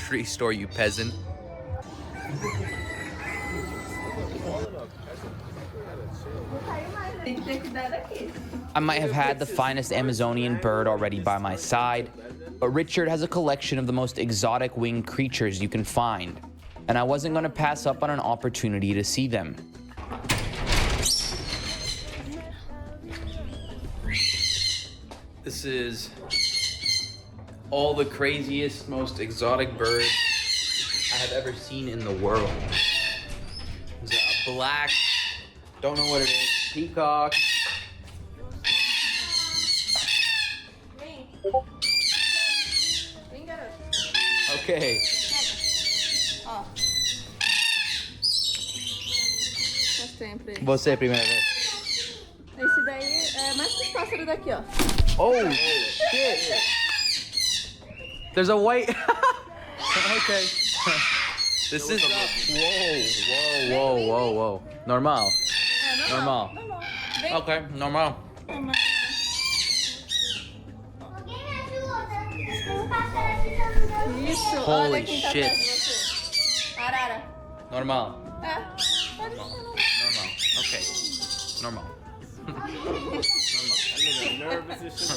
grocery store, you peasant. I might have had the finest Amazonian bird already by my side, but Richard has a collection of the most exotic winged creatures you can find, and I wasn't going to pass up on an opportunity to see them. This is all the craziest, most exotic birds I have ever seen in the world. There's a black, don't know what it is, peacock. Okay. Você, primeira vez. Esse daí é mais que os pássaros daqui, ó. Oh, shit. There's a white. Okay. This is whoa. Normal. Normal. Okay, normal. Isso. Holy Olha quem tá shit. atrás de você. Arara. Normal. É. Normal. Okay. Normal. Nervous and shit.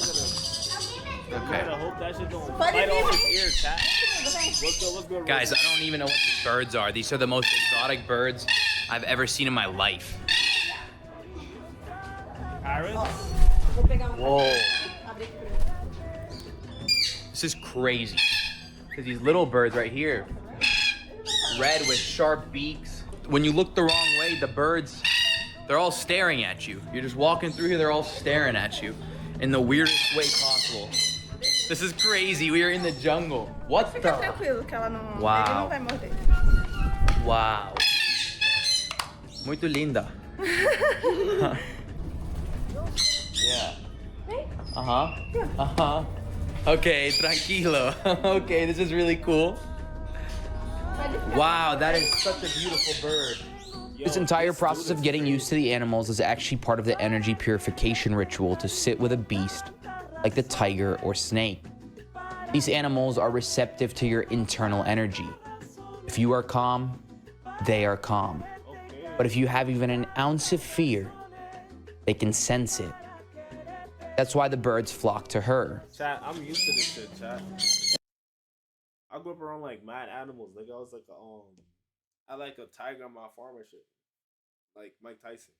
Okay. I hope that shit don't Pode bite vir. off his ear, chat. What's good? Guys, I don't even know what these birds are. These are the most exotic birds I've ever seen in my life. Paris? Vou pegar uma. Whoa. Abrir aqui primeiro. This is crazy. Because these little birds right here, red with sharp beaks. When you look the wrong way, the birds, they're all staring at you. You're just walking through here, they're all staring at you in the weirdest way possible. This is crazy. We are in the jungle. What Fica the? tranquilo que ela não, Uau. ele não vai morder. Wow. Muito linda. Yeah. Okay, tranquilo. Okay, this is really cool. Wow, that is such a beautiful bird. This entire process of getting used to the animals is actually part of the energy purification ritual to sit with a beast like the tiger or snake. These animals are receptive to your internal energy. If you are calm, they are calm. But if you have even an ounce of fear, they can sense it. That's why the birds flock to her. Chat, I'm used to this shit, chat. I grew up around like mad animals. Like I was like I like a tiger on my farm and shit. Like Mike Tyson.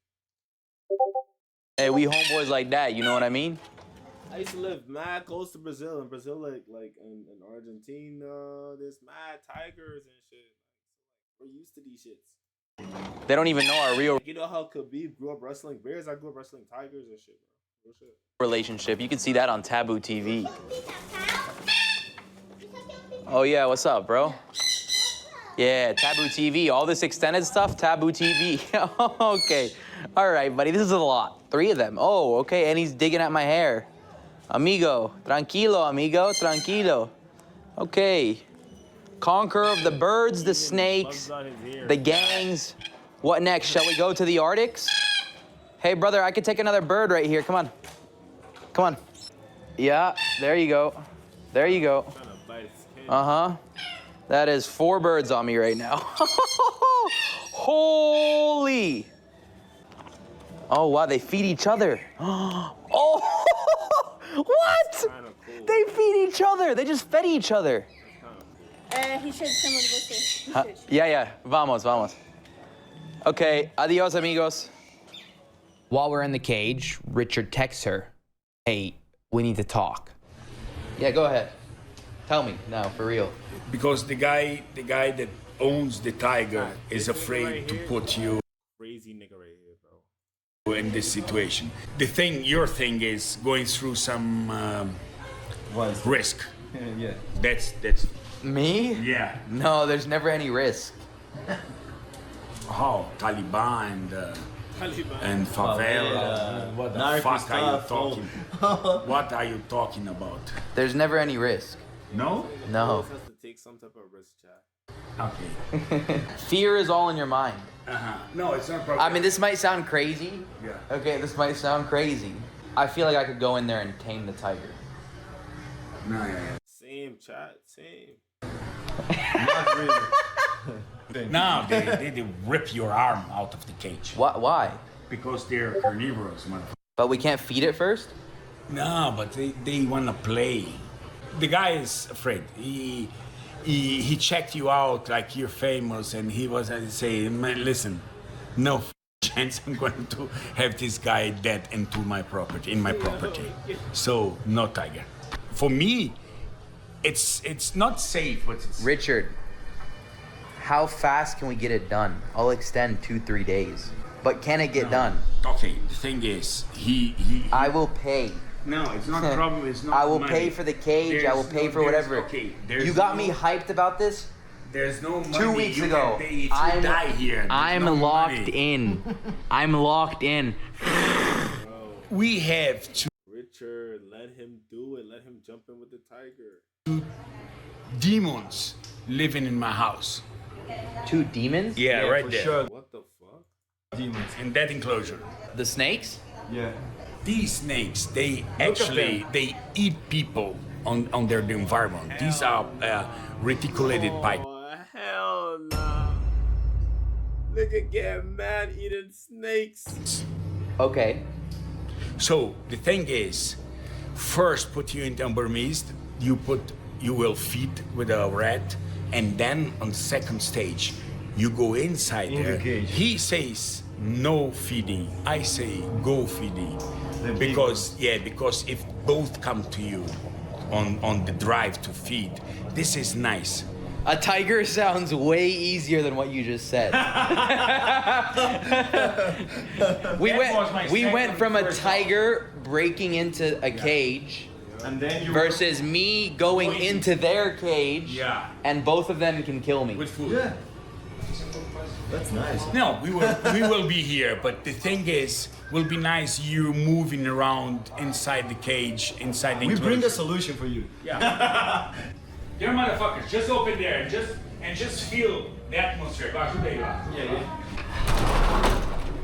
Hey, we homeboys like that, you know what I mean? I used to live mad close to Brazil. In Brazil, like in Argentina, there's mad tigers and shit. We're used to these shits. They don't even know our real You know how Khabib grew up wrestling bears? I grew up wrestling tigers and shit, bro. Real shit. relationship. You can see that on Taboo TV. Oh yeah, what's up, bro? Yeah, Taboo TV. All this extended stuff, Taboo TV. Okay. All right, buddy, this is a lot. 3 of them. Oh, okay, and he's digging at my hair. Amigo, tranquilo, amigo, tranquilo. Okay. Conqueror of the birds, the snakes, the gangs. What next? Shall we go to the Arctics? Hey, brother, I could take another bird right here. Come on. Come on. Yeah, there you go. There you go. Uh-huh. That is 4 birds on me right now. Holy. Oh, wow, they feed each other. Oh, what? They feed each other. They just fed each other. Richard chama de você. Richard. Yeah. Vamos. Okay, adios, amigos. While we're in the cage, Richard texts her, hey, we need to talk. Yeah, go ahead. Tell me now, for real. Because the guy that owns the tiger is afraid to put you Crazy nigga right here, bro. in this situation. Your thing is going through some risk. Yeah. That's Me? yeah. No, there's never any risk. How Taliban and favela. What The fuck are you talking? What are you talking about? There's never any risk. No? No. Has to take some type of risk, chat. Okay. Fear is all in your mind. No, it's not a problem. I mean, this might sound crazy. Yeah. Okay, this might sound crazy. I feel like I could go in there and tame the tiger. No, yeah. Same, chat. Same. Not really. No, they rip your arm out of the cage. Why? Because they're carnivorous, motherfucker. But we can't feed it first? No, but they wanna play. The guy is afraid. He checked you out like you're famous, and he was saying, "Man, listen, no chance I'm going to have this guy dead in my property. So no tiger. For me, it's not safe. But it's Richard, how fast can we get it done? I'll extend 2-3 days. But can it get done? Okay, the thing is, he I will pay. No, it's not a problem. It's not I will money. pay for the cage. I will pay for whatever. Okay, You got me hyped about this? There's no money. 2 weeks you ago. Can pay if you die here. There's I'm no locked money. in. I'm locked in. We have two Richard, let him do it. Let him jump in with the tiger. demons living in my house. 2 demons? Yeah, right for there. sure. What the fuck? Demons. In that enclosure. The snakes? Yeah. These snakes, they actually they eat people on their environment. These are reticulated pythons. Oh, hell no. Nigga get mad eating snakes. Okay. So the thing is, first put you in Burmese, you will feed with a rat, and then on the second stage, you go inside In the there. cage. He says no feeding. I say go feeding. Because if both come to you on the drive to feed, this is nice. A tiger sounds way easier than what you just said. we went from a tiger breaking into a cage And then you versus me going into their cage, Yeah. and both of them can kill me. With food. Yeah. That's nice. No, we will be here, but the thing is, will be nice you moving around inside the cage, inside the We enclosure. bring a solution for you. Yeah. Dear motherfuckers, just open there and just feel the atmosphere. Yeah.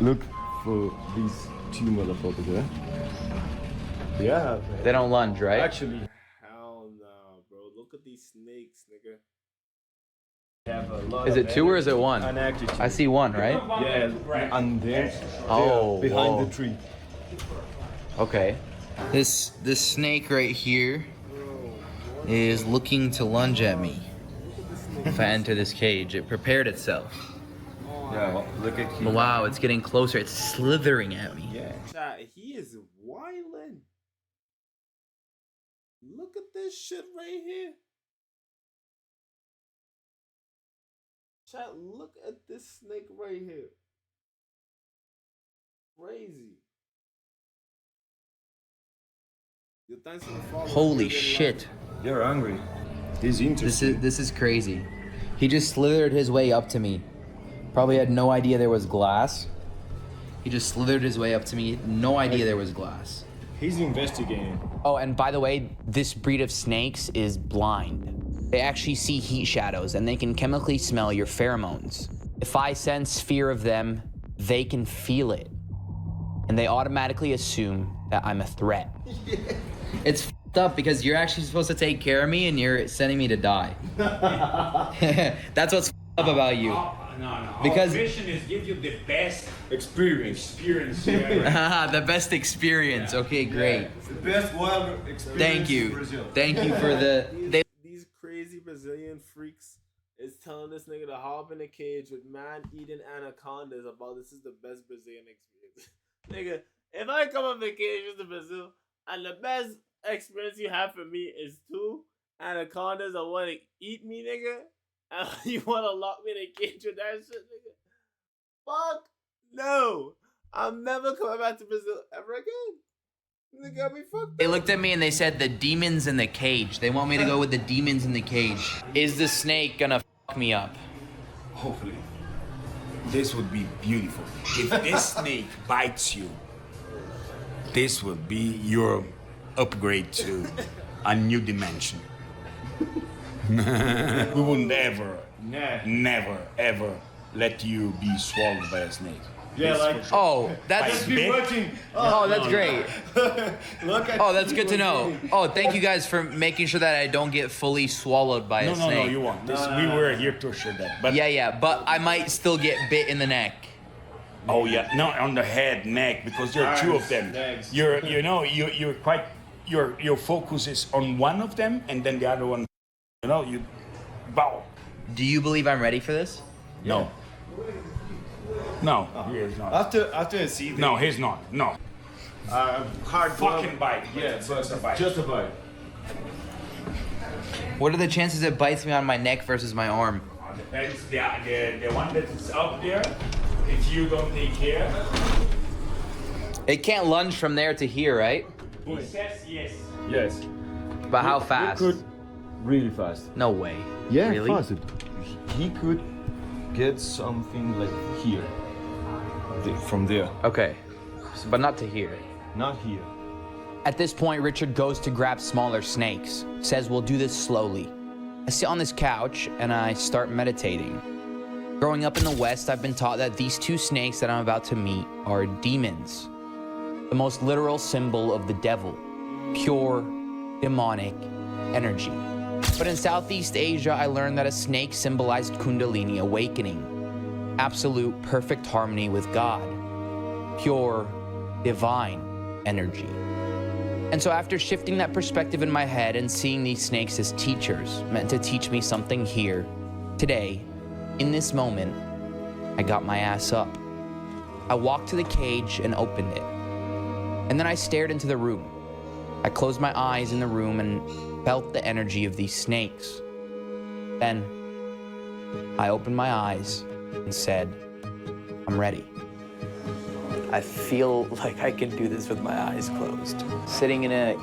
Look for these 2 motherfuckers, yeah? Yeah. They don't lunge, right? Actually, Hell no, bro. Look at these snakes, nigga. have a lot Is of it 2 or is it energy 1? and attitude. I see 1, right? Yeah, and they're Oh, behind whoa. the tree. Okay. This snake right here is looking to lunge at me. If I enter this cage, it prepared itself. Yeah, well, look at But him. wow, it's getting closer. It's slithering at me. Yeah. Chat, he is wildin'. Look at this shit right here. Chat, look at this snake right here. Crazy. Yo, thanks for the follow. Holy shit. You're hungry. He's interesting. This is crazy. He just slithered his way up to me. Probably had no idea there was glass. He just slithered his way up to me. No idea there was glass. He's investigating. Oh, and by the way, this breed of snakes is blind. They actually see heat shadows and they can chemically smell your pheromones. If I sense fear of them, they can feel it. And they automatically assume that I'm a threat. It's f***ed up because you're actually supposed to take care of me and you're sending me to die. That's what's f***ed up about you. No. Because- Our mission is give you the best Experience. experience you ever. The best experience. Okay, great. The best wild experience Thank in you. Brazil. Thank you for the... These crazy Brazilian freaks is telling this nigga to hop in a cage with man-eating anacondas about this is the best Brazilian experience. Nigga, if I come on vacation to Brazil and the best experience you have for me is 2 anacondas that want to eat me, nigga, and you want to lock me in a cage with that shit, nigga, fuck no. I'm never coming back to Brazil ever again. Nigga got me fucked They up. looked at me and they said, the demons in the cage. They want me to go with the demons in the cage. Is the snake gonna fuck me up? Hopefully. This would be beautiful. If this snake bites you, this will be your upgrade to a new dimension. We will never, ever let you be swallowed by a snake. Yeah, like. Oh, that's Be watching. oh, that's great. Look at. Oh, that's good to know. Oh, thank you guys for making sure that I don't get fully swallowed by a No, snake. you won't. We were here to show that. But Yeah, but I might still get bit in the neck. oh yeah, no, on the head, neck, because there are two of them. Legs. You're quite. Your focus is on one of them, and then the other one. You bow. Do you believe I'm ready for this? No. No, he is not. After I see. No, he's not. No. Hard. Fucking bite. Yeah, just a bite. Just a bite. What are the chances it bites me on my neck versus my arm? Depends. The one that is up there, if you don't take care. It can't lunge from there to here, right? He says yes. Yes. But how fast? He could really fast. No way. Yeah, Really? fast. He could get something like here. From there. Okay. But not to here. Not here. At this point, Richard goes to grab smaller snakes, says we'll do this slowly. I sit on this couch and I start meditating. Growing up in the West, I've been taught that these two snakes that I'm about to meet are demons. The most literal symbol of the devil, pure, demonic energy. But in Southeast Asia, I learned that a snake symbolized Kundalini awakening, absolute perfect harmony with God, pure, divine energy. And so after shifting that perspective in my head and seeing these snakes as teachers, meant to teach me something here, today, in this moment, I got my ass up. I walked to the cage and opened it. And then I stared into the room. I closed my eyes in the room and felt the energy of these snakes. Then I opened my eyes and said, I'm ready. I feel like I can do this with my eyes closed. Sitting in a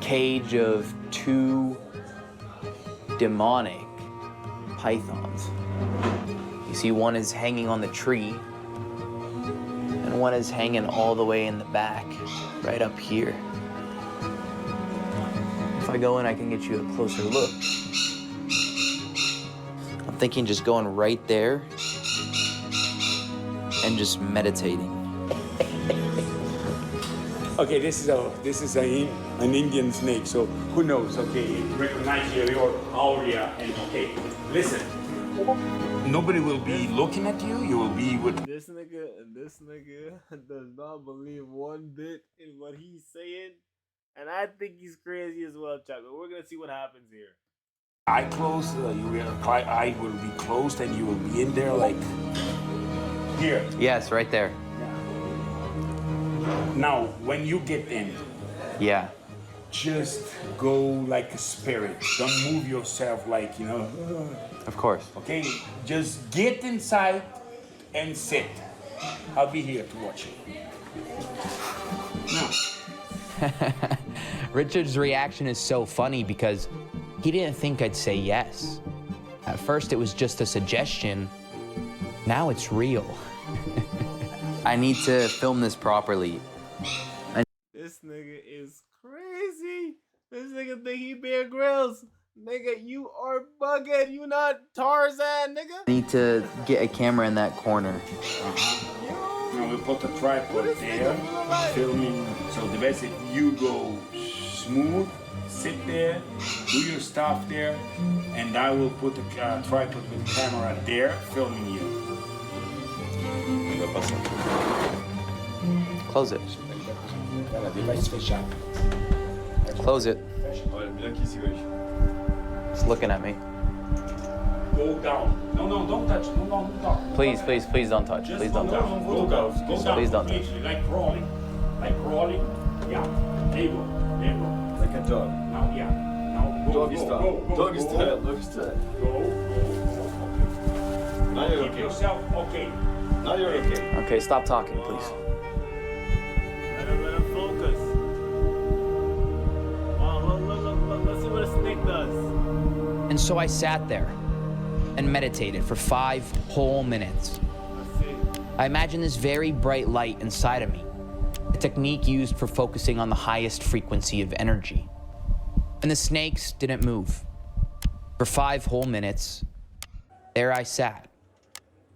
cage of two demonic pythons. You see, one is hanging on the tree, and one is hanging all the way in the back, right up here. If I go in, I can get you a closer look. I'm thinking just going right there and just meditating. Okay, this is an Indian snake, so who knows? Okay, recognize your aura and okay, listen. Nobody will be looking at you. You will be with. This nigga does not believe one bit in what he's saying, and I think he's crazy as well, Chuck. But we're gonna see what happens here. Eye closed. Eye will be closed, and you will be in there like here. Yes, right there. Now, when you get in, Yeah. just go like a spirit. Don't move yourself like Of course. Okay, just get inside and sit. I'll be here to watch it. Now. Richard's reaction is so funny because he didn't think I'd say yes. At first, it was just a suggestion. Now it's real. I need to film this properly. This nigga is crazy. This nigga think he Bear Grylls. Nigga, you are bugging. You not Tarzan, nigga. I need to get a camera in that corner. Now we put a tripod there, filming. So the best if you go smooth, sit there, do your stuff there, and I will put a tripod with camera there, filming you. Close it. Device fechado. Close it. Olha, mira aqui, segura aí. It's looking at me. Go down. No, don't touch. No, don't touch. Please don't touch. Just Please don't go touch. down. Go down. Go down. Please don't touch. Completely, like crawling. Yeah. There you go. Like a dog. Now, yeah. Now go. Doggy go, style. Go, go, Doggy go, style. Go. Doggy style. Go. Now you're Keep okay. yourself okay. Now you're okay. Okay, stop talking, please. Let him focus. Look. Let's see what a snake does. And so I sat there and meditated for 5 whole minutes. Let's see. I imagined this very bright light inside of me, a technique used for focusing on the highest frequency of energy. And the snakes didn't move. For 5 whole minutes, there I sat,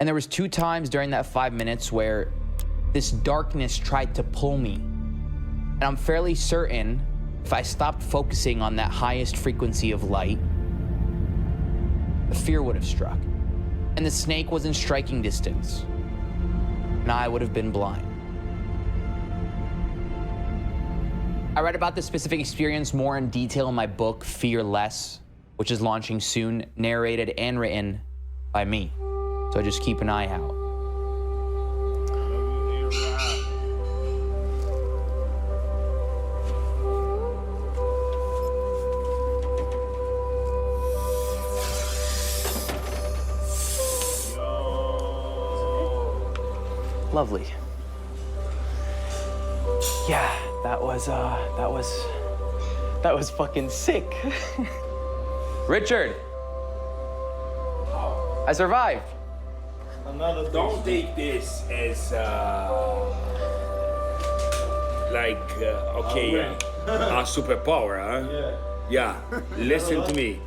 And there was 2 times during that 5 minutes where this darkness tried to pull me. And I'm fairly certain if I stopped focusing on that highest frequency of light, the fear would have struck. And the snake was in striking distance. And I would have been blind. I read about this specific experience more in detail in my book, Fear Less, which is launching soon, narrated and written by me. So just keep an eye out. Lovely. Yeah, that was fucking sick. Richard, I survived. Don't take this as a superpower, huh? Yeah. Listen to me.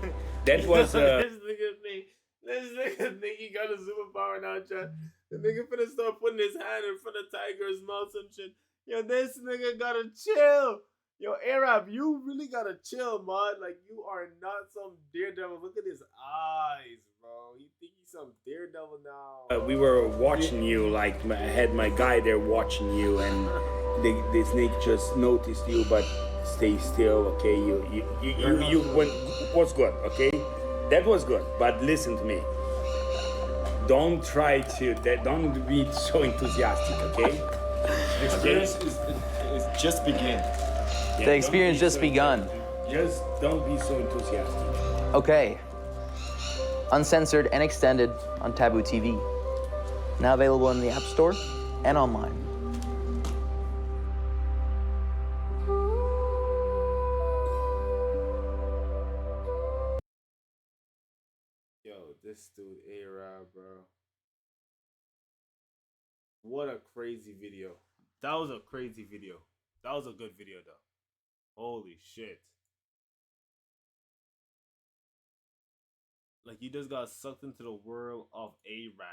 That was This nigga think he got a superpower now, Chad. The nigga finna start putting his hand in front of Tiger's mouth and shit. Yo, this nigga gotta chill. Yo, Arab, you really gotta chill, man. Like, you are not some daredevil. Look at his eyes, bro. He think he's some daredevil now. we were watching you, like I had my guy there watching you, and the snake just noticed you, but stay still, okay? You went, was good, okay? That was good, but listen to me. Don't be so enthusiastic, okay? The experience is just begin. Yeah, The experience just begun. Just don't be so enthusiastic. Okay. Uncensored and extended on Taboo TV. Now available in the App Store and online. Yo, this dude, A-Rab, bro. What a crazy video. That was a crazy video. That was a good video, though. Holy shit. Like, you just got sucked into the world of A-Rab.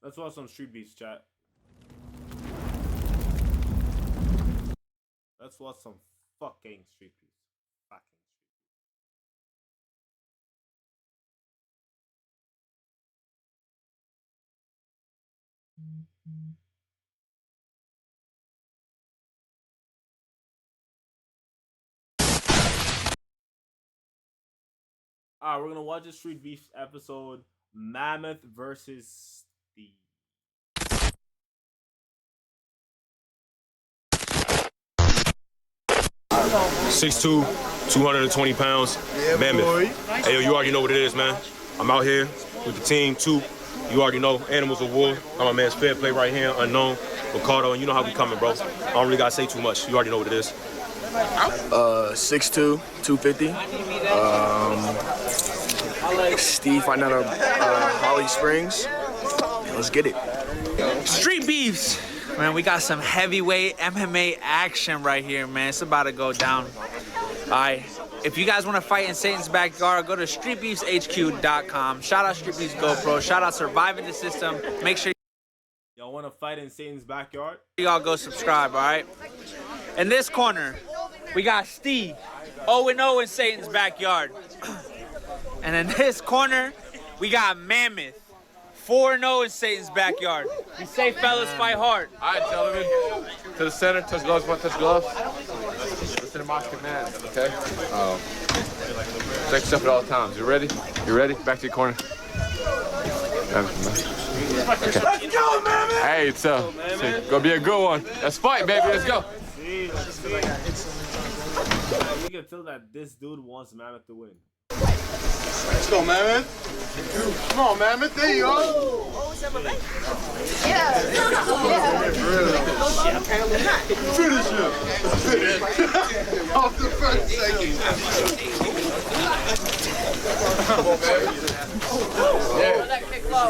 Let's watch some Street Beefs, chat. Let's watch some fucking Street Beefs. Fucking Street Beefs. Alright, we're gonna watch the Street Beefs episode, Mammoth versus the 6'2", 220 pounds, Mammoth. Hey, yo, you already know what it is, man. I'm out here with the team, too. You already know, Animals of War. I'm my man's Fair Play right here, Unknown, Ricardo, and you know how we coming, bro. I don't really gotta say too much. You already know what it is. 6'2", 250. Steve find out of Holly Springs. Let's get it. Street Beefs. Man, we got some heavyweight MMA action right here, man. It's about to go down. All right. If you guys want to fight in Satan's backyard, go to streetbeefshq.com. Shout out Street Beefs GoPro. Shout out Surviving the System. Make sure y'all want to fight in Satan's backyard? y'all go subscribe, all right? In this corner, we got Steve, 0-0 in Satan's backyard. And in this corner, we got Mammoth, 4-0 in Satan's backyard. Be safe, fellas, fight hard. All right, gentlemen, to the center, touch gloves, one touch gloves. Listen to my command, okay? Check yourself at all times. You ready? You ready? Back to your corner. Okay. Let's go, man! Hey, it's gonna be a good one. Let's fight, baby. Let's go. You can tell that this dude wants Mammoth to win. Let's go, Mammoth. Come on, Mammoth. There you go. Finish him. Off the first second. Come on, man. Come on,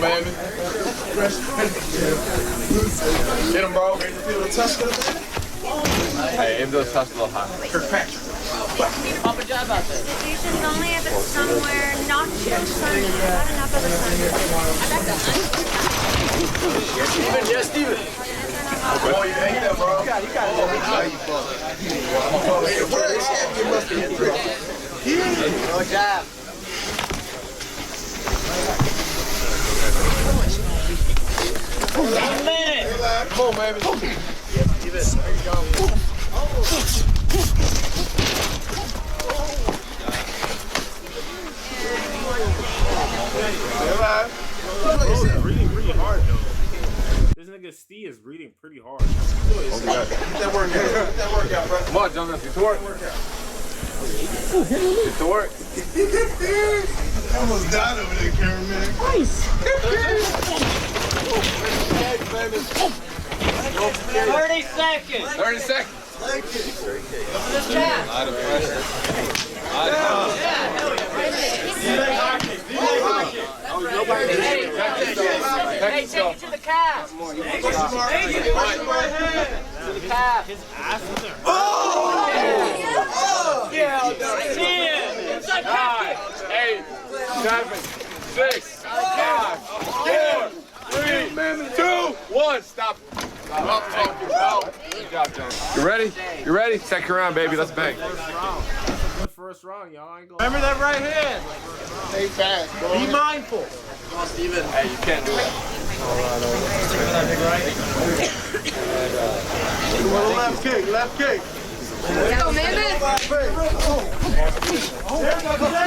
baby. Get him, bro. Hey, aim those touch a little high. Pop a jab out there. You should only if it's somewhere not too sunny. Not enough of the sun. Yes, Steven. Oh, you hate that, bro. You got it. No jab. Come on, baby. Reading pretty hard though. This nigga Steve is reading pretty hard. Get that work out, bro. Come on, Jonathan. Get to work. Get to work. I almost died over there, cameraman. Nice. 30 seconds. 30 seconds. Like it. Just jab. A lot of pressure. Hey, take it to the calf. To the calf. His ass in there. Yeah. Inside calf kick. 8, 7, 6, 5, 4, 3, 2, 1. Stop. Good job, John. You ready? You ready? Second round, baby. Let's bang. First round, y'all ain't going. Remember that right hand. Stay fast, bro. Be mindful. Come on, Steven. Hey, you can't do it. Left kick, left kick. Let's go, Mammoth.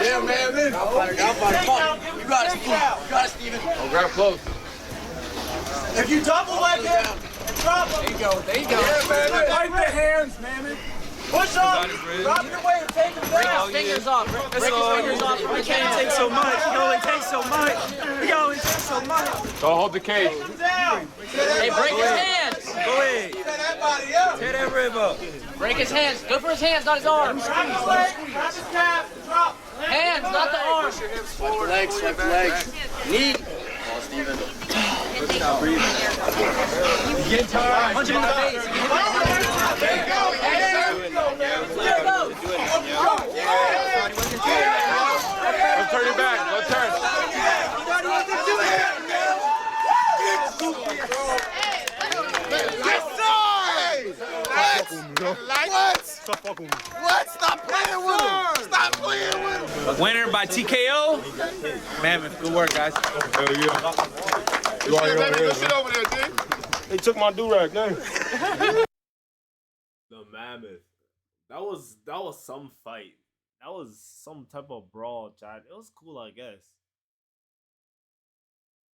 Yeah, Mammoth. You got it, Steven. Oh, grab close. If you double leg him, drop him. There you go. Yeah, Mammoth. Wipe the hands, Mammoth. Push up. Drop your weight and take him down. Fingers off. Break his fingers off. We can't take so much. We can only take so much. We can only take so much. Don't hold the cage. Take him down. Hey, break his hands. Go ahead. Set that body up. Tear that rib up. Break his hands. Go for his hands, not his arms. Grab his leg. Grab his calf. Drop. Hands, not the arms. Swipe the legs, swipe the legs. Knee. Oh, Steven. Stop breathing. Get tired. Punch him in the face. There you go. Don't turn it back. Don't turn. What? Stop playing with him. Stop playing with him. Winner by TKO. Mammoth, good work, guys. Hell yeah. Sit over there, dude. They took my do-rag, dang. The Mammoth. That was some fight. That was some type of brawl, Chad. It was cool, I guess.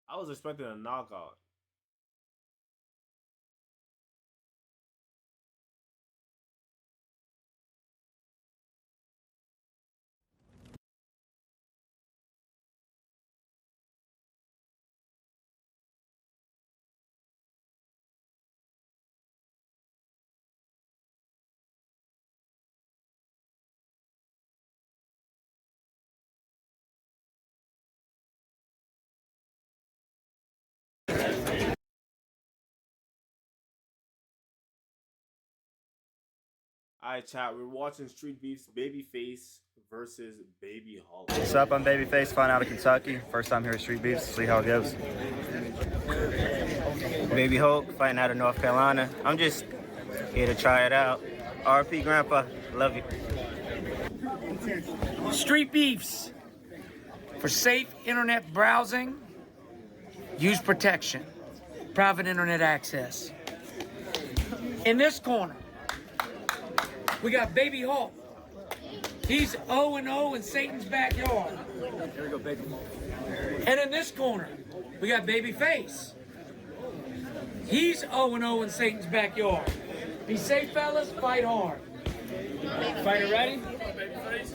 I was expecting a knockout. Alright, chat. We're watching Street Beef's Babyface versus Baby Hulk. What's up? I'm Babyface, flying out of Kentucky. First time here at Street Beefs. See how it goes. Baby Hulk, fighting out of North Carolina. I'm just here to try it out. RP Grandpa, love you. Street Beefs. For safe internet browsing, use protection. Private internet access. In this corner, we got Baby Hulk. He's 0-0 in Satan's backyard. Here we go, baby. And in this corner, we got Babyface. He's 0-0 in Satan's backyard. Be safe, fellas. Fight hard. Fighter ready?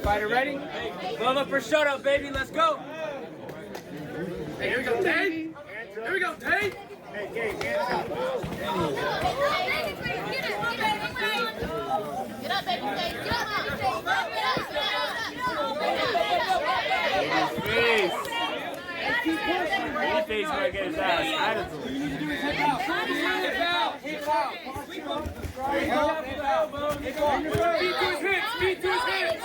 Fighter ready? Bubba for shut up, baby. Let's go. Hey, here we go, Tate. Here we go, Tate. Hey, Kate, get up. Get up, baby. Get up. Babyface might get his ass attitude. You need to do is hip out. Hip out. Hip out. Feet to his hips. Feet to his hips.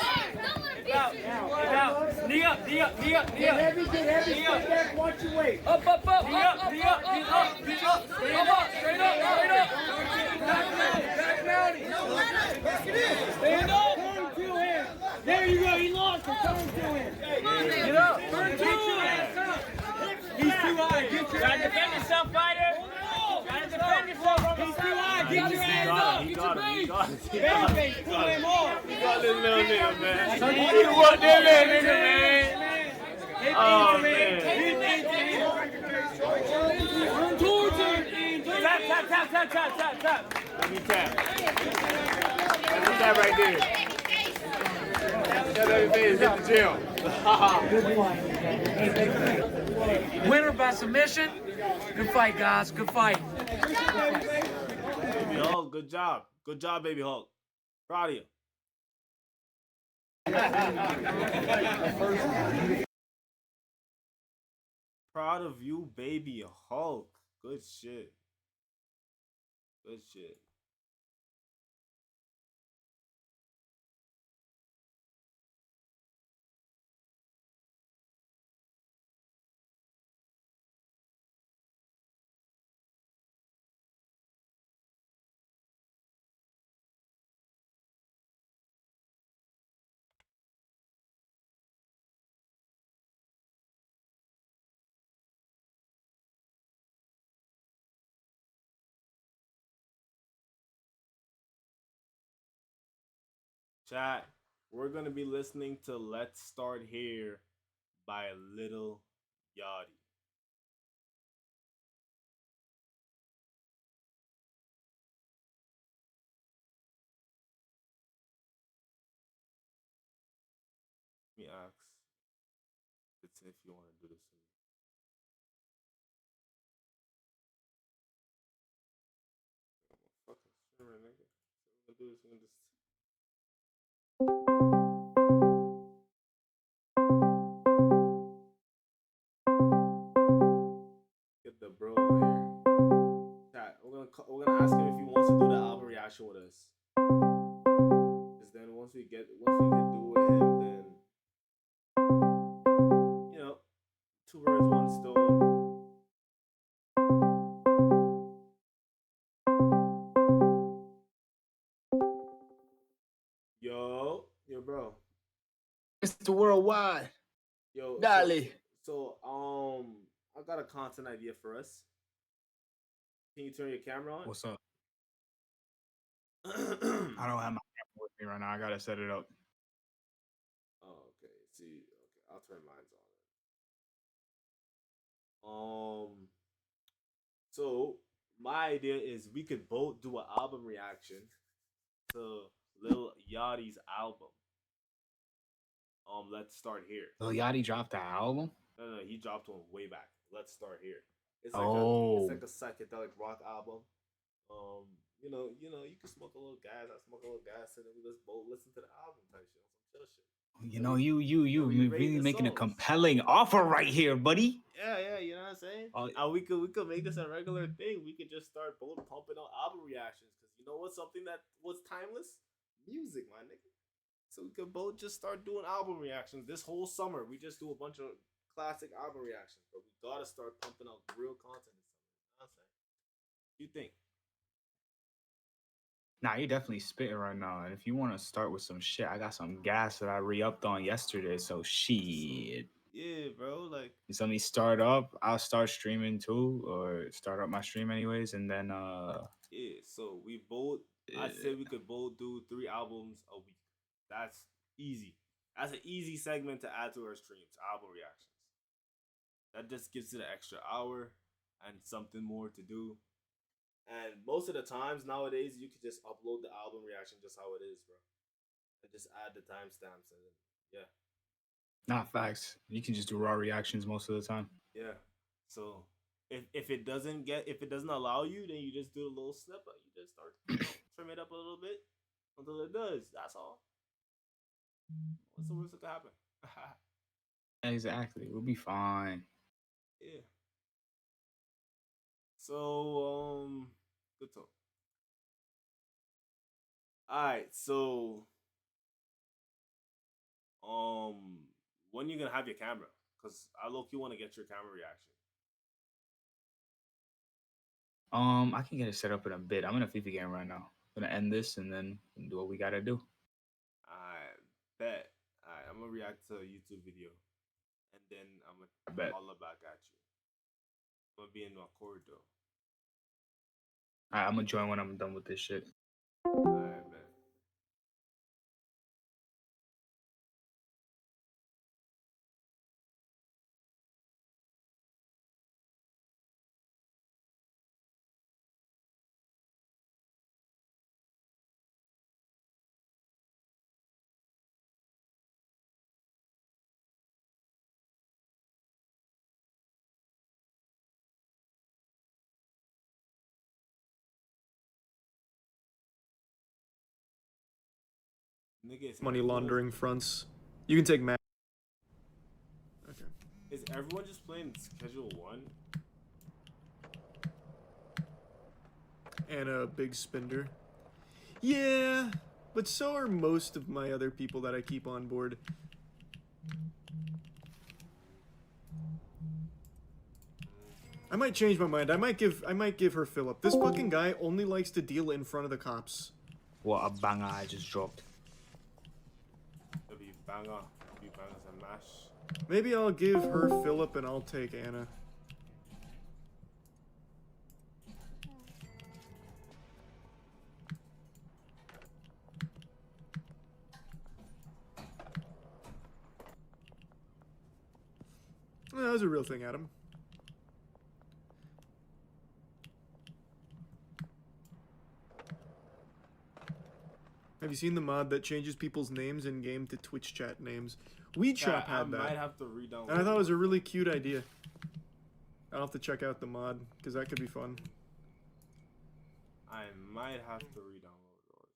Hip out. Hip out. Knee up. Knee up. Knee up. Knee up. Get heavy. Stay back. Watch your weight. Up. Up. Up. Knee up. Knee up. Knee up. Knee up. Straight up. Straight up. Straight up. Back mounting. Stand up. Turn to him. There you go. He lost it. Turn to him. Get up. Turn to him. He's too high. Get your Gotta defend yourself, fighter. Gotta defend yourself. He's too high. Get your hands up. Get your face. Babyface, pull him off. He got this little nigga, man. You want that nigga, man? Oh, man. Turn towards him. Tap. Let me tap. Let me tap right there. That babyface hit the gym. Winner by submission. Good fight, guys. Good fight. Baby Hulk, good job. Good job, Baby Hulk. Proud of you. Proud of you, Baby Hulk. Good shit. Good shit. Chat, we're going to be listening to Let's Start Here by Lil Yachty. Let me ask if you want to do this. Fucking streamer, nigga. We'll do this in this. Get the bro here. Chat, we're gonna ask him if he wants to do the album reaction with us. Cause then once we get do with him, then you know, two birds, one stone. Yo, bro. Mr. Worldwide. Yo, Dale. So, I got a content idea for us. Can you turn your camera on? What's up? I don't have my camera with me right now. I gotta set it up. Oh, okay. See, okay, I'll turn mine on. So my idea is we could both do an album reaction to Lil Yachty's album. Let's Start Here. Lil Yachty dropped the album? No, he dropped one way back. Let's Start Here. It's like a psychedelic rock album. You know, you can smoke a little gas. I smoke a little gas, and then we just both listen to the album type shit, some chill shit. You know, you really making a compelling offer right here, buddy. Yeah, you know what I'm saying? We could make this a regular thing. We could just start both pumping out album reactions, because you know what's something that was timeless? Music, my nigga. So we could both just start doing album reactions this whole summer. We just do a bunch of classic album reactions, but we gotta start pumping out real content this summer. You know what I'm saying? What do you think? Nah, you're definitely spitting right now. And if you want to start with some shit, I got some gas that I re-upped on yesterday. So shit. Yeah, bro. Like, you let me start up. I'll start streaming too, or start up my stream anyways, and then Yeah, so we both. I said we could both do 3 albums a week. That's easy. That's an easy segment to add to our streams. Album reactions. That just gives it an extra hour and something more to do. And most of the times nowadays, you could just upload the album reaction just how it is, bro, and just add the timestamps and then, yeah, Not facts. You can just do raw reactions most of the time. yeah. So if it doesn't allow you, then you just do a little snippet. You just start trim it up a little bit until it does. That's all. What's the worst that could happen? Exactly. We'll be fine. Yeah. So good talk. All right. So when you gonna have your camera? Cause I low key want to get your camera reaction. I can get it set up in a bit. I'm in a FIFA game right now. I'm gonna end this and then do what we gotta do. I bet. Alright, I'm gonna react to a YouTube video, and then I'm gonna bet. holler back at you. I'm gonna be in my corridor. I'm gonna join when I'm done with this shit. Alright, man. Nigga, Money laundering fronts. You can take Matt. Okay. Is everyone just playing Schedule 1? And a big spender. Yeah, but so are most of my other people that I keep on board. I might change my mind. I might give her Philip. This fucking guy only likes to deal in front of the cops. What a banger I just dropped. It'll be bangers and mash. Maybe I'll give her Philip and I'll take Anna. That was a real thing, Adam. Have you seen the mod that changes people's names in game to Twitch chat names? WeChat had that. I might have to re-download. And I thought it was a really cute idea. I'll have to check out the mod because that could be fun. I might have to re-download yours.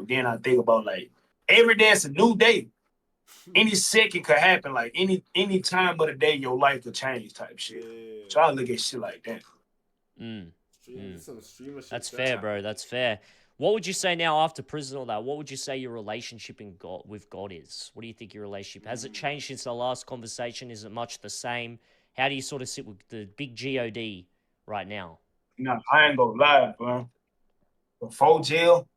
Then I think about like every day is a new day. Any second could happen. Like any time of the day, your life could change type shit. Yeah. So I look at shit like that. Some streamer shit. That's fair, bro. That's fair. What would you say now after prison or that? What would you say your relationship with God is? What do you think your relationship has it changed since the last conversation? Is it much the same? How do you sort of sit with the big God right now? No, I ain't gonna lie, bro. Before jail,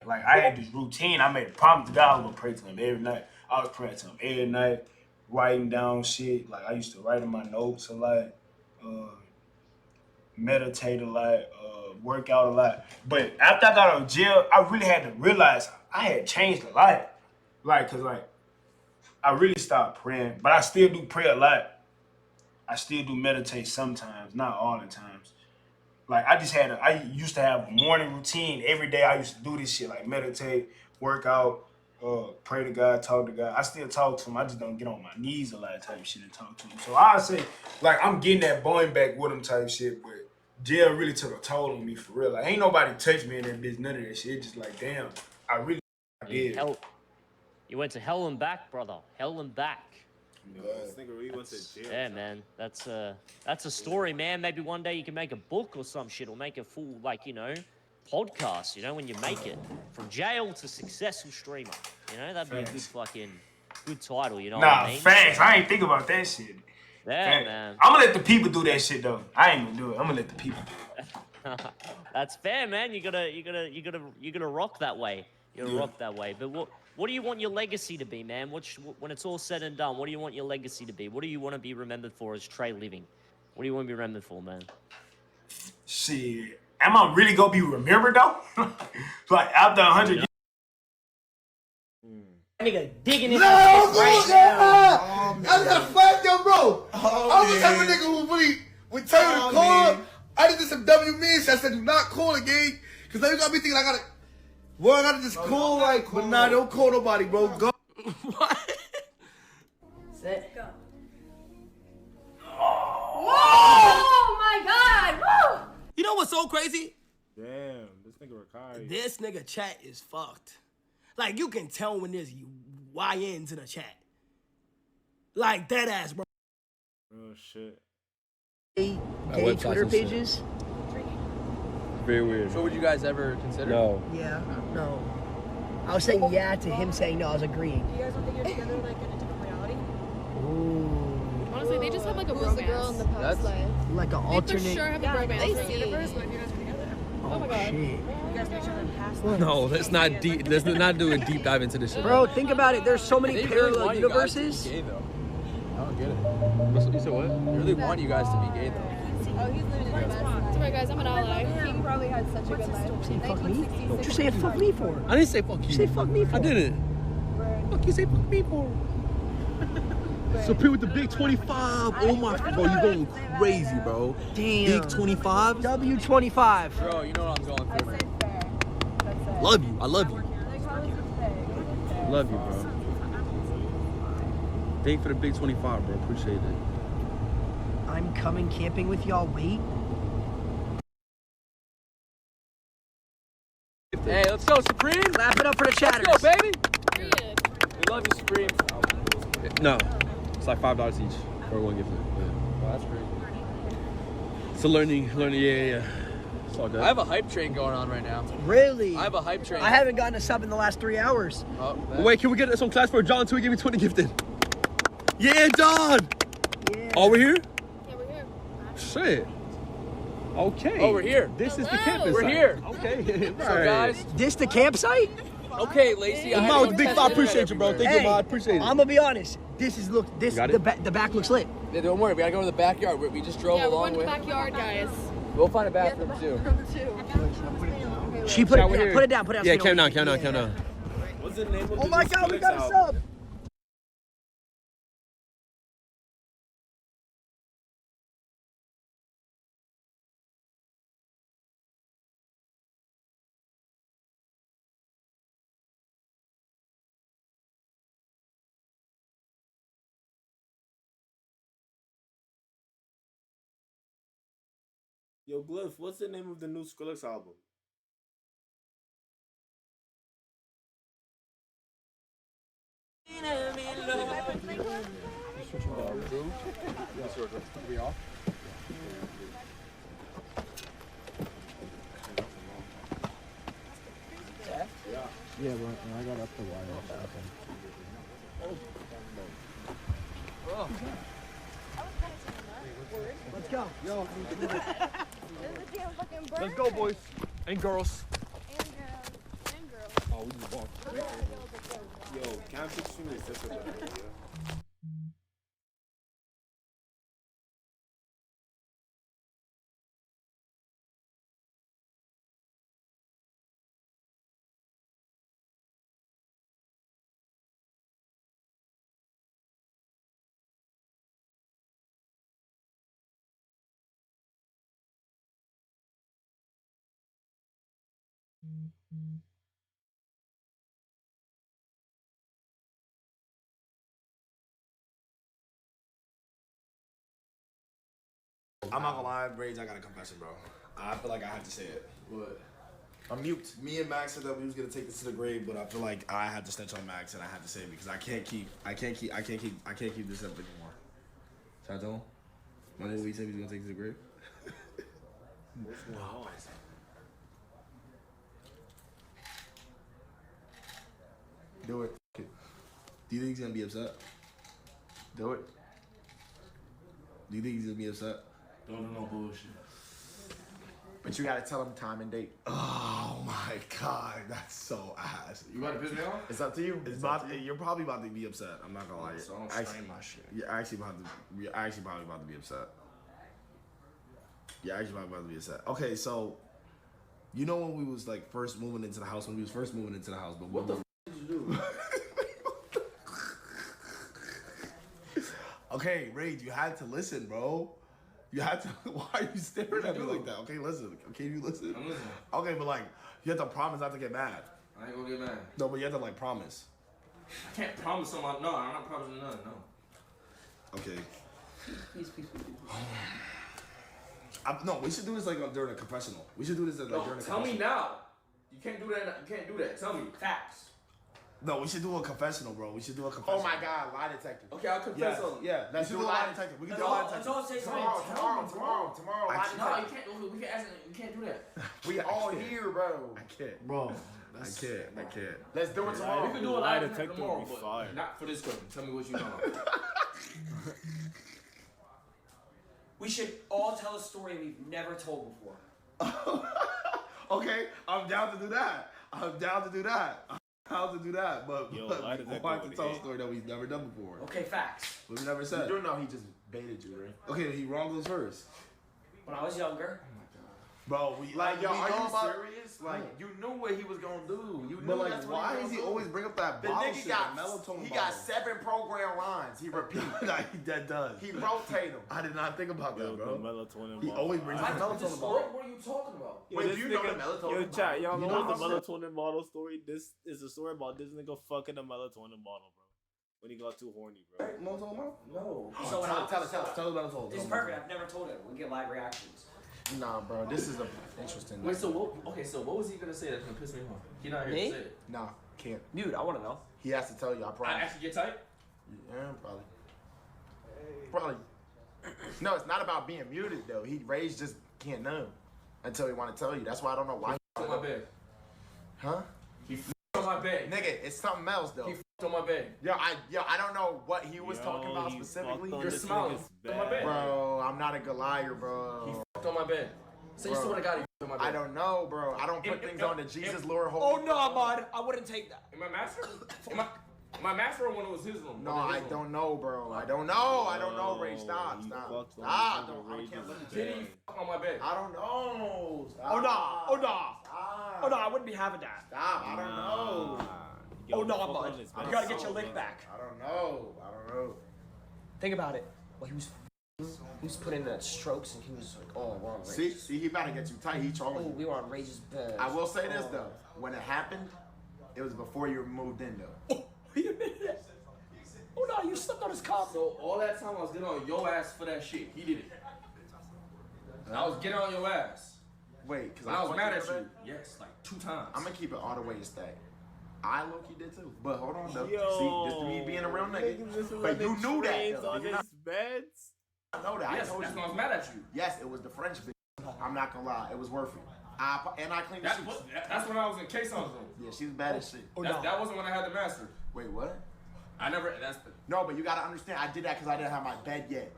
like I had this routine. I made a promise to God I was gonna pray to him every night. I was praying to him every night, writing down shit. Like I used to write in my notes a lot, meditate a lot, work out a lot. But after I got out of jail, I really had to realize I had changed a lot. Like, cause like I really stopped praying, but I still do pray a lot. I still do meditate sometimes, not all the times. Like I used to have a morning routine every day. I used to do this shit, like meditate, work out, pray to God, talk to God. I still talk to him. I just don't get on my knees a lot of type shit and talk to him. So I say, like, I'm getting that bond back with him type shit, but jail really took a toll on me for real. Like, ain't nobody touched me in that bitch, none of that shit. It's just like, damn, I really did. You went to hell and back, brother. Hell and back. This nigga really went to jail. Yeah, man. That's a story, man. Maybe one day you can make a book or some shit, or make a full, like, you know, podcast, you know, when you make it. From jail to successful streamer. You know, that'd be a good title, you know what I mean? Facts. I ain't think about that shit. Yeah, man. I'm gonna let the people do that shit though. I ain't gonna do it. I'm gonna let the people do it. That's fair, man. You gotta rock that way. You gotta rock that way. But what do you want your legacy to be, man? When it's all said and done, what do you want your legacy to be? What do you want to be remembered for as Trey Living? What do you want to be remembered for, man? Shit. Am I really gonna be remembered though? Like after 100 years? Nigga digging in right now. I got fucked yo, bro. I'm the type of nigga who really would tell you to call. I just did some WM shit. I said do not call again. Cause now you got me thinking I gotta just call like, but nah, don't call nobody, bro. Go. What? Set. Go. Oh my God! Woo! You know what's so crazy? Damn, this nigga Rakai. This nigga chat is fucked. Like, you can tell when there's YNs in a chat. Like, dead ass, bro. Real shit. Gay Twitter pages? Very weird. So would you guys ever consider? No. Yeah, no. I was saying yeah to him saying no, I was agreeing. You guys don't think you're together like in a different reality? Ooh. Honestly, they just have like a bromance. The girl in the past life? Like an alternate. They for sure have a bromance. They see. Universe, but you guys were together. Oh my God. Shit. You guys know each other in past lives. No, let's not deep. Let's not do a deep dive into this shit. Bro, think about it. There's so many parallel universes. Gay, though. I don't get it. You said what? They really want you guys to be gay, though. Oh, he's living in the best. It's alright, guys. I'm an ally. He probably had such a good life. Fuck me? What you saying fuck me for? I didn't say fuck you. You say fuck me for? I didn't. Fuck you say fuck me for? Supreme with the big 25. Oh my, bro, you going crazy, bro. Damn. Big 25. W25. Bro, you know what I'm going for. Love you. I love you. Love you, bro. Thank you for the big 25, bro. Appreciate it. I'm coming camping with y'all. Wait. Hey, let's go, Supreme. Clap it up for the chatters. Let's go, baby. We love you, Supreme. No, it's like $5 each for one gift. Yeah. Oh, that's great. It's a learning, yeah. It's all good. I have a hype train going on right now. Really? I have a hype train. I haven't gotten a sub in the last 3 hours. Oh, wait, can we get some class for John too? He gave me 20 gifted. Yeah, John. Yeah. Oh, we're here? Yeah, we're here. Shit. Okay. Oh, we're here. This is the campus. We're site. here. Okay. So guys, This the campsite? okay, Lacey. I Mo, had to big test five, it appreciate you, bro. everywhere. Thank you, Mo. Appreciate it. I'm gonna be honest. This is Got the it? the back looks lit. Yeah, don't worry. We gotta go to the backyard. We just drove Yeah, a we're long going to the way. backyard, guys. We'll find a bathroom too. She put Shower it, here. put it down. Put it down. Yeah, so you calm don't- down, calm down, calm down. What's the name of Oh my God, we got a sub. Yo, Glyph, what's the name of the new Skrillex album? Yeah, but I got up the wire off that Let's go. Yo. Let's go, boys and girls. Oh, we just walked. Yo, Camp 16 is such a bad idea. I'm not gonna lie, Rage, I got a confession, bro. I feel like I have to say it. What? I'm mute. Me and Max said that we was gonna take this to the grave, but I feel like I had to snitch on Max and I had to say it because I can't keep this up anymore. Should I tell him? Remember we said we was gonna take it to the grave? What's going on? Do it. Do you think he's gonna be upset? Do it. Do you think he's gonna be upset? Don't do no bullshit. But you gotta tell him time and date. Oh my God, that's so ass. You about to piss me off? It's up to you. You're probably about to be upset. I'm not gonna lie. So don't Actually- strain my shit. You're actually probably about to be upset. You're actually probably about to be upset. Okay, so you know when we was like first moving into the house, but What the f did you do? Okay, Rage, you had to listen, bro. You had to. Why are you staring at me like that? Okay, listen. Okay, you listen. I'm listening. Okay, but like, you have to promise not to get mad. I ain't gonna get mad. No, but you have to like promise. I can't promise someone. No, I'm not promising nothing. No. Okay. Peace. No, we should do this like during a confessional. We should do this like during a Tell me confessional. now. You can't do that. You can't do that. Tell me facts. No, we should do a confessional, bro. We should do a confessional. Oh my God, lie detector. Okay, I'll confess on. Yeah, let's do a lie detector. We can do a lie detector. Let's all say something. Tomorrow. No, you can't. We can ask. You can't do that. We all here, bro. I can't. Bro, I can't. Let's do it tomorrow. We can do a lie detector tomorrow, would be but fire. not for this question. Tell me what you know. We should all tell a story we've never told before. Okay, I'm down to do that. But Yo, we lie detector want to would tell a hit. story that we've never done before. Okay, facts. We've never said. You do know he just baited you, right? Okay, he wrong goes first. When I was younger, Bro, we Like, yo, we are know you about- serious? Like, you knew what he was gonna do. You knew But like, that's what why was does he gonna always do. bring up that The bottle nigga shit, got that melatonin he bottle? got 7 program lines. He repeat. That does. He rotate them. I did not think about Yo, that, the bro. melatonin He bottle. always brings up the What melatonin bottle. What are you talking about? Yo, Wait, this do you know the nigga- melatonin? Yo, chat, y'all You know know what the how- melatonin bottle story? This is a story about this nigga fucking a melatonin bottle, bro. When he got too horny, bro. Melatonin bottle? No. so when I, Tell us about melatonin. this is perfect. I've never told it. We get live reactions. Nah, bro. This is a interesting. Wait, so what? Okay, so what was he gonna say that's gonna piss me off? He not here Me? to say it. Nah, can't. Dude, I want to know. He has to tell you. I I promise. actually get tight. Yeah, probably. No, it's not about being muted though. Rage just can't know until he want to tell you. That's why I don't know why. On my bed. Huh? He f***ed on my bed. Nigga, it's something else though. He f***ed on my bed. Yo, I don't know what he was talking about he specifically. fucked on You're this smiling. nigga's On my bed. bed. Bro, I'm not a good liar, He bro. f***ed on my bed. So you swear to God, you my bed. I don't know, bro. I don't put things on the Jesus Lord. Oh no, bud. I wouldn't take that. Am I master? Am I master or when it was his room? No, I don't know, bro. I don't know. I don't know, Ray. Stop. Stop. Stop. I can't look at Did he fuck on my bed? I don't know. Stop. Oh no. Oh no. Stop. Oh no, I wouldn't be having that. Stop. I don't know. Oh no, bud. You gotta get your lick back. I don't know. I don't know. Think about it. Well, he was putting the strokes and he was like, oh, we're on Ray's. See, he about to get you tight. He trolling. Oh, we were on Ray's bed. I will say this though. When it happened, it was before you moved in though. You admitted it. Oh no, you slept on his cup. So all that time I was getting on your ass for that shit. He did it. And I was getting on your ass. Wait, because I was mad at you. Yes, like 2 times. I'm gonna keep it all the way to stay. I low-key did too. But hold on though. See, this is me being a real nigga. But you knew that though. On his beds? I know that. Yes, I told that's you. why I was mad at you. Yes, it was the French bitch. I'm not gonna lie. It was worth it. And I cleaned the sheets. That's when I was in Kayson's room. Yeah, she was bad as shit. That wasn't when I had the master. Wait, what? I never. No, but you gotta understand. I did that because I didn't have my bed yet.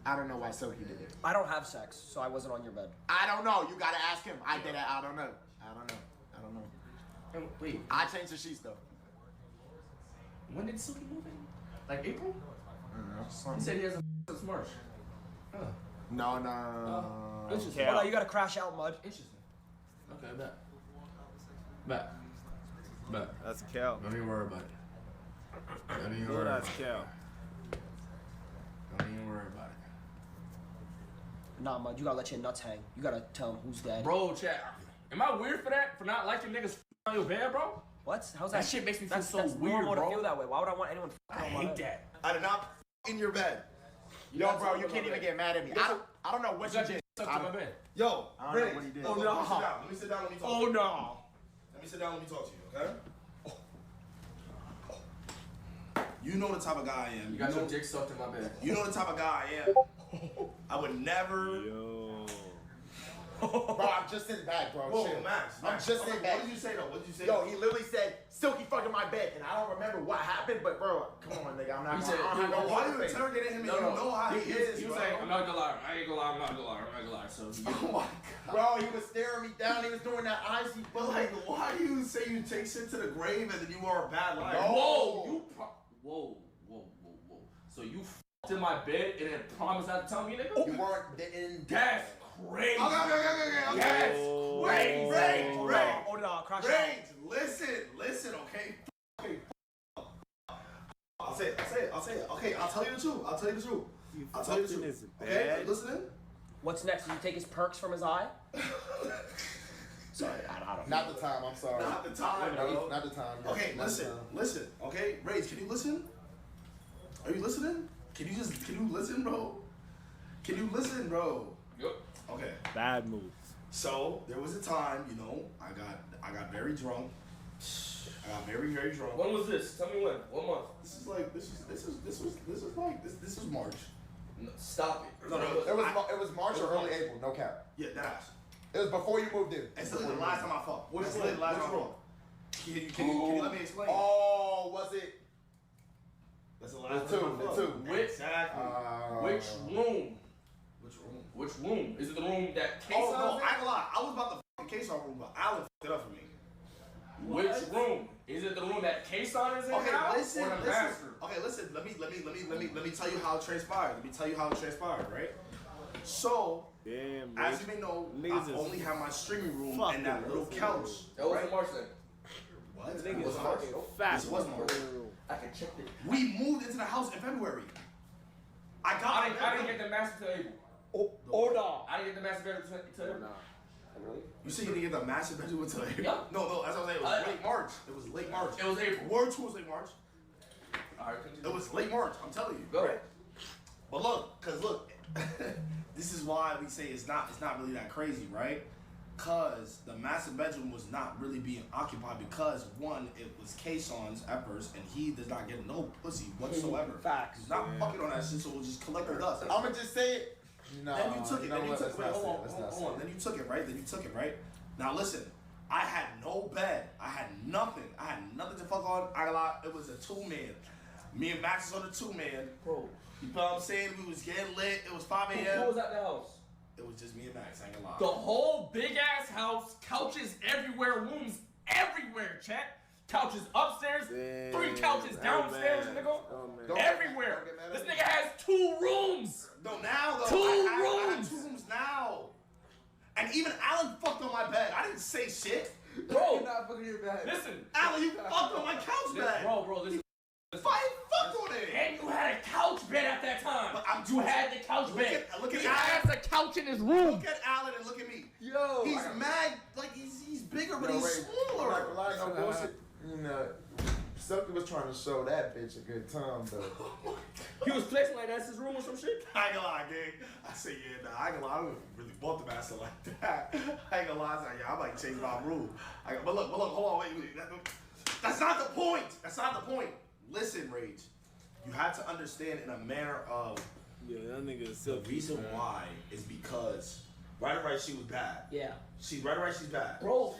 I don't know why Soki did it. I don't have sex, so I wasn't on your bed. I don't know. You gotta ask him. I did it. I don't know. I don't know. I don't know. Wait. I changed the sheets though. When did Silky move in? Like April? Mm-hmm. He said he has a since March. Huh. No. Interesting. Oh no, you gotta crash out, Mud. Interesting. Okay, bet. That's Cal. Don't even worry about it. Don't even No, worry that's about it. Cal. Don't even worry about it. Nah, Mud, you gotta let your nuts hang. You gotta tell him who's dead. Bro, chat. Am I weird for that? For not liking niggas on your bed, bro? What? How's that? That shit makes me feel that's so that's weird, normal bro. to feel that way. Why would I want anyone I on my hate bed? that. I did not in your bed. Yo, bro, you can't even get mad at me. I don't know what you did. Yo, I don't know what he did. Oh no. Let me sit down. Let me talk to you. Oh no. Let me sit down. Let me talk to you. Okay. You know the type of guy I am. You got your dick sucked in my bed. You know the type of guy I am. I would never. Yo. Bro, I'm just sitting back, bro. Whoa, Chill. Max. I'm just sitting back. What did you say though? What did you say? Yo, he literally said, Silky fucking my bed, and I don't remember what happened, but bro, come on, nigga, I'm not He gonna. said, I don't have no why water you face. interrogating him and No, you no. know how he is, He was bro? saying, I'm not gonna lie. I ain't gonna lie. I'm not gonna lie. I'm not gonna lie. So, Oh my god. Bro, he was staring me down. He was doing that icy. But like, why do you say you take shit to the grave and then you are a bad liar? No. Whoa. So you f***ed in my bed and then promised not to tell me, nigga? You weren't in. That's crazy. Okay. That's crazy. Ray. Oh no, crash out. Ray, listen, okay? I'll say it. Okay, I'll tell you the truth. I'll tell you the truth. Okay, listening? What's next? Did you take his perks from his eye? Sorry, I don't know. Not the time. I'm sorry. Not the time, bro. Not the time. Okay, listen. Okay, Ray, can you listen? Are you listening? Can you listen, bro? Can you listen, bro? Yep. Okay. Bad moves. So there was a time, you know, I got very drunk. I got very drunk. When was this? Tell me when. What month? This is March. No, stop it. No, It was March or early April. No cap. Yeah, that's. It was before you moved in. It's literally the last time I fucked. Which one? Last time. Can you let me explain? Oh, was it? That's the last The time I fucked. two. Exactly. Which room? Which room? Which room? Is it the room that Kason Oh no, in? I ain't gonna lie. I was about to fuck the Kason room, but Alan fucked it up for me. Which room? Is it the room that Kason is in Okay, now? listen. Or the master? Okay, listen. Let me tell you how it transpired. Right? So, Damn, as you may know, I only have my streaming room and that little couch. That was right? in March then. What? Niggas It was fucking March. fat. This was March. I can check it. We moved into the house in February. I didn't get the master till April. Oh no. I didn't get the master bedroom till April. You said you didn't get the master bedroom until April? Yeah. No, that's what I'm saying. It was late March. It was late March. It was April. Word 2 was late March. Alright, continue. It was late March, I'm telling you. Go. Right? But look, this is why we say it's not really that crazy, right? Cause the master bedroom was not really being occupied because one, it was Kayson's at first, and he does not get no pussy whatsoever. Facts. He's not fucking on that shit, so we'll just collect the dust. I'ma just say it. No. Then you took it. Then you took it. Wait, hold on. Then Then you took it, right? Now listen, I had no bed. I had nothing. To fuck on. I got. It was a 2-man. Me and Max was on the 2-man. Bro. You know what I'm saying? We was getting lit. It was 5 a.m. Who was at the house? It was just me and Max. I ain't gonna lie. The whole big ass house, couches everywhere, rooms everywhere, chat. Couches upstairs, 3 couches downstairs, nigga. Everywhere. This nigga has 2 rooms. No, now though. 2 I have rooms. 2 rooms now. And even Alan fucked on my bed. I didn't say shit. Bro, You're not fucking your bed. Listen, Alan, you fucked on my couch bed. Bro, listen. Fucked on it. And you had a couch bed at that time. But you had the couch bed. Look at he Alan. has a couch in his room. Look at Alan and look at me. Yo. He's mad. Like, he's bigger, but he's smaller. Like, no bullshit. You know, Silky was trying to show that bitch a good time, though. He was flexing like that's his room or some shit? I ain't gonna lie, gang. I say, yeah, nah, I ain't gonna lie. I wouldn't really bought the master like that. I ain't gonna lie. I was like, yeah, I might change my room. But look, hold on, wait. That's not the point. That's not the point. Listen, Rage. You have to understand in a manner of Yeah, that nigga is the Silky, reason man. why is because right or right, she was bad. Yeah. She's right or right, she's bad. Bro,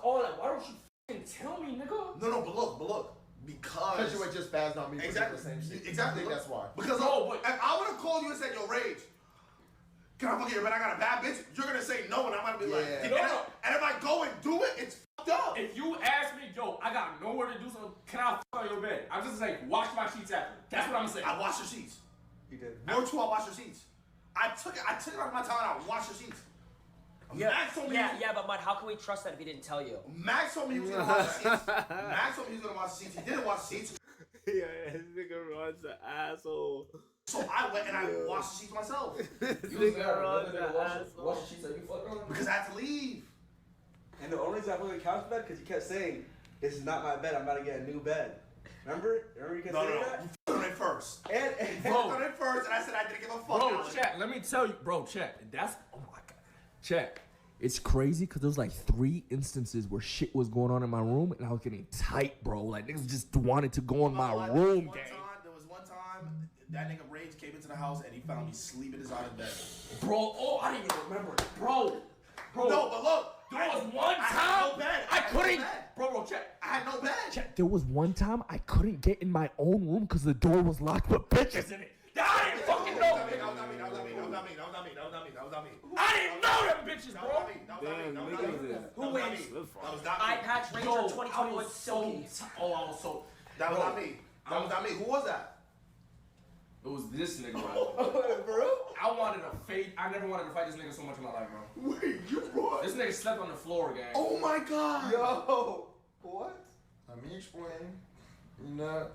all that. Why don't you fucking tell me, nigga? No, but look. Because you were just spazzed on me for exactly the same shit. Exactly. I think that's why. Because if I would have called you and said, yo, Rage, can I fuck your bed? I got a bad bitch. You're gonna say no, and I'm gonna be like, No. and if I go and do it, it's fucked up. If you ask me, yo, I got nowhere to do something, can I fuck on your bed? I'm just like, wash my sheets after. That's what I'm gonna say. I wash your sheets. You did. More to I wash your sheets. I took it out of my time and I washed your sheets. Max told me. Yeah, but Mud, how can we trust that if he didn't tell you? Max told me he was gonna wash the sheets. Max told me he was gonna wash the sheets. He didn't wash the sheets. Yeah, this nigga runs the asshole. So I went and I washed the sheets myself. This nigga runs the asshole. Wash the sheets that you fucked on? Because I had to leave. And the only reason I fucked the couch bed because you kept saying, "This is not my bed. I'm about to get a new bed." Remember you kept saying that? You fucked on it first. And You fucked on it first, and I said I didn't give a fuck. Bro, Alex. chat, let me tell you, bro, chat, that's, oh my God. Chat, It's crazy because there was like 3 instances where shit was going on in my room and I was getting tight, bro. Like niggas just wanted to go in my room, gang. There was one time that nigga Rage came into the house and he found me sleeping inside his bed. Bro, I didn't even remember it. Bro. No, but look. There was one time. I had no bed. I couldn't. Bro, check. I had no bed. Check, there was one time I couldn't get in my own room because the door was locked with bitches in it. I didn't fucking know. That was not me. I didn't know them bitches, bro. Who wins? That was not me. Eye Patch Ranger 2021 Silky. I was so. That was not me. That was not me. Who was that? It was this nigga, bro. I wanted to fight. I never wanted to fight this nigga so much in my life, bro. Wait, you brought? This nigga slept on the floor, gang. Oh my God. Yo, what? Let me explain. You know,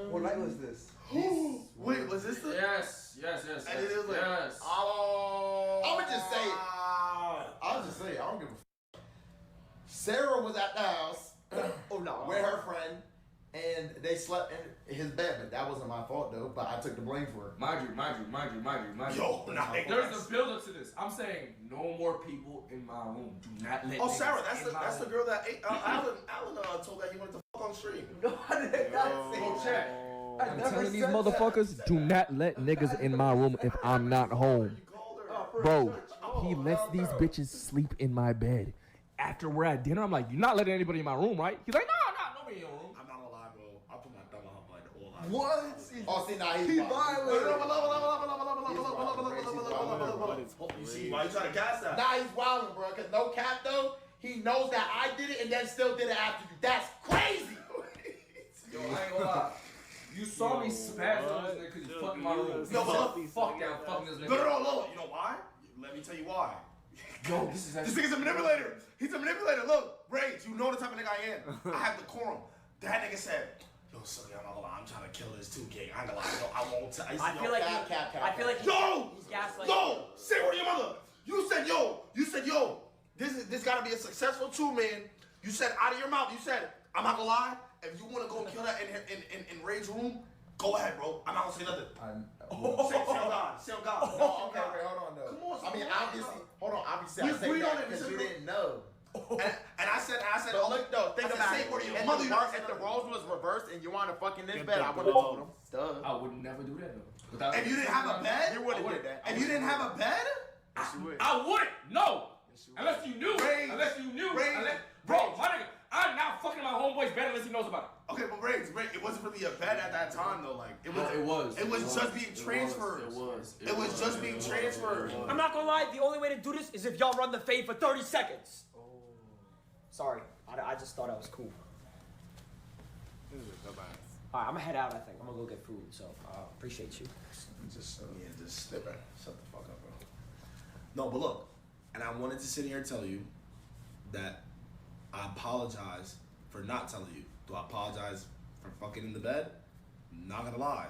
What night was this? Wait, was this the? Yes. And it was like, yes. oh, I'ma just say it. I'll just say it. I don't give a f. Sarah was at the house with her friend, and they slept in his bed, but that wasn't my fault though. But I took the blame for it. Mind you. Yo, There's a build up to this. I'm saying no more people in my room. Do not let. Oh, niggas Sarah, in my that's the room. girl that Alan told that he wanted to fuck on stream. No, I did not say Bro, that. check. I'm telling these motherfuckers, do not let niggas in my room if I'm not home. Bro, he lets these bitches sleep in my bed. After we're at dinner, I'm like, you're not letting anybody in my room, right? He's like, no, nobody in your room. I'm not gonna lie, bro. I put my thumb on her butt all night. What? Oh, see, now he's He violated. You see why you trying to gas that? Nah, he's wilding, bro. Cause no cap though, he knows that I did it and then still did it after you. That's crazy. Yo, I ain't gonna lie. You saw me spaz on this nigga because you fucking my room. Yo, Fuck down, fucking this nigga. No. You know why? Let me tell you why. Yo, this nigga's a manipulator. He's a manipulator. Look, Rage, you know the type of nigga I am. I have decorum. That nigga said, yo, Silly, I'm not gonna lie. I'm trying to kill this too, gang. I ain't gonna lie. No, I won't tell. I feel like he's gaslighting. No! Say word to your mother. You said, yo, this gotta be a successful 2-man. You said out of your mouth, you said, I'm not gonna lie. If you wanna go and kill that in Rage's room, go ahead, bro. I'm not gonna say nothing. Say on God. No, okay, hold on though. Come on, I mean, obviously, obviously We I say agreed on that it, because Mr. you Gro- didn't know. And I said, But look though, think about it. Say word to your If mother. the roles was reversed and you wanted to fuck in this bed, I wouldn't have told him. Duh. I would never do that though. If you didn't have a bed, You would have did that. if you didn't have a bed, I wouldn't. No. Unless you knew. Rage. Unless you knew. Rage. Bro, my nigga, I'm not fucking my homeboy's bed unless he knows about it. Okay, but Riggs, it wasn't really a bet at that time though. Like it was just being transferred. It was just being transferred. I'm not gonna lie, the only way to do this is if y'all run the fade for 30 seconds. Oh. Sorry, I just thought I was cool. Alright, I'm gonna head out, I think. I'm gonna go get food, so appreciate you. Just step back. Shut the fuck up, bro. No, but look, and I wanted to sit here and tell you that I apologize for not telling you. Do I apologize for fucking in the bed? Not gonna lie.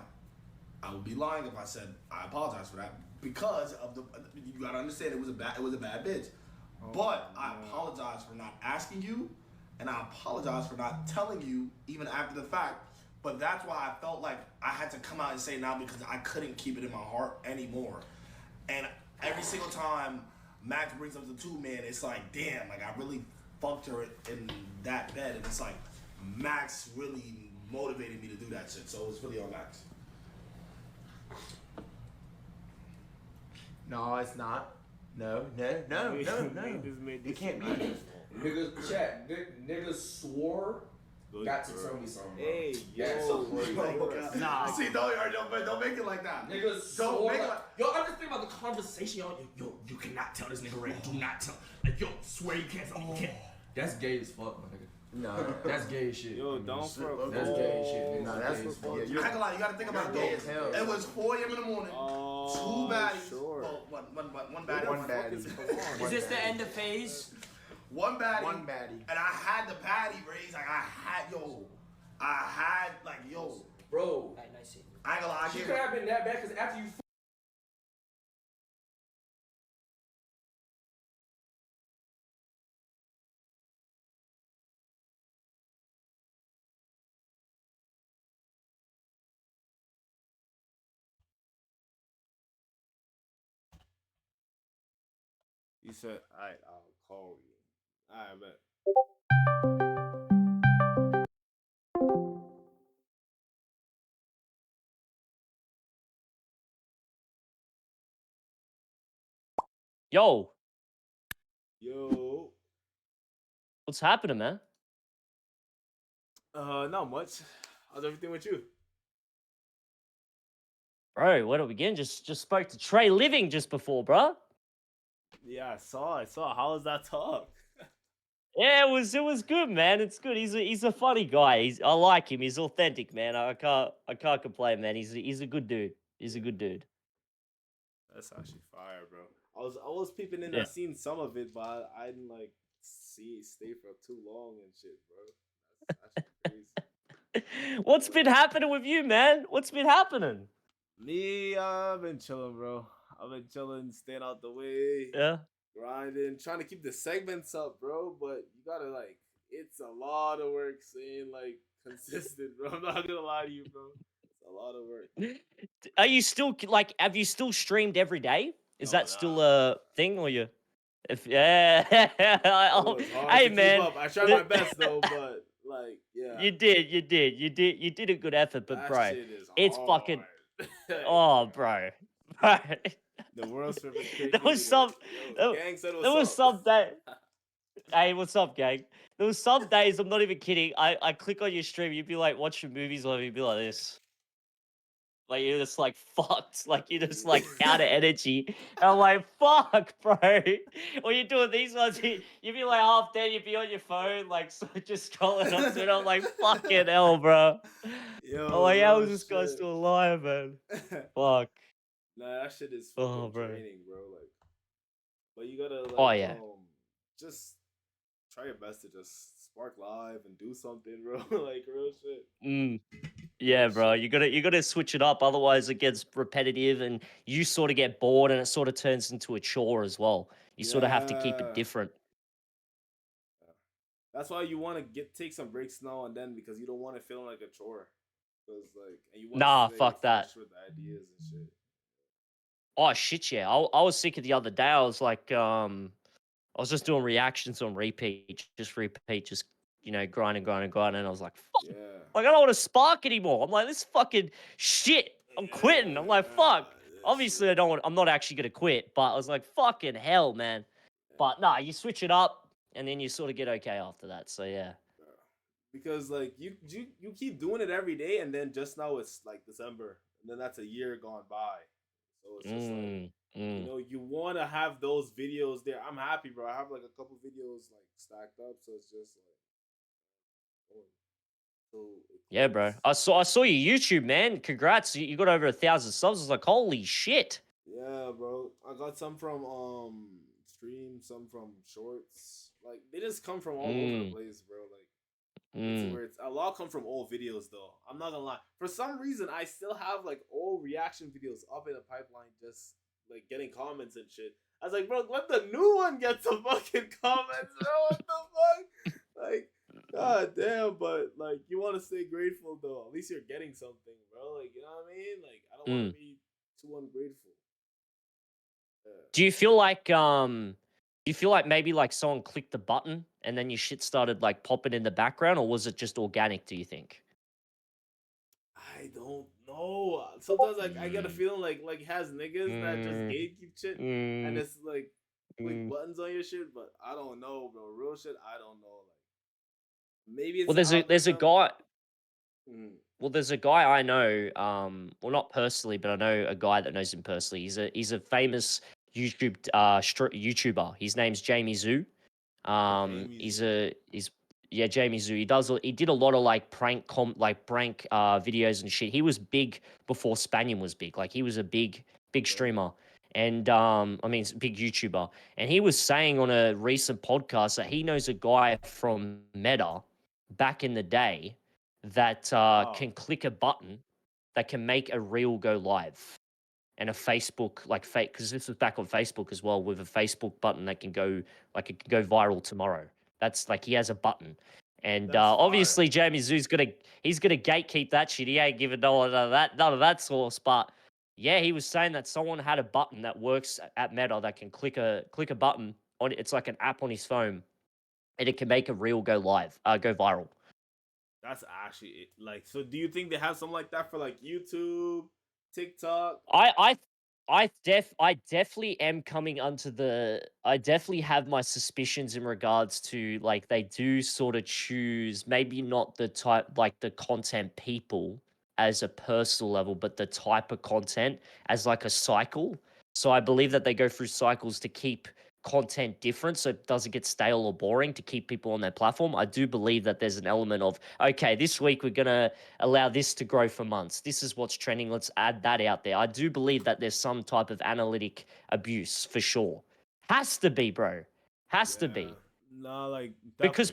I would be lying if I said I apologize for that because of the. You gotta understand it was a bad bitch. But I apologize for not asking you, and I apologize for not telling you even after the fact. But that's why I felt like I had to come out and say now because I couldn't keep it in my heart anymore. And every single time Max brings up the 2-man, it's like, damn, like I really fucked her in that bed, and it's like Max really motivated me to do that shit. So it was really on Max. No, it's not. No. It can't be. Niggas, chat. Niggas swore. Got to tell me something, bro. Hey, That's so crazy. Nah. See, don't make it like that. Niggas Don't make it like. Yo, I'm just thinking about the conversation, yo, you cannot tell this nigga Ray. Do not tell. Like, yo, swear you can't tell me. You can't. That's gay as fuck, my nigga. No, that's gay as shit. Yo, don't throw. That's gay as shit. No, that's gay as fuck. yeah, I ain't gonna lie, you gotta think about gay it. as hell. It was 4 a.m. in the morning. 2 baddies. Sure. Well, one baddie. Is this the end of phase? One baddie. One baddie. And I had the baddie raised. Like I had Bro. Alright, nice seeing you. I ain't gonna lie. She could have been that bad because after you. He said, alright, I'll call you. Alright, bet. Yo, Yo. what's happening, man? Not much. How's everything with you? Bro, where do we begin? Just spoke to Trey Living just before, bro. Yeah, I saw. How was that talk? Yeah, it was good, man. It's good. He's a funny guy. I like him. He's authentic, man. I can't complain, man. He's a good dude. He's a good dude. That's actually fire, bro. I was peeping in. Yeah. I seen some of it, but I didn't like stay for too long and shit, bro. That's actually crazy. What's been happening with you, man? What's been happening? Me, I've been chilling, bro. I've been chilling, staying out the way. Yeah. Grinding, trying to keep the segments up, bro. But you gotta like, it's a lot of work staying like consistent, bro. I'm not gonna lie to you, bro. It's a lot of work. Are you still like? Have you still streamed every day? Is that still a thing, or you? If yeah, hey man, I tried my best though, but like yeah, you did a good effort, but that bro, shit is it's hard. fucking. Oh, bro. The world's favorite. There was some. Gang said There was some day. Hey, what's up, gang? There was some days, I'm not even kidding. I click on your stream, you'd be like watching movies, or you'd be like this. Like you're just like fucked. Like you're just like out of energy. And I'm like, fuck, bro. Or you're doing these ones, you'd be like half dead, you'd be on your phone, like so just scrolling up to it. I'm like, fucking hell, bro. Yo, I'm like, how is this guy shit. still alive, man? Fuck. Nah, that shit is Oh, fucking bro. draining, bro. Like, but you gotta like, Oh, yeah. just try your best to just spark live and do something, bro. Like real shit. Yeah, bro. You gotta switch it up, otherwise it gets repetitive and you sort of get bored and it sort of turns into a chore as well. You sort of have to keep Yeah. it different. That's why you want to take some breaks now and then because you don't want it feeling like a chore. Cause like, and you want Nah, to fuck that. with the ideas and shit. Oh shit, yeah. I was sick of the other day. I was like, I was just doing reactions on repeat, just grinding. And I was like, fuck. Yeah. Like I don't want to spark anymore. I'm like, this fucking shit. I'm quitting. I'm like, fuck. Obviously, I'm not actually gonna quit, but I was like, fucking hell, man. But nah, you switch it up, and then you sort of get okay after that. So yeah. Because like you keep doing it every day, and then just now it's like December, and then that's a year gone by. So it's just like you want to have those videos there. I'm happy, bro. I have like a couple videos like stacked up, so it's just like, so Yeah, bro. I saw your YouTube, man. Congrats. You got over 1,000 subs. I was like, holy shit. yeah, bro. I got some from streams, some from shorts. Like they just come from all over the place, bro. Like it's where it's a lot come from old videos though. I'm not gonna lie. For some reason, I still have like old reaction videos up in the pipeline, just like getting comments and shit. I was like, bro, let the new one get some fucking comments, bro. What the fuck? Like, god damn. But like, you want to stay grateful though. At least you're getting something, bro. Like, you know what I mean? Like, I don't want to be too ungrateful. Do you feel like maybe like someone clicked the button and then your shit started like popping in the background, or was it just organic, do you think? I don't know. Sometimes like I get a feeling like it has niggas that just gatekeep shit and it's like click buttons on your shit, but I don't know, bro. Real shit, I don't know. Like maybe it's Well, there's a guy. Mm. Well, there's a guy I know. Well, not personally, but I know a guy that knows him personally. He's a famous YouTuber. His name's Jamie Zoo. He's Jamie Zoo. He did a lot of like prank videos and shit. He was big before Spanion was big. Like he was a big streamer. And I mean, it's a big YouTuber. And he was saying on a recent podcast that he knows a guy from Meta back in the day that can click a button that can make a reel go live, and a Facebook like fake, because this was back on Facebook as well, with a Facebook button that can go like it can go viral tomorrow. That's like he has a button, and obviously Jamie Zoo's gonna gatekeep that shit. He ain't giving none of that source, but yeah, he was saying that someone had a button that works at Meta that can click a button on it. It's like an app on his phone, and it can make a reel go live, go viral. That's actually it. Like, so do you think they have something like that for like YouTube, TikTok? I definitely am coming onto the. I definitely have my suspicions in regards to like they do sort of choose maybe not the type like the content people as a personal level, but the type of content as like a cycle. So I believe that they go through cycles to keep content different so it doesn't get stale or boring, to keep people on their platform. I do believe that there's an element of, okay, this week we're going to allow this to grow for months. This is what's trending. Let's add that out there. I do believe that there's some type of analytic abuse for sure. Has to be, bro. Has to be. No, like because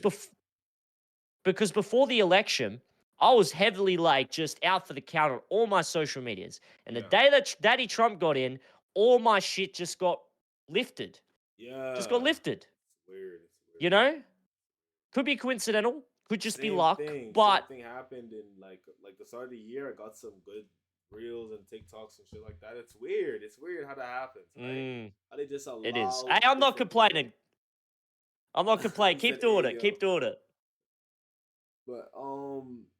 before the election, I was heavily like just out for the count on all my social medias. And the day that Daddy Trump got in, all my shit just got lifted. Yeah. Just got lifted. It's weird. You know? Could be coincidental. Could just be luck. Same But thing happened in like the start of the year. I got some good reels and TikToks and shit like that. It's weird. It's weird how that happens, right? How they just allow. it is. Hey, I'm not complaining. I'm not complaining. Keep doing it. Keep doing it. But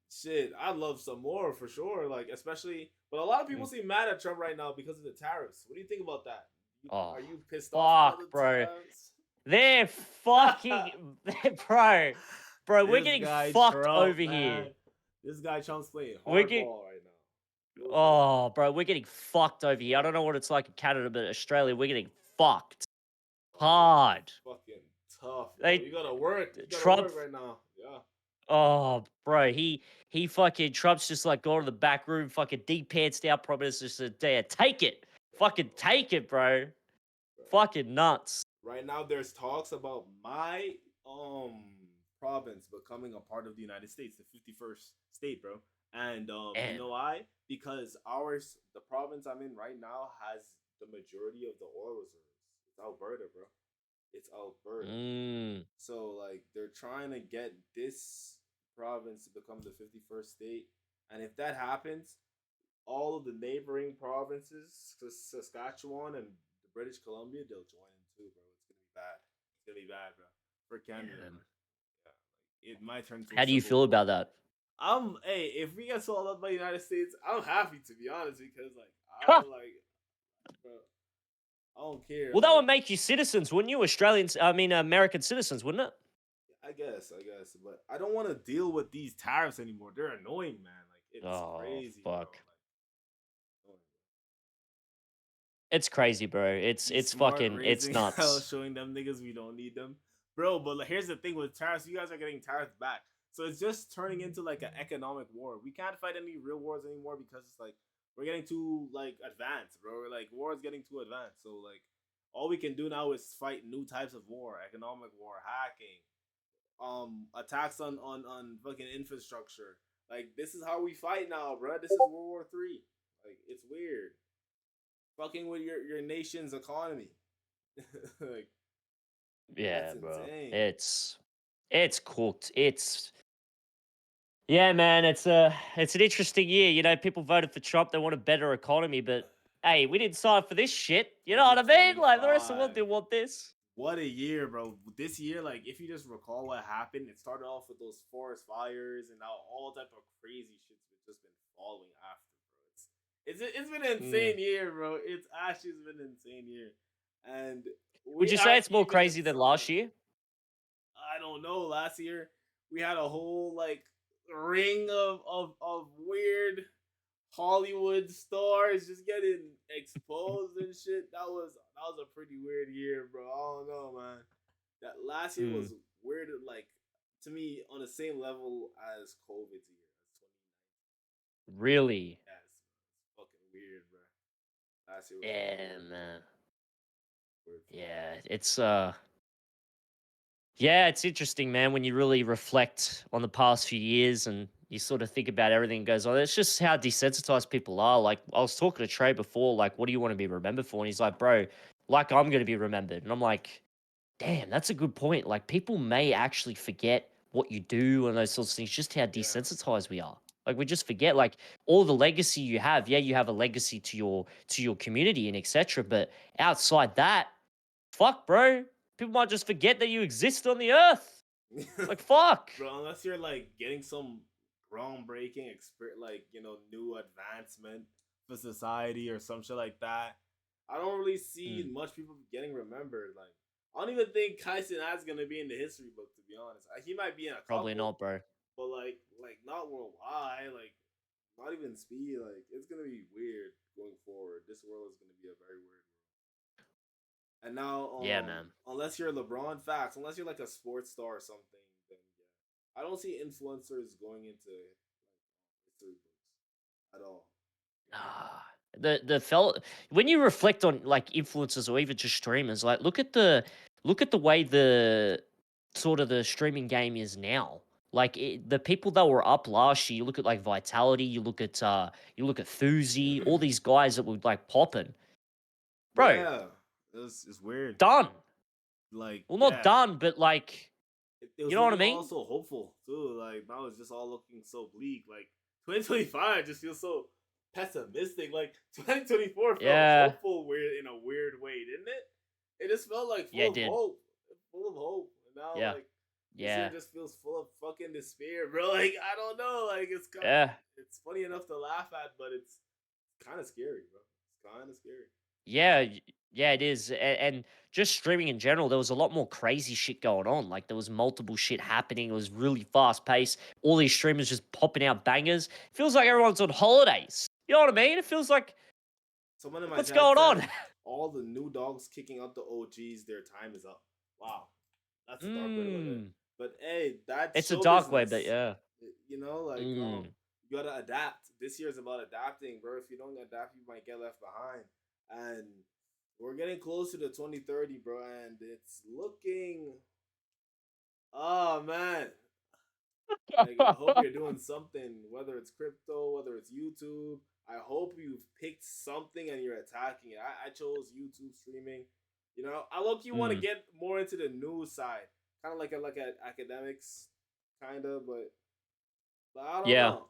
shit, I'd love some more for sure. Like especially, but a lot of people seem mad at Trump right now because of the tariffs. What do you think about that? Are you pissed off? Fuck, bro. They're fucking, bro. We're getting fucked over here. This guy Trump's playing We're hardball right now. Oh, bro, we're getting fucked over here. I don't know what it's like in Canada, but Australia, we're getting fucked hard. Fucking tough. They- You gotta work. You gotta Trump- work right now. Yeah. Oh, bro, he fucking Trump's just like going to the back room, fucking deep pants out, promise just there. Take it, fucking take it, bro. Fucking nuts. Right now, there's talks about my province becoming a part of the United States, the 51st state, bro. And you know why? Because the province I'm in right now has the majority of the oil reserves. It's Alberta, bro. It's Alberta. So like they're trying to get this province to become the 51st state, and if that happens, all of the neighboring provinces, Saskatchewan and British Columbia, they'll join in too, bro. It's gonna be bad. It's gonna be bad, bro. For Canada. Yeah, like, it might turn to. How do you feel about that? Hey, if we get sold out by the United States, I'm happy to be honest because bro, I don't care. Well, that would make you citizens, wouldn't you? American citizens, wouldn't it? guess, but I don't want to deal with these tariffs anymore. They're annoying, man. Like it's crazy. Fuck. Bro. It's crazy, bro. It's Smart fucking it's raising hell, nuts. showing them niggas we don't need them, bro. But like, here's the thing with tariffs, you guys are getting tariffs back, so it's just turning into like an economic war. We can't fight any real wars anymore because it's like we're getting too like advanced, bro. We're like war is getting too advanced, so like all we can do now is fight new types of war, economic war, hacking, attacks on fucking infrastructure. Like this is how we fight now, bro. This is World War III. Like it's weird. Fucking with your nation's economy. Like Yeah, that's bro. insane. It's cooked. Yeah, man. It's an interesting year. You know, people voted for Trump. They want a better economy, but hey, we didn't sign up for this shit. You know what I mean? Like the rest of the world didn't want this. What a year, bro. This year, like if you just recall what happened, it started off with those forest fires and now all type of crazy shit's just been following after, bro. It's been an insane year, bro. It's actually been an insane year. And Would you say it's more crazy than last year? I don't know. Last year we had a whole like ring of weird Hollywood stars just getting exposed and shit. That was a pretty weird year, bro. I don't know, man. That last year was weird, like to me on the same level as COVID's year. Really? Yeah, it's fucking weird, bro. Last year was Yeah, man. weird. Yeah, it's interesting, man, when you really reflect on the past few years and you sort of think about everything that goes on. It's just how desensitized people are. Like, I was talking to Trey before, like, what do you want to be remembered for? And he's like, bro, like, I'm going to be remembered. And I'm like, damn, that's a good point. Like, people may actually forget what you do and those sorts of things, just how desensitized we are. Like, we just forget, like, all the legacy you have. Yeah, you have a legacy to your community and etc. But outside that, fuck, bro. People might just forget that you exist on the earth. Like, fuck. Bro, unless you're like getting some groundbreaking like, you know, new advancement for society or some shit like that, I don't really see much people getting remembered. Like, I don't even think Kyson Ad's gonna be in the history book, to be honest. He might be in a couple, Probably not, bro. but like not worldwide, like not even speed. Like it's gonna be weird going forward. This world is gonna be a very weird world. And now, Yeah, man. unless you're LeBron, facts, unless you're like a sports star or something, then yeah, I don't see influencers going into like history books at all. The fella, when you reflect on like influencers or even just streamers, like look at the way the sort of the streaming game is now. Like the people that were up last year, you look at like Vitality, you look at Thuzi, all these guys that were like popping, bro. Yeah, it's weird. Done. Like, well, not done, but like, it was you know what I mean? Also hopeful too. Like now it's just all looking so bleak. Like 2025 just feels so pessimistic. Like 2024 felt hopeful weird in a weird way, didn't it? It just felt like full of hope. Full of hope. And now like this year just feels full of fucking despair, bro. Like I don't know. Like it's it's funny enough to laugh at, but it's kind of scary, bro. It's kind of scary. Yeah, it is. And just streaming in general, there was a lot more crazy shit going on. Like, there was multiple shit happening. It was really fast paced. All these streamers just popping out bangers. It feels like everyone's on holidays. You know what I mean? It feels like, someone in my what's chat going on? said, all the new dogs kicking out the OGs, their time is up. Wow. That's a dark way to look at it. But hey, it's a dark way, but yeah. You know, like, you gotta adapt. This year's about adapting, bro. If you don't adapt, you might get left behind. And we're getting closer to 2030, bro, and it's looking. Oh man, like, I hope you're doing something. Whether it's crypto, whether it's YouTube, I hope you've picked something and you're attacking it. I chose YouTube streaming. You know, I look you want to get more into the news side, kind of like at academics, kind of, but I don't know.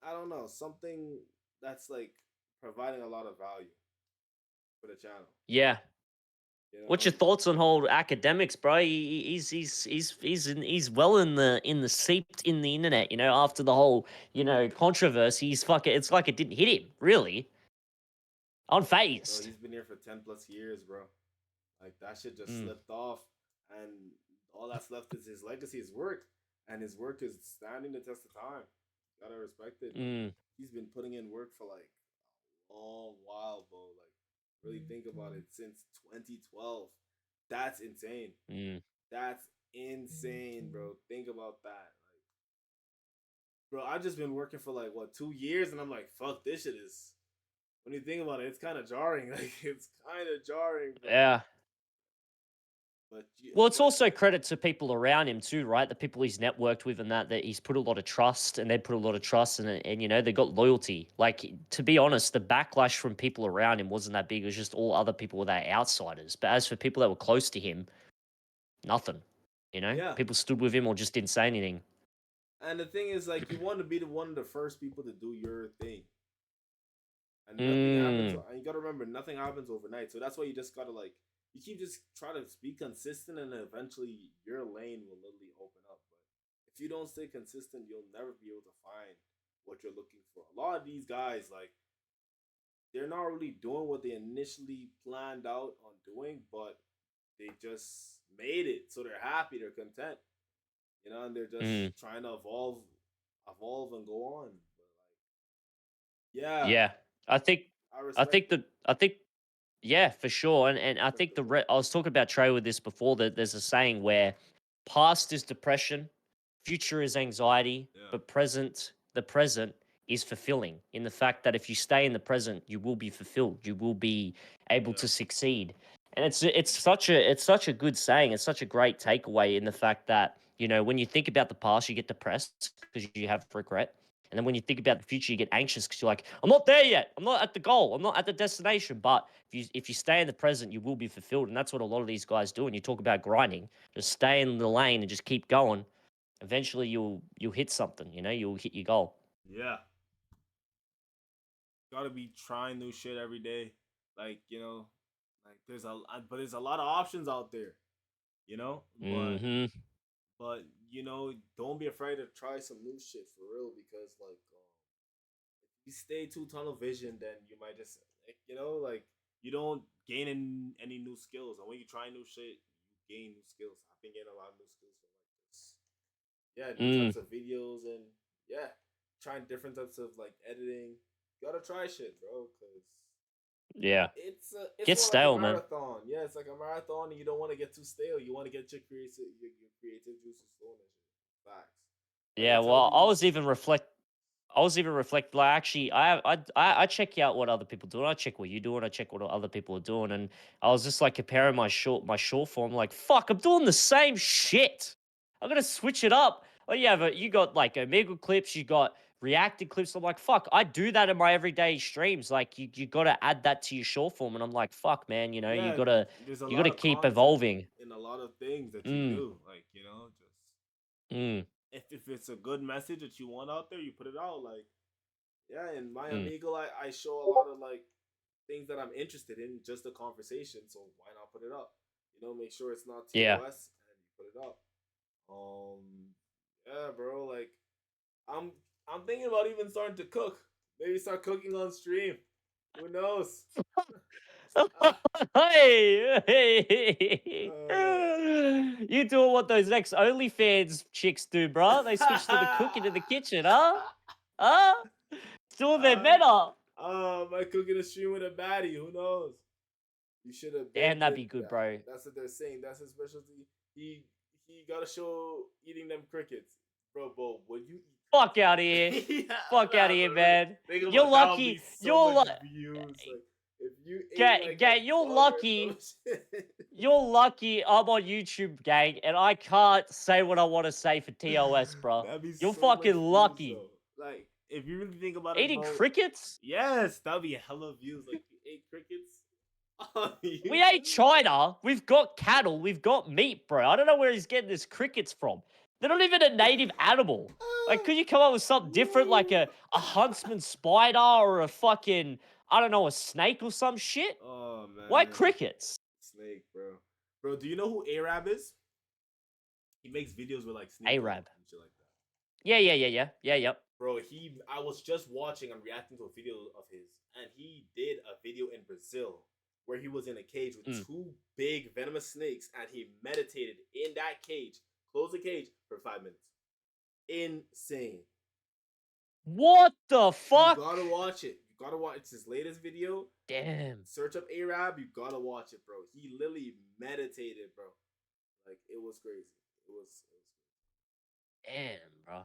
I don't know, something that's like providing a lot of value for the channel. Yeah. You know? What's your thoughts on whole academics, bro? He's well in the seeped in the internet. You know, after the whole controversy, he's fucking. It's like it didn't hit him really. Unfazed. Bro, he's been here for 10+ years, bro. Like that shit just slipped off, and all that's left is his legacy, his work, and his work is standing the test of time. Gotta respect it. Mm. He's been putting in work for like a long while, bro. Like, really think about it, since 2012. That's insane. Mm. That's insane, bro. Think about that. Like, bro, I've just been working for like what 2 years, and I'm like, fuck, this shit is. When you think about it, it's kind of jarring. Like, it's kind of jarring, bro. Yeah. But Well, it's also credit to people around him too, right? The people he's networked with and that he's put a lot of trust, and they put a lot of trust in it, and you know, they got loyalty. Like, to be honest, the backlash from people around him wasn't that big. It was just all other people that are outsiders. But as for people that were close to him, nothing. You know? Yeah. People stood with him or just didn't say anything. And the thing is, like, you want to be one of the first people to do your thing. And nothing happens. And you gotta remember, nothing happens overnight. So that's why you just gotta like, you keep just try to be consistent, and eventually your lane will literally open up. But if you don't stay consistent, you'll never be able to find what you're looking for. A lot of these guys, like, they're not really doing what they initially planned out on doing, but they just made it, so they're happy, they're content, you know, and they're just trying to evolve and go on. But like, Yeah. I think yeah, for sure. And I think I was talking about Trey with this before, that there's a saying where past is depression, future is anxiety, but the present is fulfilling, in the fact that if you stay in the present, you will be fulfilled. You will be able to succeed. And it's such a good saying. It's such a great takeaway, in the fact that, you know, when you think about the past, you get depressed because you have regret. And then when you think about the future, you get anxious because you're like, I'm not there yet. I'm not at the goal. I'm not at the destination. But if you stay in the present, you will be fulfilled. And that's what a lot of these guys do. And you talk about grinding, just stay in the lane and just keep going. Eventually, you'll hit something. You know, you'll hit your goal. yeah, gotta be trying new shit every day. Like, you know, like there's a lot of options out there, you know. But you know, don't be afraid to try some new shit for real, because like, if you stay too tunnel vision, then you might just, like, you know, like, you don't gain any new skills. And when you try new shit, you gain new skills. I've been getting a lot of new skills from like this. Yeah, new types of videos, and yeah, trying different types of like editing. Gotta try shit, bro, because Yeah. it's Get more stale, like a man. marathon. Yeah, it's like a marathon, and you don't want to get too stale. You want to get your creative juices flowing and shit. Facts. Yeah, well, I was even reflect. Like, actually, I check out what other people do. I check what you do, and I check what other people are doing. And I was just like comparing my short form. Like, fuck, I'm doing the same shit. I'm gonna switch it up. Oh yeah, but you got like Omega clips, you got reacted clips. I'm like, fuck, I do that in my everyday streams. Like, you gotta add that to your short form. And I'm like, fuck, man, you know, Yeah, there's a you lot gotta of keep content evolving. in a lot of things that you do. Like, you know, just if it's a good message that you want out there, you put it out. Like, yeah, in my Amigo, I show a lot of like things that I'm interested in, just a conversation. So why not put it up? You know, make sure it's not TOS, Yeah. and you put it up. Yeah, bro. Like, I'm thinking about even starting to cook. Maybe start cooking on stream. Who knows? Hey, you doing what those ex OnlyFans chicks do, bro? They switch to the cooking in the kitchen, huh? Huh? Doing their better. Might cook in a stream with a baddie. Who knows? You should have been. Damn, that'd be good, bro. That's what they're saying. That's his specialty. He got to show eating them crickets, bro. Would you? Fuck out of here. Fuck out of here, man. You're lucky. You're lucky. If you You're lucky. You're lucky I'm on YouTube, gang, and I can't say what I want to say for TOS, bro. You're fucking lucky. Like, if you really think about it, Eating crickets? Yes, that'd be hella views. Like, you ate crickets. We ate China. We've got cattle. We've got meat, bro. I don't know where he's getting this crickets from. They're not even a native animal. Like, could you come up with something different, like a huntsman spider or a fucking, I don't know, a snake or some shit? Oh, man. Why crickets? Snake, bro. Bro, do you know who Arab is? He makes videos with like snake Arab. and shit like that. Yeah. Bro, I was just watching and reacting to a video of his, and he did a video in Brazil where he was in a cage with 2 big venomous snakes and he meditated in that cage, closed the cage for 5 minutes. Insane. What the fuck? You gotta watch it. You gotta watch. It's his latest video. Damn. Search up Arab. You gotta watch it, bro. He literally meditated, bro. Like it was crazy. It was Damn, bro.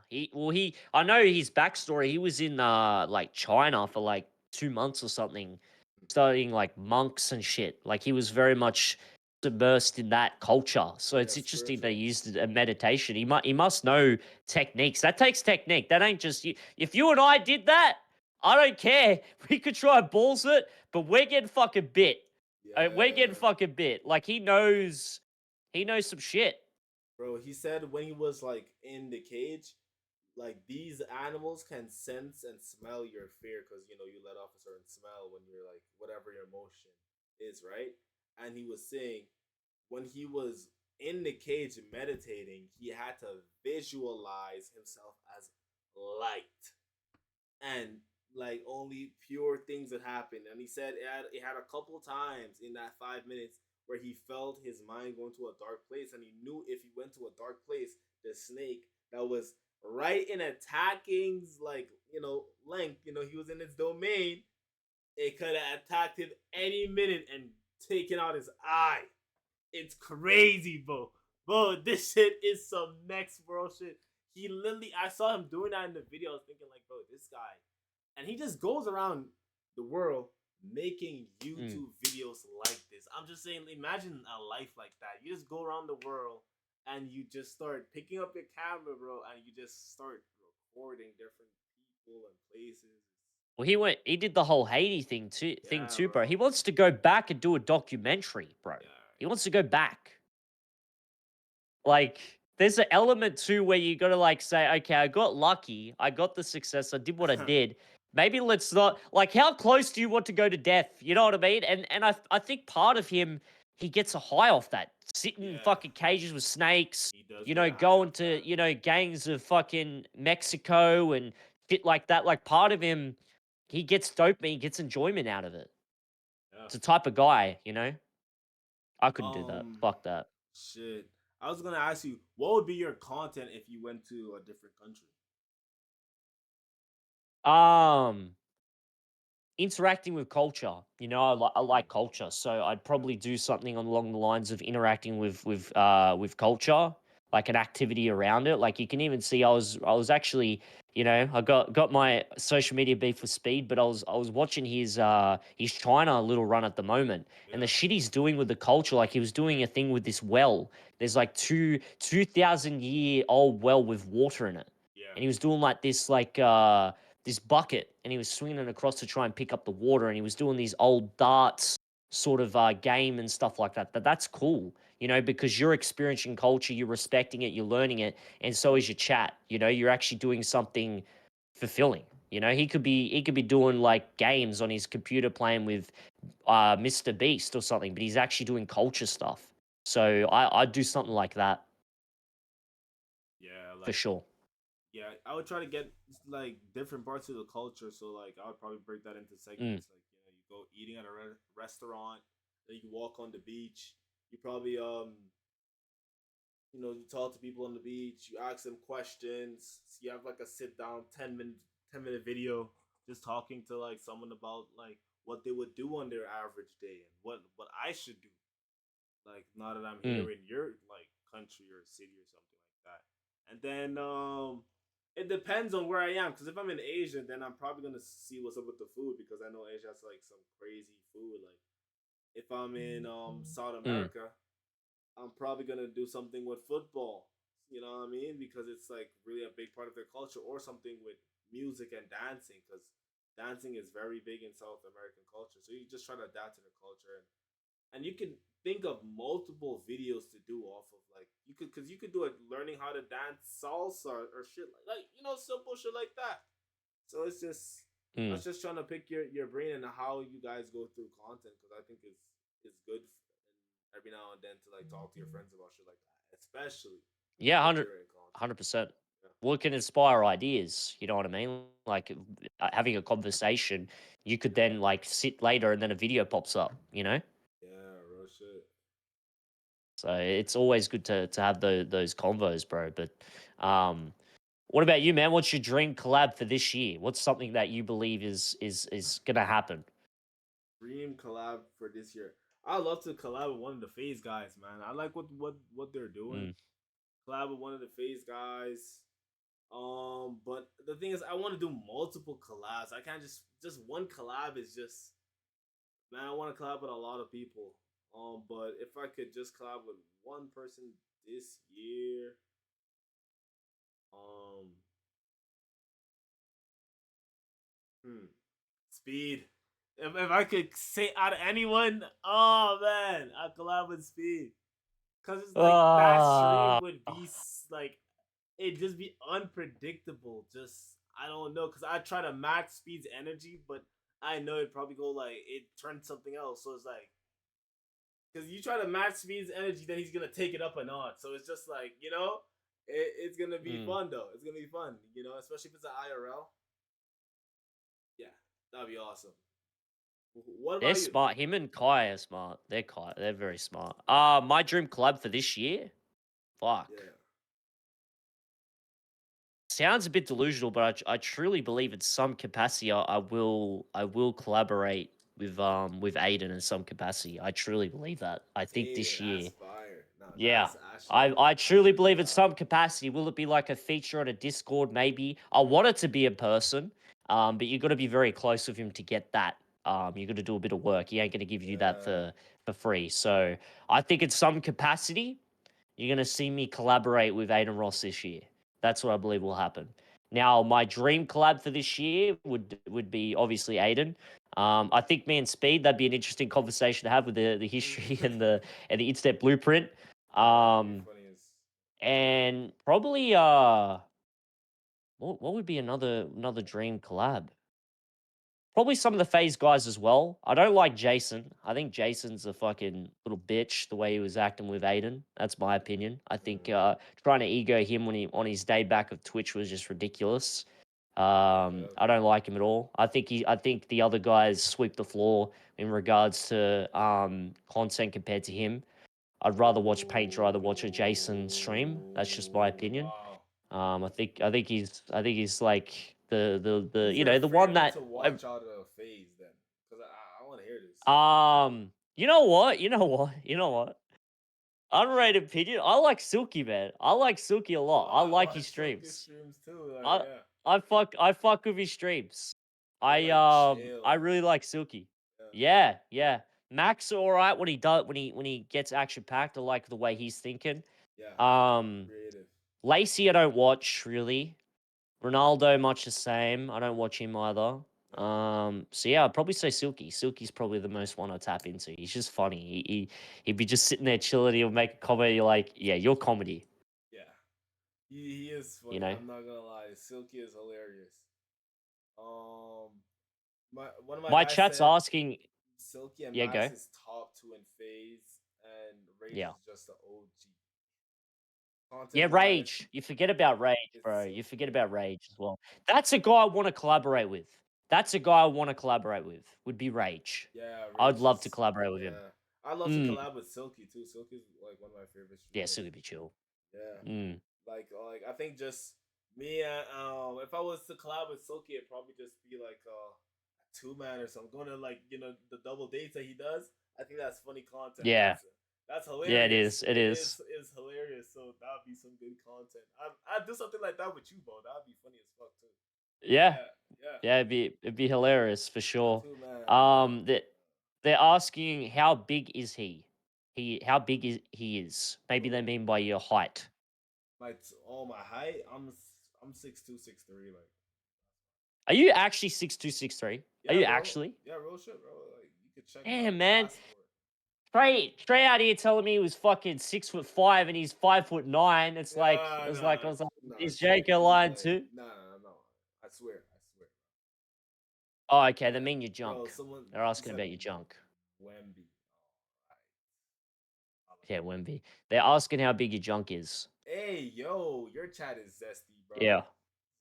I know his backstory. He was in like China for like 2 months or something, studying like monks and shit. Like he was very much immersed in that culture. So it's interesting they used a meditation. He must know techniques. That takes technique. That ain't just you. If you and I did that, I don't care. We could try and balls it, but we're getting fucking bit. We're getting fucking bit. Like he knows some shit. Bro, he said when he was like in the cage, like these animals can sense and smell your fear because you know you let off a certain smell when you're like whatever your emotion is, right? And he was saying when he was in the cage meditating, he had to visualize himself as light and like only pure things would happen. And he said it had a couple times in that 5 minutes where he felt his mind going to a dark place, and he knew if he went to a dark place, the snake that was right in attacking's like length, he was in its domain, it could have attacked him any minute and taken out his eye. It's crazy, bro. Bro, this shit is some next world shit. He literally, I saw him doing that in the video. I was thinking like, bro, this guy, and he just goes around the world making YouTube videos like this. I'm just saying, imagine a life like that. You just go around the world and you just start picking up your camera, bro, and you just start recording different people and places. Well, he did the whole Haiti thing too, bro. He wants to go back and do a documentary, bro. He wants to go back. Like, there's an element too where you gotta like say, okay, I got lucky, I got the success, I did what I did. Maybe let's not like how close do you want to go to death? You know what I mean? And I think part of him, he gets a high off that. Sitting in fucking cages with snakes, going to, gangs of fucking Mexico and shit like that. Like part of him, he gets dopamine, he gets enjoyment out of it. It's a type of guy, I couldn't do that. Fuck that. Shit. I was gonna ask you, what would be your content if you went to a different country? Interacting with culture. I like culture, so I'd probably do something along the lines of interacting with culture, like an activity around it. Like you can even see, I was actually, I got my social media beef with Speed, but I was watching his China little run at the moment, and the shit he's doing with the culture. Like he was doing a thing with this well. There's like 2,000-year-old well with water in it, and he was doing like this this bucket, and he was swinging it across to try and pick up the water, and he was doing these old darts sort of game and stuff like that. But that's cool, because you're experiencing culture, you're respecting it, you're learning it, and so is your chat. You're actually doing something fulfilling. He could be doing like games on his computer playing with Mr. Beast or something, but he's actually doing culture stuff. So I'd do something like that. Yeah, for sure. Yeah, I would try to get like different parts of the culture. So like I would probably break that into segments. Like you go eating at a restaurant, then you walk on the beach. You probably you talk to people on the beach. You ask them questions. So you have like a sit down 10-minute video, just talking to like someone about like what they would do on their average day and what I should do. Like now that I'm here in your like country or city or something like that, and then it depends on where I am. Because if I'm in Asia, then I'm probably gonna see what's up with the food because I know Asia has like some crazy food. Like if I'm in South America, I'm probably gonna do something with football. You know what I mean? Because it's like really a big part of their culture, or something with music and dancing. Because dancing is very big in South American culture. So you just try to adapt to their culture, and you can think of multiple videos to do off of like you could do it learning how to dance salsa or shit like simple shit like that. So it's just I was just trying to pick your brain and how you guys go through content because I think it's good every now and then to like talk to your friends about shit like that, especially 100%. Well, it can inspire ideas. You know what I mean? Like having a conversation, you could then like sit later and then a video pops up. So it's always good to have those convos, bro. But what about you, man? What's your dream collab for this year? What's something that you believe is gonna happen? Dream collab for this year. I'd love to collab with one of the phase guys, man. I like what they're doing. Collab with one of the phase guys. But the thing is, I want to do multiple collabs. I can't just one collab is just, man. I want to collab with a lot of people. But if I could just collab with one person this year, Speed. If I could say out of anyone, oh man, I collab with Speed. Cause it's like that stream would be like, it'd just be unpredictable. Just I don't know, cause I try to match Speed's energy, but I know it'd probably go like it turned something else. So it's like, cause you try to match Speed's energy, then he's gonna take it up a notch. So it's just like, it's gonna be fun though. It's gonna be fun, especially if it's an IRL. Yeah, that'd be awesome. What They're about you? smart. Him and Kai are smart. They're very smart. My dream collab for this year? Fuck. Yeah. Sounds a bit delusional, but I truly believe in some capacity I will collaborate with Aiden in some capacity. I truly believe that. I think this year. That's fire. No, Yeah. that's actually I truly believe in some capacity. Will it be like a feature on a Discord? Maybe. I want it to be in person. But you got to be very close with him to get that. You got to do a bit of work. He ain't gonna give you that for free. So I think in some capacity, you're gonna see me collaborate with Aiden Ross this year. That's what I believe will happen. Now, my dream collab for this year would be obviously Aiden. I think me and Speed, that'd be an interesting conversation to have with the history and the internet blueprint. And probably what would be another dream collab? Probably some of the phase guys as well. I don't like Jason. I think Jason's a fucking little bitch the way he was acting with Aiden. That's my opinion. I think trying to ego him when he on his day back of Twitch was just ridiculous. I don't like him at all. I think the other guys sweep the floor in regards to content compared to him. I'd rather watch Paint Dry than watch a Jason stream. That's just my opinion. I think he's like the the one that to watch out of phase then, because I want to hear this. You know what? Underrated opinion. I like Silky, man. I like Silky a lot. I like his streams. Streams too. Like, I fuck with his streams. I really like Silky. Yeah. Max all right when he does when he gets action packed. I like the way he's thinking. Creative. Lacey I don't watch really. Ronaldo much the same. I don't watch him either. So yeah, I'd probably say Silky. Silky's probably the most one I tap into. He's just funny. He'd be just sitting there chilling. He'll make a comment. You're like, yeah, you're comedy. Yeah, he is funny. You know? I'm not gonna lie. Silky is hilarious. One of My guys chat's said asking. Silky and Yeah, Max go. is top 2 in phase, and Rage Yeah. is just the OG. Yeah, Rage. You forget about Rage, bro. You forget about Rage as well. That's a guy I want to collaborate with. Would be Rage. Yeah, I'd Rage love is- to collaborate with him. I'd love to collab with Silky too. Silky's like one of my favorite streamers. Yeah, Silky be chill. Yeah. Like I think just me and if I was to collab with Silky, it'd probably just be like a 2-man or something. Going to like the double dates that he does. I think that's funny content. Yeah. That's hilarious. Yeah, it is. It is. It's hilarious. So that'd be some good content. I'd do something like that with you, bro. That'd be funny as fuck too. Yeah. Yeah. It'd be hilarious for sure. 2-man. They're asking how big is he? How big is he is? Maybe they mean by your height. My height. I'm 6'2", 6'3". Like. Are you actually 6'2", 6'3"? Yeah, Are you bro. actually? Yeah, real shit, bro. Like you could check. Damn, man. Straight out here telling me he was fucking 6'5" and he's 5'9". It's like I was like, is Jake lying too? No. I swear. Oh, okay. They mean your junk. Bro, They're asking about your junk. Wemby. Yeah, Wemby. They're asking how big your junk is. Hey, yo, your chat is zesty, bro. Yeah.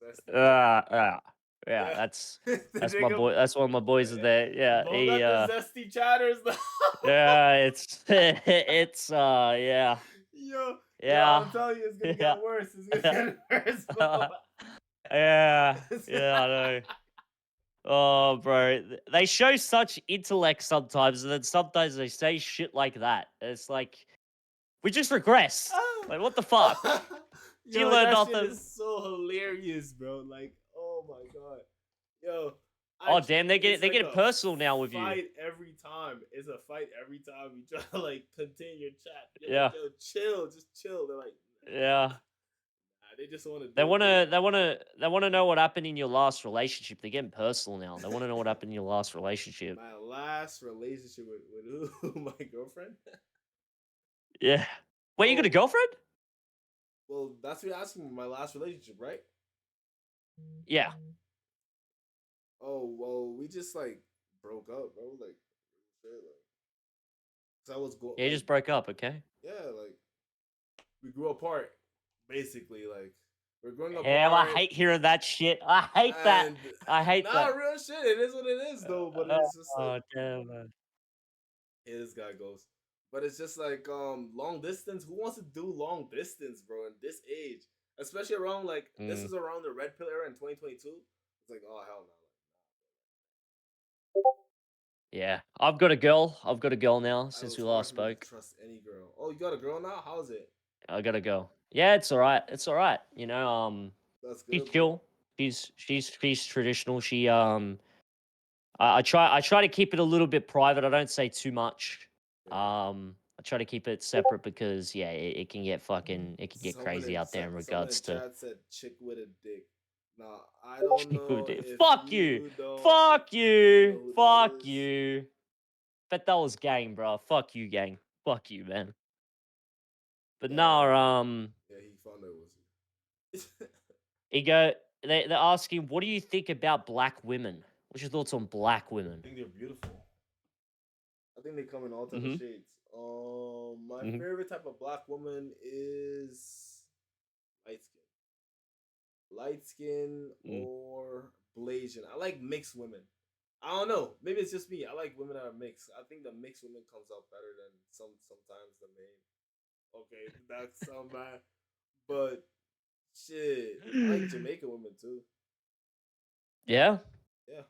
Zesty. Yeah, that's The my nigga- boy. That's one of my boys is there. Yeah, Bro he. got the zesty chatters. Yeah, it's it's yeah. Yo, Yeah. I'm telling you, it's gonna Yeah. get worse. It's gonna get worse, bro. Yeah, I know. Oh, bro, they show such intellect sometimes, and then sometimes they say shit like that. It's like we just regress. Like, what the fuck? Do you Yo, learn that nothing? shit is so hilarious, bro. Like, oh my god. Yo. Oh damn, they it's get like it a personal now with you. Fight every time. It's a fight every time you try to like continue your chat. They're Yeah. like, yo, chill, just chill. They're like, Yeah. nah, they just want to. They wanna know what happened in your last relationship. They're getting personal now. They wanna know what happened in your last relationship. My last relationship with who? My girlfriend. Yeah. Wait, you got a girlfriend? Well, that's what you're asking. My last relationship, right? Yeah. Oh well, we just like broke up, bro. Like, shit, like, 'cause I was going. Yeah, you just broke up, okay? Yeah, like we grew apart, basically. Like we're growing apart. Yeah, I hate hearing that shit. I hate that. and- I hate Nah, that. real shit. It is what it is, though. But it's just Oh like, damn, man. yeah, this guy goes. But it's just like long distance. Who wants to do long distance, bro? In this age, especially around like this is around the red pill era in 2022. It's like, oh hell no. Yeah, I've got a girl. I've got a girl now since we last Hard for me to spoke. trust any girl. Oh, you got a girl now? How's it? I got a girl. Yeah, it's all right. It's all right. You know, That's she's good. chill. She's traditional. She I try to keep it a little bit private. I don't say too much. I try to keep it separate because yeah, it can get crazy out there in regards to. Chat said chick with a dick. Nah, I don't know. If Fuck you! don't Fuck know you! who that Fuck is. you! Bet that was gang, bro. Fuck you, gang. Fuck you, man. But no, Yeah, he found out it was they're asking, what do you think about black women? What's your thoughts on black women? I think they're beautiful. I think they come in all types Mhm. of shades. My Mhm. favorite type of black woman is light skin. Light skin or Blasian. I like mixed women. I don't know. Maybe it's just me. I like women that are mixed. I think the mixed women comes out better than sometimes the main. Okay, that sound bad, but shit, I like Jamaican women too. Yeah. Yeah,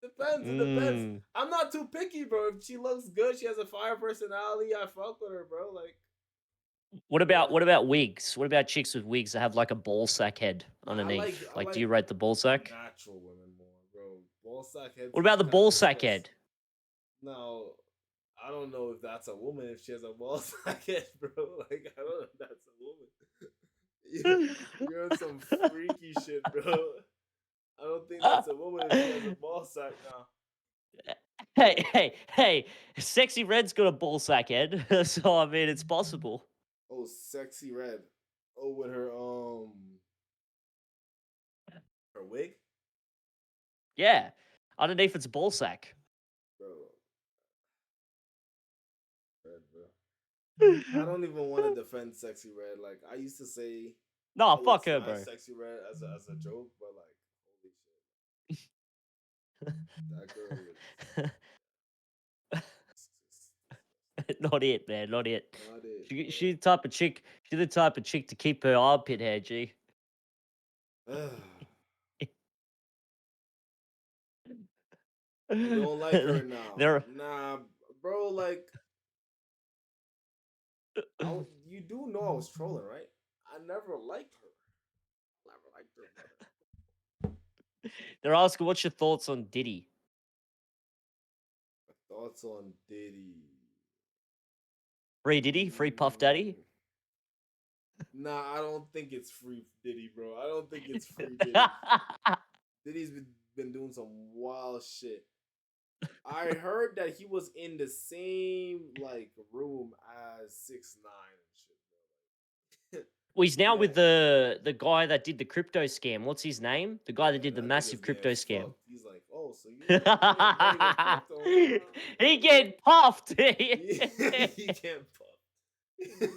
depends. It depends. I'm not too picky, bro. If she looks good, she has a fire personality, I fuck with her, bro. Like, What about wigs? What about chicks with wigs that have like a ball sack head underneath? I Do you rate the ball sack? natural women more, bro. Ball sack heads. What about the kinda ball sack gross. head? Now, I don't know if that's a woman if she has a ball sack head, bro. Like, I don't know if that's a woman. You're on some freaky shit, bro. I don't think that's a woman if she has a ball sack now. Hey! Sexy Red's got a ball sack head, so I mean it's possible. Oh, sexy red. Oh, with her wig, Yeah, underneath it's a ball sack. bro. Red, bro. I don't even want to defend sexy red. Like I used to say, Nah, oh, fuck it's her, not bro. Sexy red as a joke, but like, holy shit, that girl is Not it, man. Not it. not it. She's the type of chick. She's the type of chick to keep her armpit hair, G. You don't like her now. There. Nah, bro. Like, you do know I was trolling, right? I never liked her. Never liked her, brother. They're asking, what's your thoughts on Diddy? Thoughts on Diddy? Free Diddy? Free Puff Daddy? Nah, I don't think it's free Diddy, bro. I don't think it's free Diddy. Diddy's been doing some wild shit. I heard that he was in the same like room as 6ix9ine and shit, bro. Well, he's now with the guy that did the crypto scam. What's his name? The guy that did the massive crypto scam. He's like, oh, so you He get puffed. he can't puff.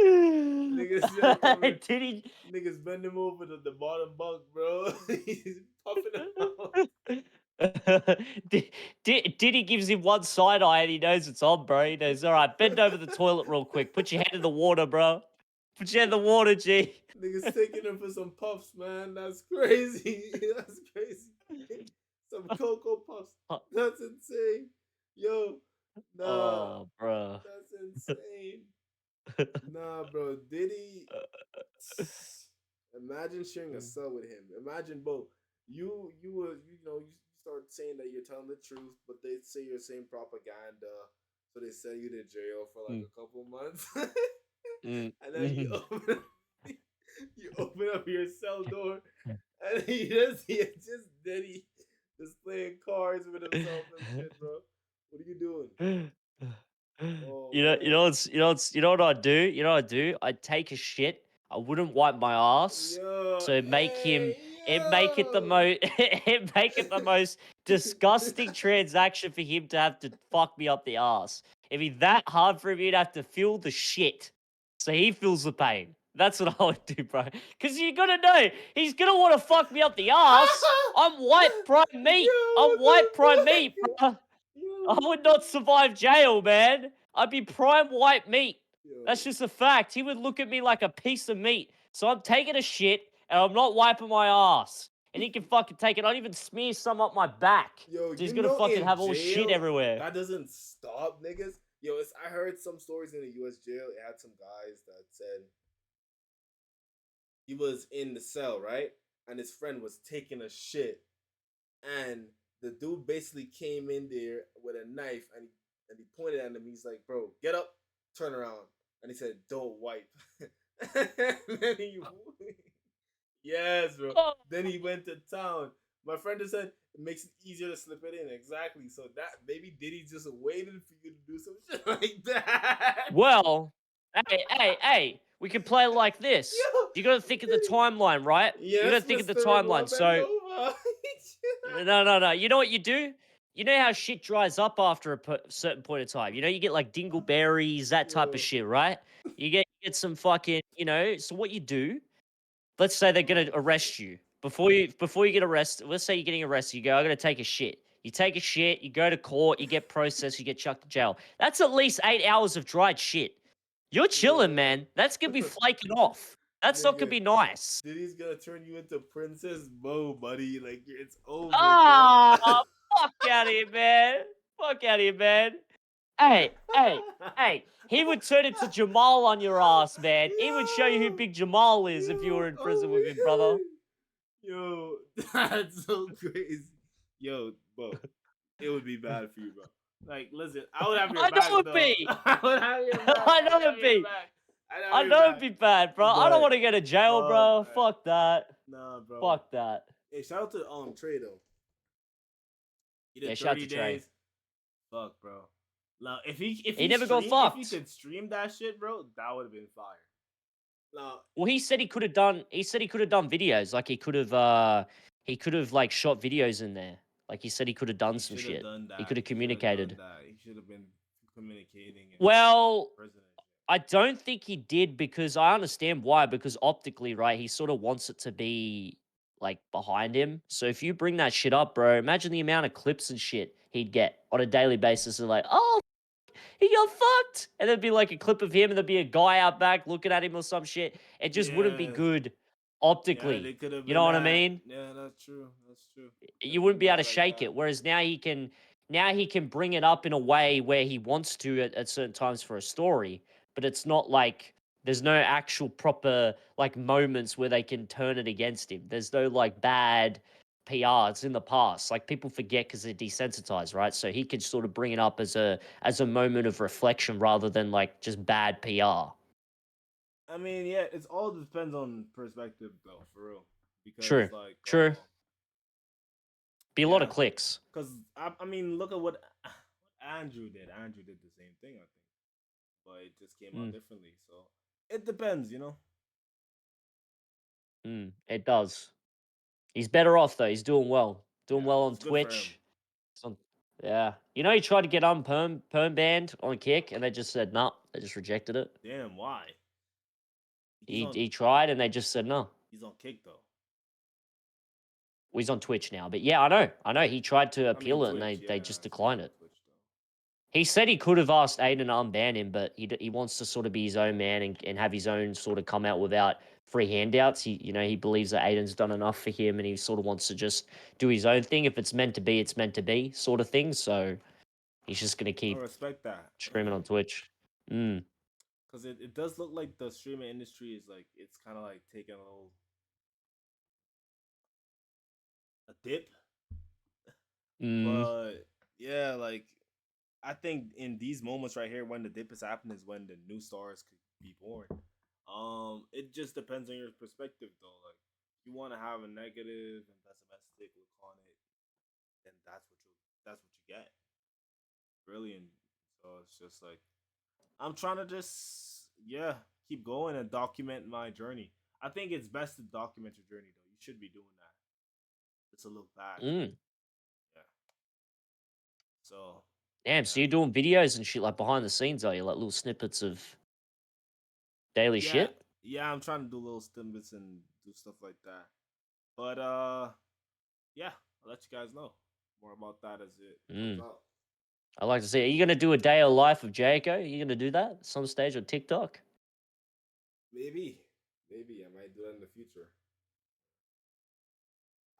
Niggas covered. Did he? Niggas bend him over to the bottom bunk, bro. He's puffing him out. Diddy gives him one side eye and he knows it's on, bro. He knows, all right, bend over the toilet real quick. Put your head in the water, bro. Put your head in the water, G. Niggas taking him for some puffs, man. That's crazy. That's crazy. Some Cocoa Puffs. That's insane. Yo, nah. Oh, bro. That's insane. Nah, bro. Diddy. Imagine sharing a cell with him. Imagine both. You start saying that you're telling the truth, but they say you're saying propaganda, so they send you to jail for like a couple months, and then you open up your cell door, and he just Diddy just playing cards with himself and shit, bro. What are you doing? Oh, You know what I'd do? You know what I'd do? I'd take a shit. I wouldn't wipe my ass. So it'd make it the most it make it the most disgusting transaction for him to have to fuck me up the ass. It'd be that hard for him to have to feel the shit. So he feels the pain. That's what I would do, bro. Because you gotta know, he's gonna want to fuck me up the ass. I'm white prime meat. I'm white prime meat, bro. I would not survive jail, man. I'd be prime white meat. That's just a fact. He would look at me like a piece of meat. So I'm taking a shit and I'm not wiping my ass. And he can fucking take it. I'd even smear some up my back. Yo, So he's you gonna know fucking in have all shit jail, everywhere. That doesn't stop niggas. Yo, I heard some stories in the U.S. jail. It had some guys that said he was in the cell, right? And his friend was taking a shit. And the dude basically came in there with a knife and he pointed at him. He's like, bro, get up, turn around. And he said, don't wipe. And then yes, bro. Then he went to town. My friend just said it makes it easier to slip it in. Exactly. So that maybe Diddy just waited for you to do some shit like that. Well, hey, we can play it like this. You gotta think of the timeline, right? You Yes, gotta think of the Mr. timeline. So Bend no. You know what you do? You know how shit dries up after a certain point of time. You know, you get like dingleberries, that type of shit, right? You get some fucking, so what you do, let's say they're gonna arrest you. Before you get arrested, let's say you're getting arrested, you go, I gotta take a shit. You take a shit, you go to court, you get processed, you get chucked to jail. That's at least 8 hours of dried shit. You're chilling, man. That's gonna be flaking off. That's not gonna be nice. Diddy's gonna turn you into Princess Mo, buddy. Like it's over. Ah, bro. fuck out of here, man. Fuck out of here, man. Hey. He would turn into Jamal on your ass, man. He would show you who Big Jamal is if you were in prison with him, brother. Yo, that's so crazy. Yo, bro, it would be bad for you, bro. Like, listen, I would have your back. I know it'd be. I would have your back. I know it'd be. I know it'd be bad, bro. I don't want to go to jail, bro. Fuck that. Nah, bro. Fuck that. Hey, shout out to Trey though. He did shout out 30 to Trey. days. Fuck, bro. Now, if he never got fucked. If he could stream that shit, bro, that would have been fire. Now, well, he said he could have done. He said he could have done videos. Like he could have like shot videos in there. Like he said he could have done some shit. He could have communicated. He should have been communicating. Well, I don't think he did because I understand why. Because optically, right, he sort of wants it to be like behind him. So if you bring that shit up, bro, imagine the amount of clips and shit he'd get on a daily basis. And like, oh, he got fucked. And there'd be like a clip of him and there'd be a guy out back looking at him or some shit. It just wouldn't be good optically. You know what I mean? Yeah, that's true. That's true. You wouldn't be able to shake it. Whereas now he can bring it up in a way where he wants to at certain times for a story. But it's not like there's no actual proper like moments where they can turn it against him. There's no like bad PR. It's in the past. Like people forget because they're desensitized, right? So he could sort of bring it up as a moment of reflection rather than like just bad PR. I mean, yeah, it's all depends on perspective though, for real. Because True. like True. Be a lot of clicks. Because I mean, look at what Andrew did. Andrew did the same thing, I think. But it just came out differently. So it depends, you know. It does. He's better off though. He's doing well. Doing well on Twitch. Yeah. You know, he tried to get perm banned on Kick, and they just said no. They just rejected it. Damn, why? He tried and they just said no. He's on Kick though. Well, he's on Twitch now, but yeah, I know. He tried to appeal it and they just declined it. He said he could have asked Aiden to unban him, but he wants to sort of be his own man and have his own sort of come out without free handouts. He believes that Aiden's done enough for him, and he sort of wants to just do his own thing. If it's meant to be, it's meant to be, sort of thing. So he's just gonna I keep respect that. streaming on Twitch. Because it does look like the streaming industry is like it's kind of like taking a dip. But yeah, like I think in these moments right here, when the dip is happening, is when the new stars could be born. It just depends on your perspective, though. Like, if you want to have a negative and pessimistic look on it, then that's what you get. Brilliant. So it's just like I'm trying to just keep going and document my journey. I think it's best to document your journey, though. You should be doing that. It's a look back. Yeah. So Damn, so you're doing videos and shit like behind the scenes, are you? Like little snippets of daily shit? Yeah, I'm trying to do little snippets and do stuff like that. But yeah, I'll let you guys know more about that as it comes out. I like to see. Are you gonna do a day of life of Jaako? Are you gonna do that at some stage on TikTok? Maybe I might do that in the future.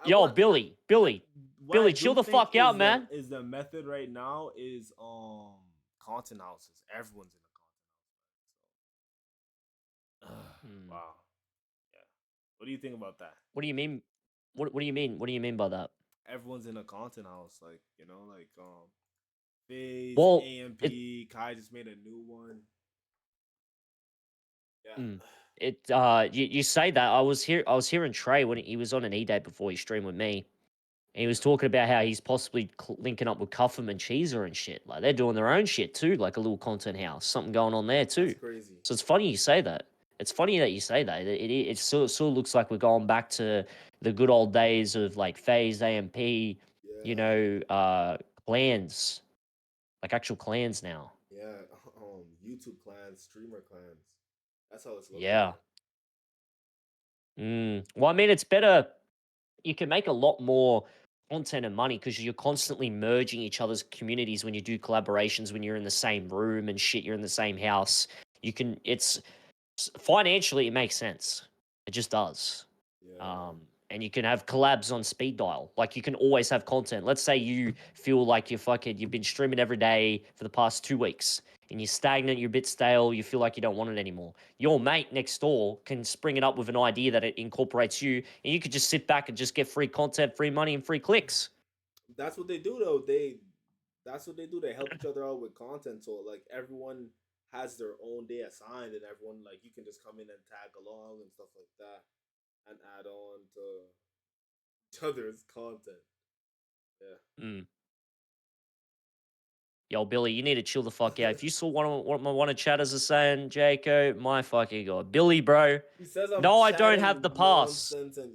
Yo, Billy, chill the fuck out, man. Is the method right now is content houses. Everyone's in a content house. Wow. Yeah. What do you think about that? What do you mean? What do you mean? What do you mean by that? Everyone's in a content house, like FaZe, Well, AMP, Kai just made a new one. Yeah. You say that. I was hearing Trey when he was on an E-Day before he streamed with me. And he was talking about how he's possibly linking up with Cuffham and Cheezer and shit. Like, they're doing their own shit too, like a little content house. Something going on there too. That's crazy. So it's funny you say that. It's funny that you say that. It sort of looks like we're going back to the good old days of like FaZe, AMP, clans. Like actual clans now. Yeah, YouTube clans, streamer clans. That's how it's looking. Yeah. Well, I mean, it's better. You can make a lot more content and money because you're constantly merging each other's communities when you do collaborations, when you're in the same room and shit, you're in the same house. It's financially, it makes sense. It just does. And you can have collabs on speed dial. Like, you can always have content. Let's say you feel like you've been streaming every day for the past 2 weeks and you're stagnant, you're a bit stale, you feel like you don't want it anymore. Your mate next door can spring it up with an idea that it incorporates you, and you could just sit back and just get free content, free money, and free clicks. That's what they do, though. That's what they do. They help each other out with content. So, like, everyone has their own day assigned, and everyone, like, you can just come in and tag along and stuff like that and add on to each other's content. Yeah. Yo, Billy, you need to chill the fuck out. If you saw what my one of chatters are saying, Jaako, my fucking god. Billy, bro. He says no, I don't have the pass. Nonsense and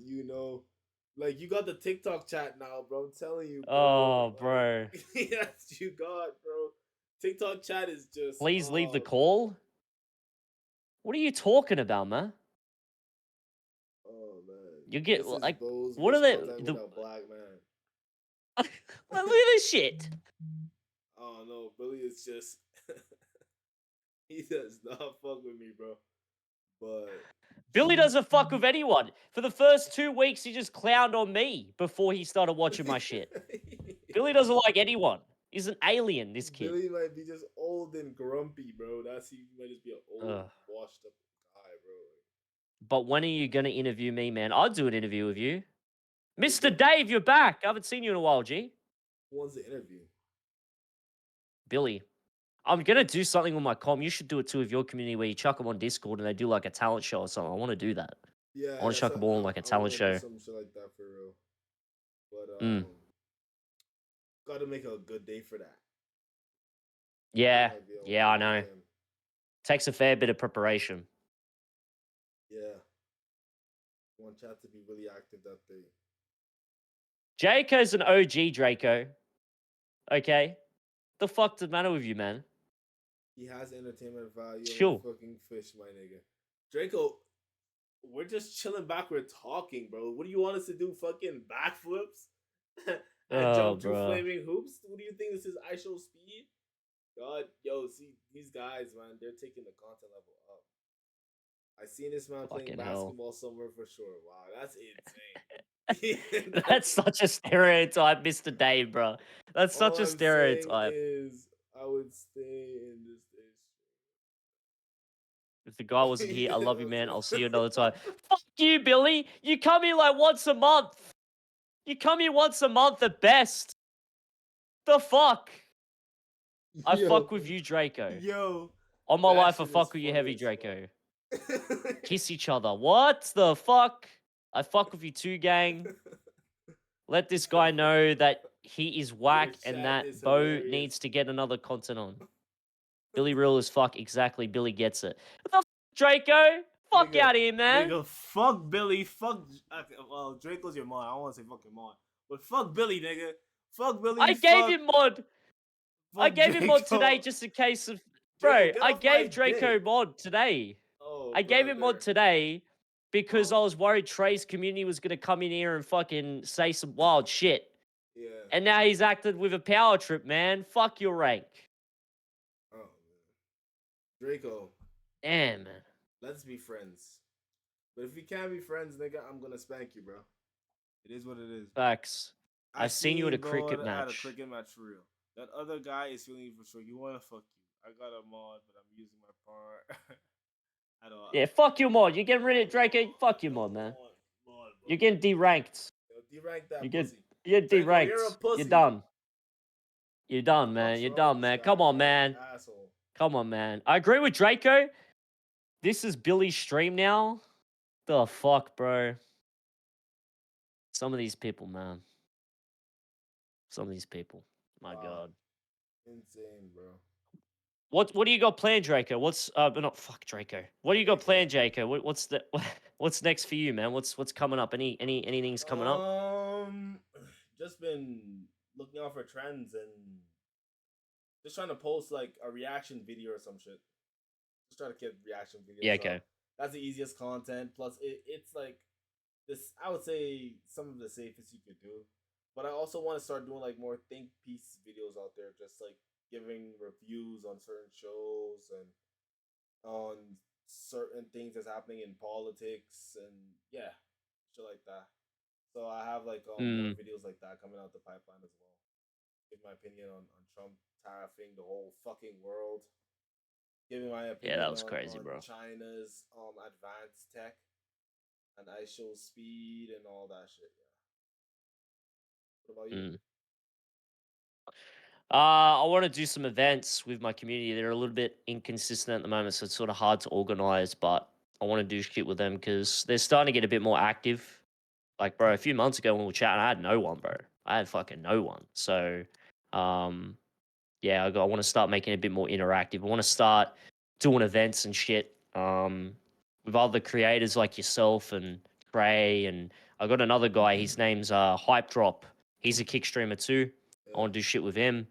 like, you got the TikTok chat now, bro. I'm telling you, bro. Oh, bro. Yes, you got, bro. TikTok chat is just... Please leave the call. What are you talking about, man? Oh, man. You get, This is like, those what are they... with a black man. Look at this shit. Oh, no. Billy is just... he does not fuck with me, bro. But... Billy doesn't fuck with anyone. For the first 2 weeks, he just clowned on me before he started watching my shit. Billy doesn't like anyone. He's an alien, this kid. Billy might be just old and grumpy, bro. He might just be an old, washed up guy, bro. But when are you going to interview me, man? I'll do an interview with you. Mr. Dave, you're back. I haven't seen you in a while, G. Who wants the interview? Billy. I'm going to do something with my comm. You should do it too with your community where you chuck them on Discord and they do like a talent show or something. I want to do that. Yeah. I want to chuck them all on like a talent show. Some shit like that for real. But, got to make a good day for that. Yeah. Yeah, I know. Takes a fair bit of preparation. Yeah. Want chat to be really active that day. Jaako's an OG, Draco. Okay? The fuck does the matter with you, man? He has entertainment value. Chill. Fucking fish, my nigga. Draco, We're just chilling back. We're talking, bro. What do you want us to do? Fucking backflips and Oh, jump through bro. flaming hoops? What do you think this is? I show speed. God, yo, see these guys, man. They're taking the content level up. I seen this man playing Fucking hell. basketball somewhere for sure. Wow, that's insane. That's such a stereotype, Mr. Dave, bro. That's All such a I'm saying stereotype. is, I would stay in this district. If the guy wasn't here, I love you, man. I'll see you another time. Fuck you, Billy. You come here like once a month. You come here once a month at best. The fuck? I Yo. fuck with you, Draco. Yo, On my that life, I shit fuck is with you, funny heavy as Draco. Kiss each other. What the fuck? I fuck with you too, gang. Let this guy know that he is whack chat and that is Bo hilarious. needs to get another content on. Billy real as fuck. Exactly. Billy gets it. What the f, Draco? Fuck Nigga, out of here, man. Nigga, fuck Billy. Fuck. Okay, well, Draco's your mom. I don't want to say fuck your mom, but fuck Billy, nigga. Fuck Billy. I gave fuck, him mod. I fuck gave him mod Draco. today just in case of... Draco, Bro, get I off my gave Draco dick. mod today. Oh, I gave him mod brother. today because I was worried Trey's community was going to come in here and fucking say some wild shit. Yeah. And now he's acted with a power trip, man. Fuck your rank. Oh man. Draco, Damn, man. let's be friends. But if we can't be friends, nigga, I'm gonna spank you, bro. It is what it is. Facts. I I've seen you at a bro, cricket At a match. cricket match for real. That other guy is feeling you for sure. You wanna fuck you. I got a mod, but I'm using my part. I don't. Yeah, fuck your mod. You're getting rid of Draco. Fuck your mod, man. You're getting deranked. De-rank that You pussy. You're Draco, deranked. you're a pussy. You're done. You're done, man. What's You're wrong done, with man. this Come guy, on, man. Asshole. Come on, man. I agree with Draco. This is Billy's stream now. The fuck, bro. Some of these people, man. Some of these people. My God. Insane, bro. What do you got planned, Draco? What's not fuck Draco. What do you got planned, Draco? What's the what's next for you, man? What's coming up? Anything's coming up? Just been looking out for trends and just trying to post like a reaction video or some shit. Just trying to get reaction videos. Yeah, up. okay. That's the easiest content. Plus, it's like this. I would say some of the safest you could do. But I also want to start doing like more think piece videos out there, just like giving reviews on certain shows and on certain things that's happening in politics and yeah, shit like that. So I have like more videos like that coming out the pipeline as well. Give my opinion on Trump tariffing the whole fucking world. Giving my opinion Yeah, that was crazy, on bro. China's advanced tech and ice show speed and all that shit. Yeah. What about you? I want to do some events with my community. They're a little bit inconsistent at the moment, so it's sort of hard to organize. But I want to do shit with them because they're starting to get a bit more active. Like, bro, a few months ago when we were chatting, I had no one, bro. I had fucking no one. So, yeah, I want to start making it a bit more interactive. I want to start doing events and shit with other creators like yourself and Trey. And I got another guy. His name's Hype Drop. He's a kick streamer too. I want to do shit with him.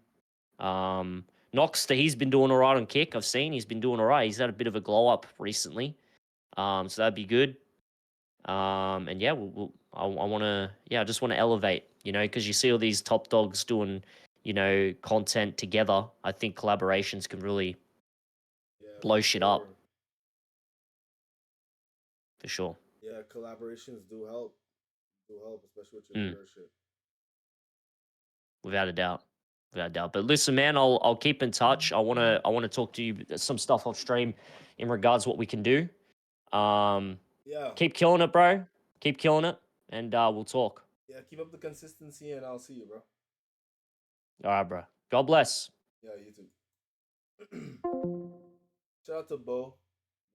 Noxter, he's been doing all right on kick. I've seen he's been doing all right. He's had a bit of a glow up recently. So that'd be good. And yeah, I want to, I just want to elevate, because you see all these top dogs doing, content together. I think collaborations can really blow shit up. For sure. Yeah, collaborations do help. Especially with your leadership. Without a doubt. But listen, man, I'll keep in touch. I wanna talk to you some stuff off stream in regards to what we can do. Yeah. Keep killing it, bro. Keep killing it, and we'll talk. Yeah, keep up the consistency, and I'll see you, bro. All right, bro. God bless. Yeah, you too. Shout out to Bo.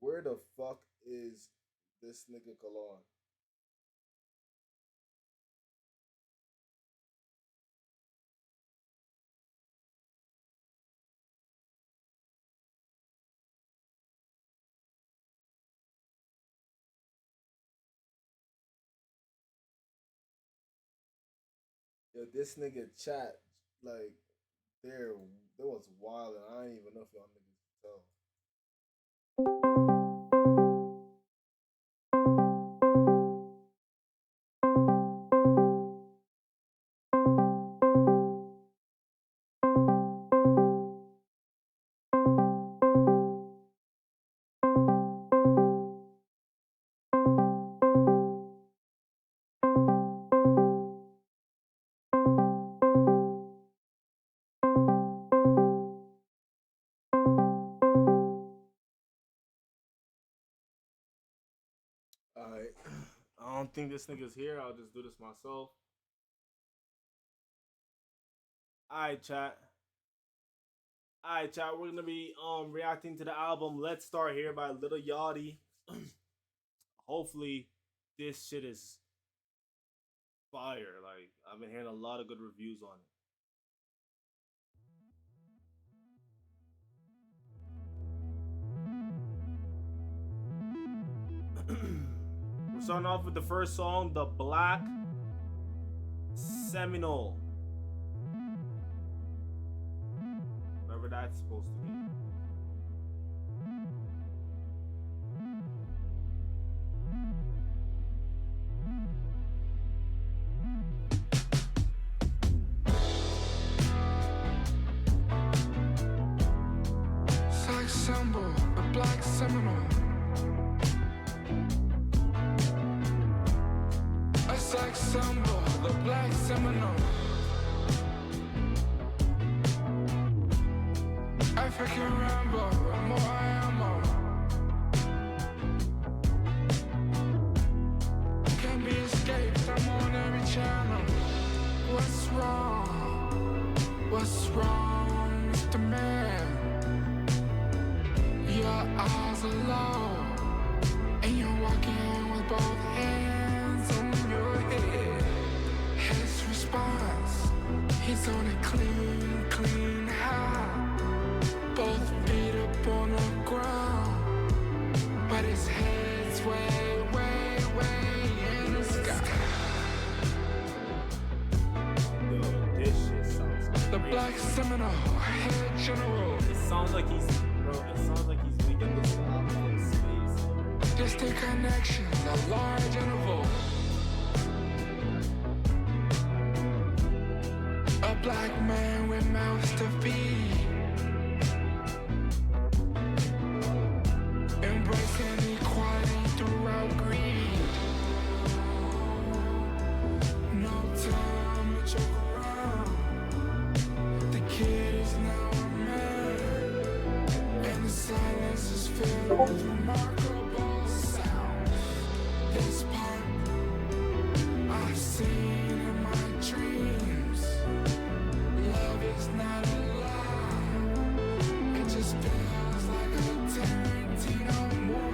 Where the fuck is this nigga Kalon? Yo, this nigga chat, like, there was wild, and I didn't even know if y'all niggas could tell. don't think this nigga's here. I'll just do this myself. Alright, chat. We're gonna be reacting to the album Let's Start Here by Lil Yachty. Hopefully this shit is fire. Like, I've been hearing a lot of good reviews on it. We're starting off with the first song, The Black Seminole. Whatever that's supposed to be. Sex symbol, the black Seminole. A sex symbol, the black Seminole. African Rambo, more ammo. Can't be escaped, I'm on every channel. What's wrong? What's wrong, Mr. Man? Your eyes are low, and you're walking with both hands on your head. His response, he's on a clean high. Both feet up on the ground, but his head's way in the sky. Yo, this shit sounds crazy. The black Seminole, head general. It sounds like he's making this album from space. Distant connections, a large interval. A black man with mouths to feed. Embracing equality throughout greed. No time to joke around. The kid is now a man, and the silence is filled with remarkable sound. This part I've seen in my dreams. Love is not a lie. It just feels like a Tarantino movie.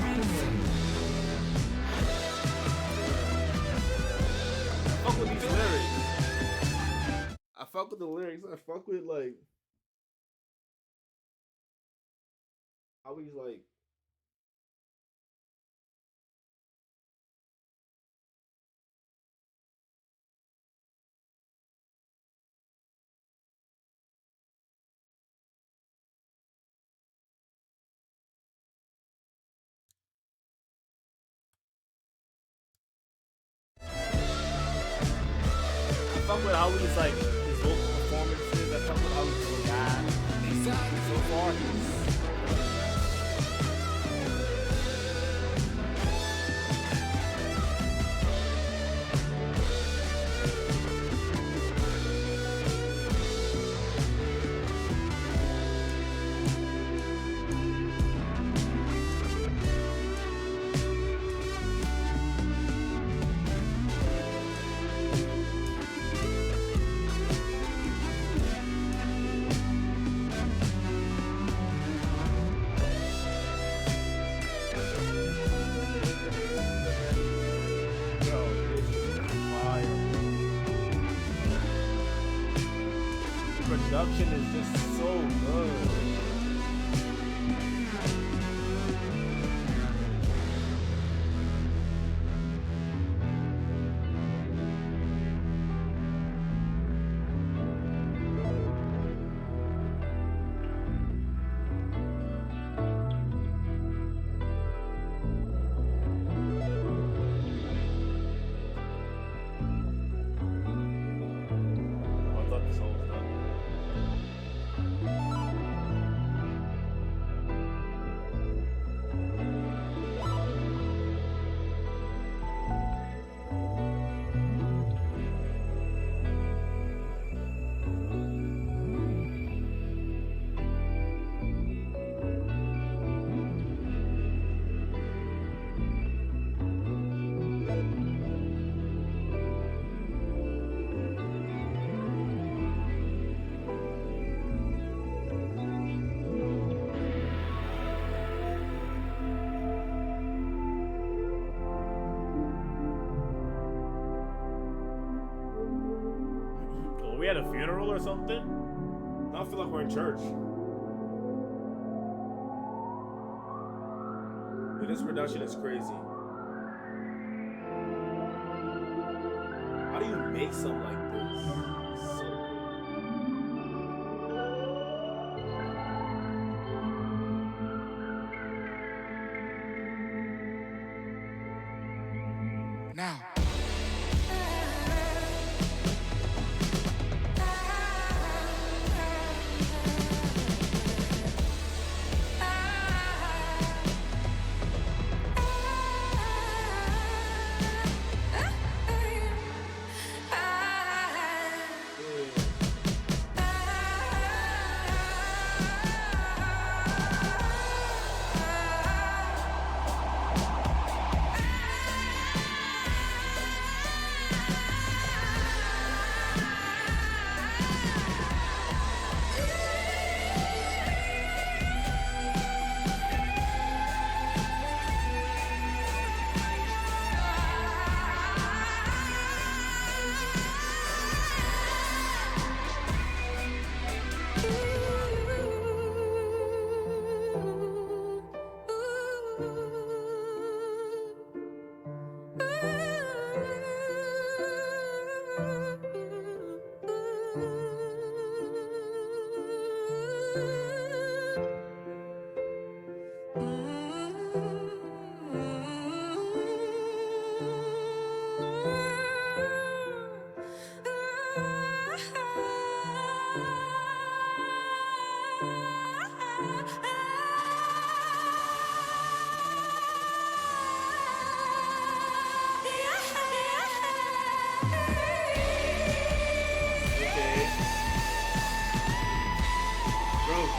I fuck with these lyrics. I fuck with the lyrics. I fuck with like how he's like. I fuck with how he's like his vocal performances. I fuck with how he's so bad. So far, production is just so good. I thought this whole was done. at a funeral or something? I feel like we're in church. Dude, this production is crazy. How do you make something like this? So Now.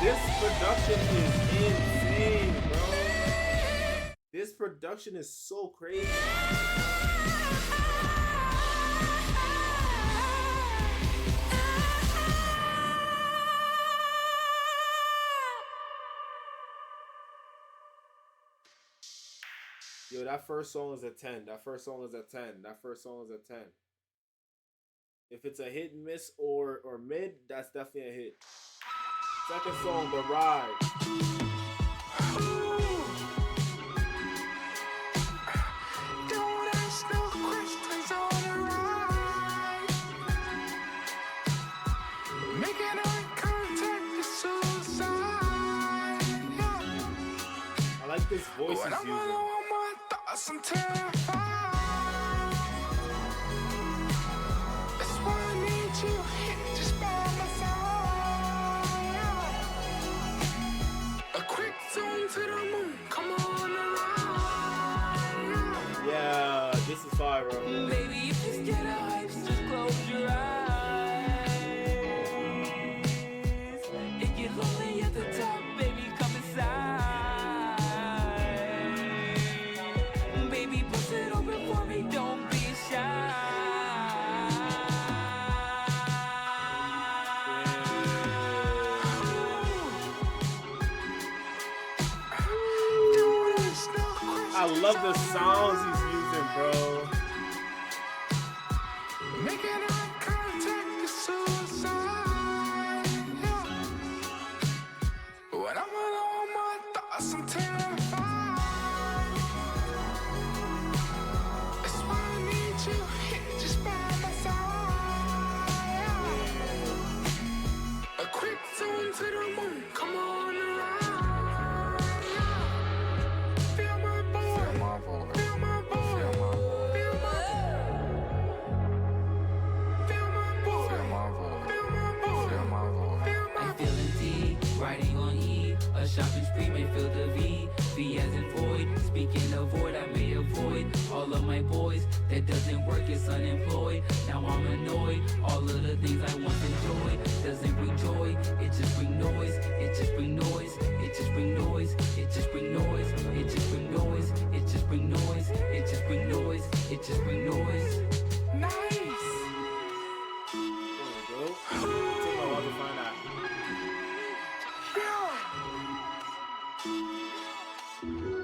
This production is insane, bro. This production is so crazy. Yo, that first song is a 10. That first song is a 10. That first song is a 10. If it's a hit and miss or mid, that's definitely a hit. Second song, The Ride. Don't ask no questions on the ride. Making eye contact is suicide. I like this voice When he's I'm using. alone, my thoughts, I'm terrified. That's why I need you here, just by my side. A quick zoom to the moon, come on around. Yeah, this is fire, bro. Baby, you just get a hype, just close your eyes. It get lonely at the top, baby, come inside. Baby, bust it open for me, don't be shy. I love the sounds he's using, bro. Making eye contact is suicide. When I'm alone, my thoughts, I'm terrified. That's why I need you here, just by my side. A quick zoom to the moon, come on around. Feel my boy, feel my boy, feel my I'm feeling D, riding on E, a shopping spree may feel the V. V as in void, speaking of void, I may avoid all of my boys. That doesn't work, it's unemployed. Now I'm annoyed, all of the things I once enjoyed doesn't bring joy, it just bring noise, it just bring noise, it just bring noise, it just bring noise, it just bring noise, it just bring noise, it just bring noise, it just bring noise. Nice. There we go. Take my while to find out.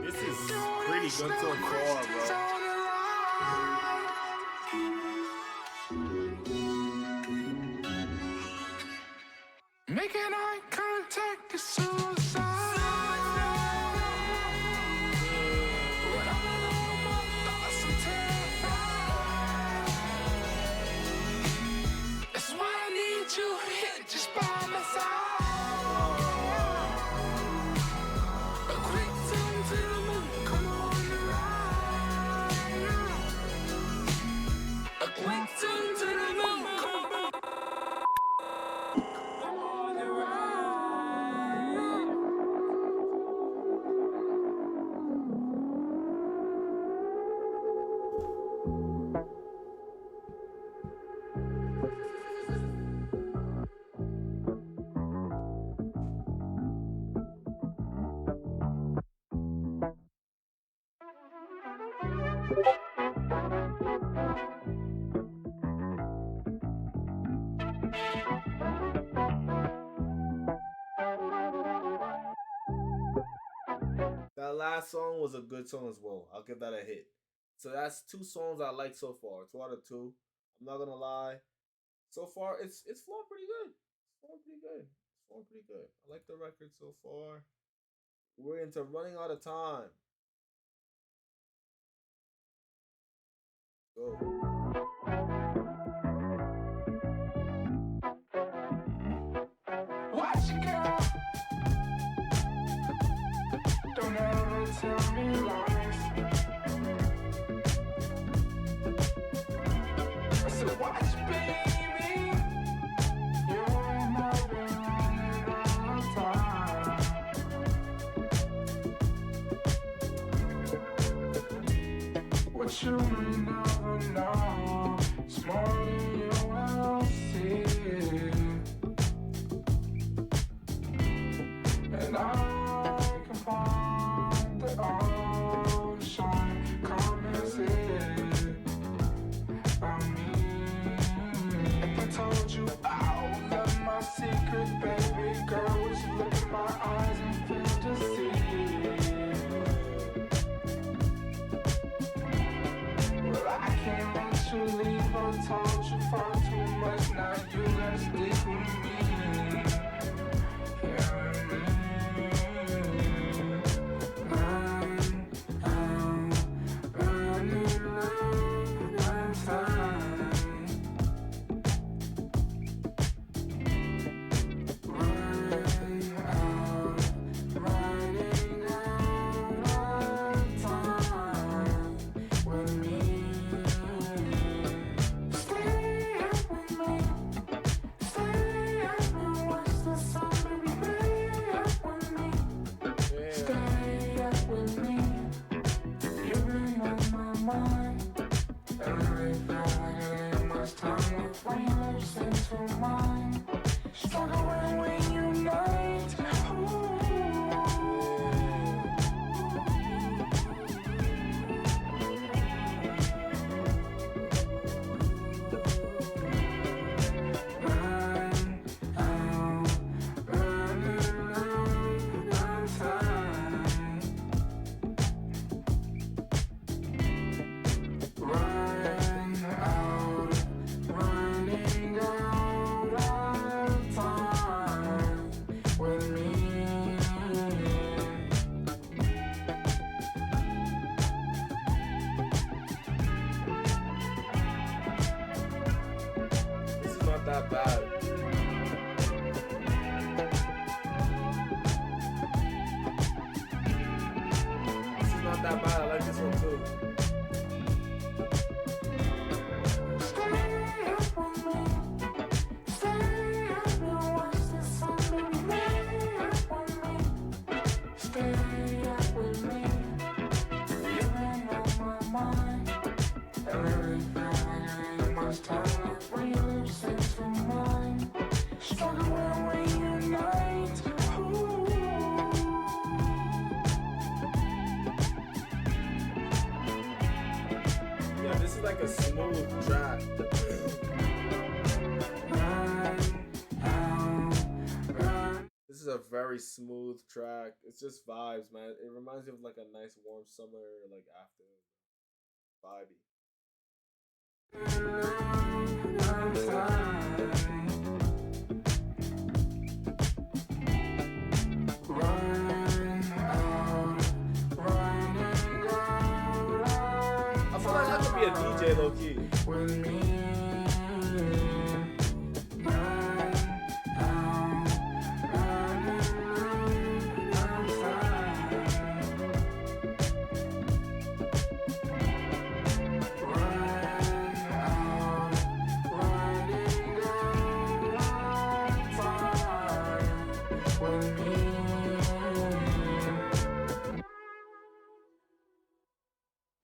This is pretty good so far, bro. it's suicide. When I'm alone, my thoughts are terrified. That's why I need you here just by my side. A quick turn to the moon, come on the ride. A quick turn to the moon, come on. Come on the ride. That last song was a good song as well. I'll give that a hit. So that's 2 songs I like so far. 2 out of 2. I'm not gonna lie. So far, it's flowing pretty good. It's flowing pretty good. It's flowing pretty good. I like the record so far. We're into running out of time. Go. Watch it, girl. Don't ever tell me lies. I said, watch, baby. You ain't never running out of time. What you may never know is more than you will see. And I can find the ocean, come and see about me. If I told you all of my secret, baby girl, would you look in my eyes and feel deceit? Well, I can't let you leave. I told you far too much. Now you gotta stick with me. Yeah, that bad. This is not that bad. I like this one too. Yeah, this is like a smooth track. This is a very smooth track. It's just vibes, man. It reminds me of like a nice warm summer, like after vibey. DJ low key. With me.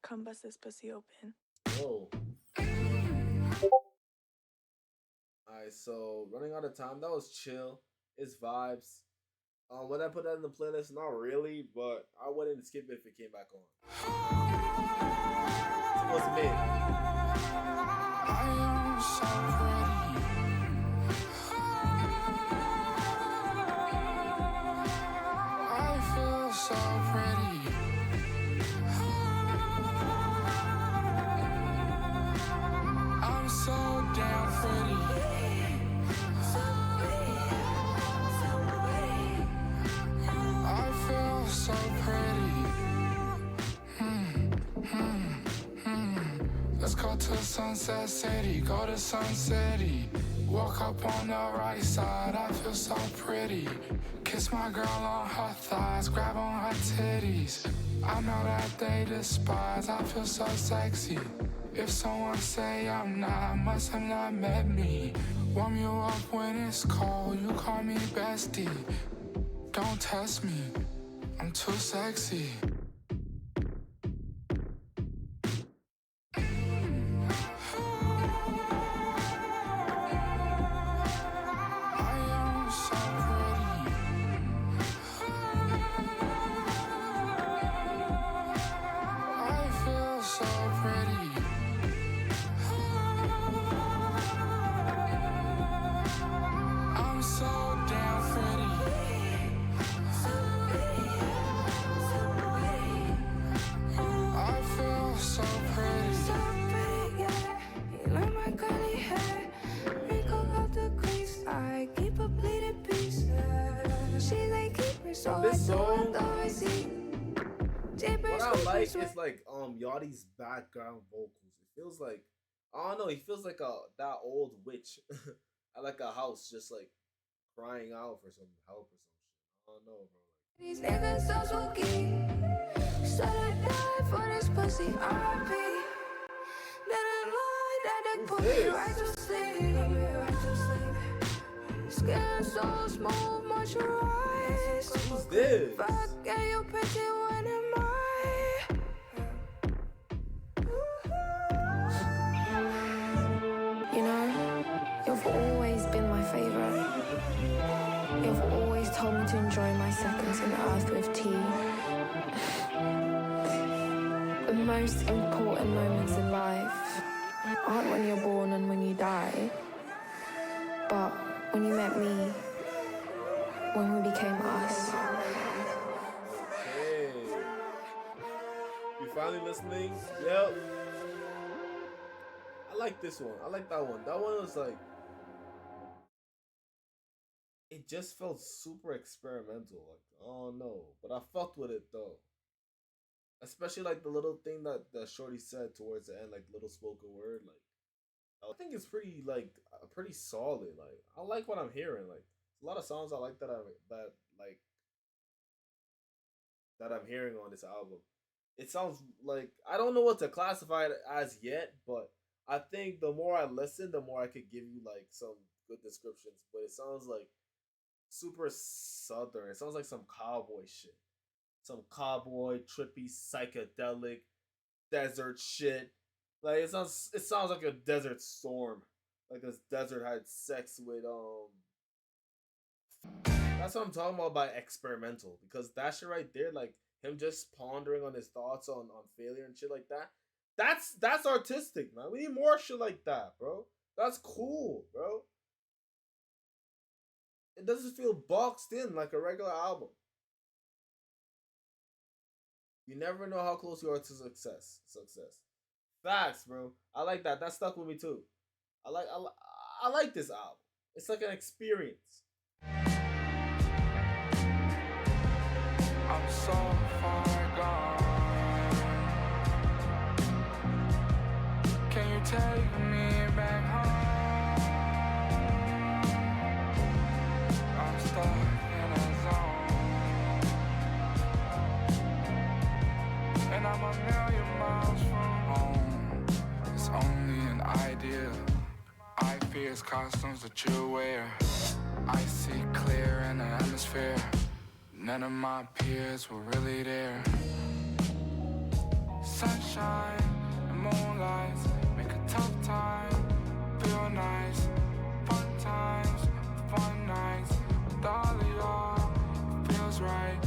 Come bust this pussy open. Whoa. Alright, so running out of time. That was chill. It's vibes. Would I put that in the playlist? Not really, but I wouldn't skip it if it came back on. It was mid. I am so pretty. I feel so pretty. I'm so damn pretty. I feel so pretty. Let's go to Sunset City, go to Sun City. Walk up on the right side, I feel so pretty. Kiss my girl on her thighs, grab on her titties. I know that they despise, I feel so sexy. If someone say I'm not, must have not met me. Warm you up when it's cold, you call me bestie. Don't test me, I'm too sexy. This song, what I like is like Yachty's background vocals. It feels like, I don't know, he feels like that old witch at like a house, just like crying out for some help or some shit. I don't know, bro. These niggas so spooky. So I die for this pussy RP. Then I lie that they put me right to sleep. Skin so smooth, moisturized. Who's this? Fuck, and you pretty, when am I? You know, you've always been my favorite. You've always told me to enjoy my seconds in the earth with tea. The most important moments in life aren't when you're born and when you die, but when you met me, when we became us. Hey. You finally listening? Yep. I like this one. I like that one. That one was like, it just felt super experimental. Like, I don't know, but I fucked with it though. Especially like the little thing that Shorty said towards the end, like little spoken word. Like, I think it's pretty like pretty solid. Like, I like what I'm hearing. Like, a lot of songs I like that I'm hearing on this album. It sounds like, I don't know what to classify it as yet, but I think the more I listen, the more I could give you like some good descriptions. But it sounds like super southern. It sounds like some cowboy shit. Some cowboy, trippy, psychedelic, desert shit. Like, it sounds like a desert storm. Like this desert had sex with That's what I'm talking about by experimental. Because that shit right there, like him just pondering on his thoughts on failure and shit like that. That's artistic, man. We need more shit like that, bro. That's cool, bro. It doesn't feel boxed in like a regular album. You never know how close you are to success. Facts, bro. I like that. That stuck with me too. I like this album. It's like an experience. I'm so far gone. latest costumes that you wear. I see clear in the atmosphere. None of my peers were really there. Sunshine and moonlight make a tough time feel nice. Fun times, fun nights with all of y'all. It feels right.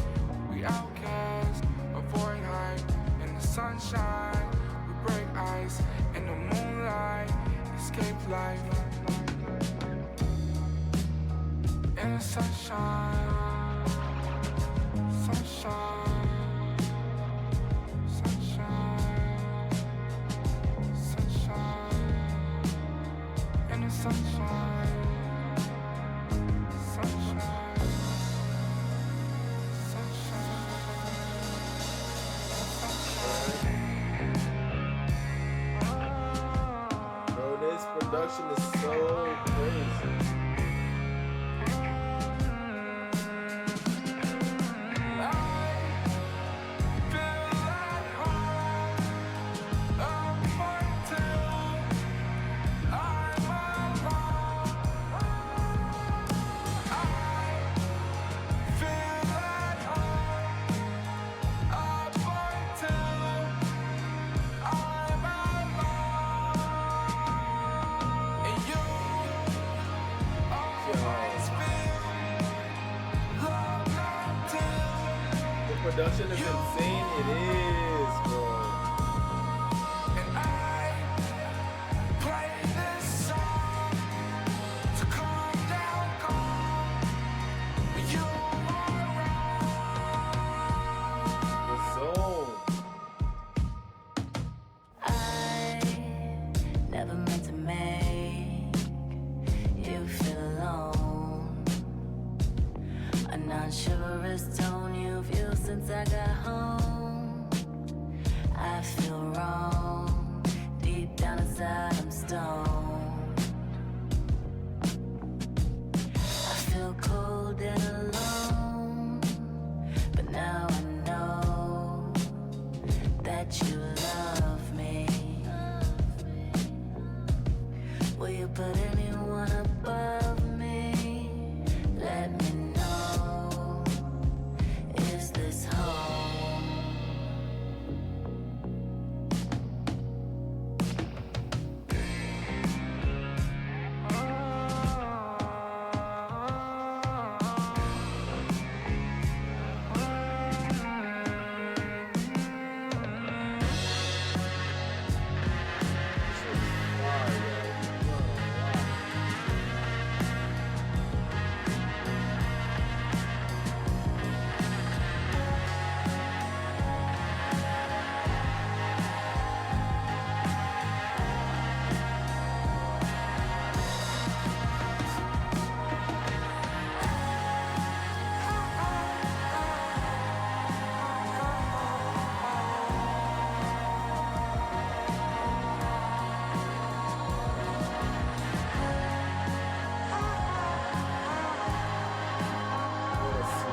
We outcast, avoid hype. In the sunshine, we break ice. In the moonlight, escape life. In the sunshine, sunshine, sunshine, sunshine. In the sunshine, sunshine, Bro, this production is so crazy. Production is insane. It is, bro. And I play this song to calm down, calm. You are wrong. The zone. I never meant to make you feel alone. A non-chivalrous tone you've used since I got home. I feel wrong. Deep down inside I'm stoned. I feel cold and alone. But now I know that you love me. Will you put anyone above me? Let me know. Is this home?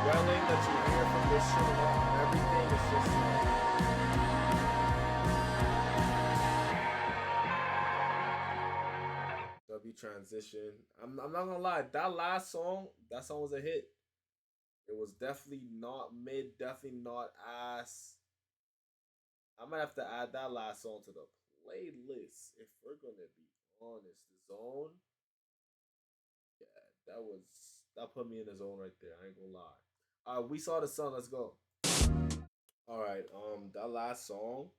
Swelling that you hear from this shit and everything is just W transition. I'm not gonna lie, that last song, that song was a hit. It was definitely not mid, definitely not ass. I might have to add that last song to the playlist if we're gonna be honest. The zone, yeah, that put me in the zone right there. I ain't gonna lie. We saw the sun. Let's go. All right. That last song,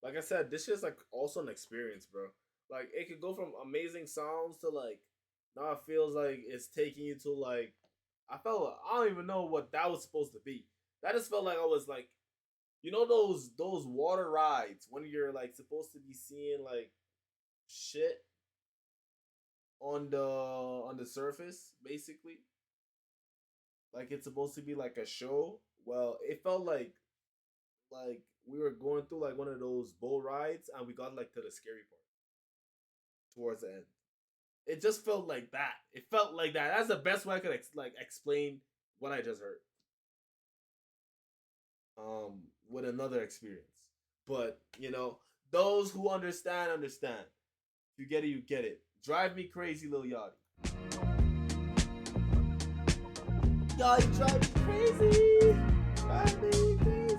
like I said, this is like also an experience, bro. Like it could go from amazing sounds to like now it feels like it's taking you to like I don't even know what that was supposed to be. That just felt like I was like, you know those water rides when you're like supposed to be seeing like shit on the surface, basically. Like it's supposed to be like a show. Well, it felt like we were going through like one of those boat rides and we got like to the scary part towards the end. It just felt like that. It felt like that. That's the best way I could explain what I just heard. With another experience. But, you know, those who understand. If you get it, you get it. Drive Me Crazy, Lil Yachty. Yachty drive me crazy. Drive me crazy.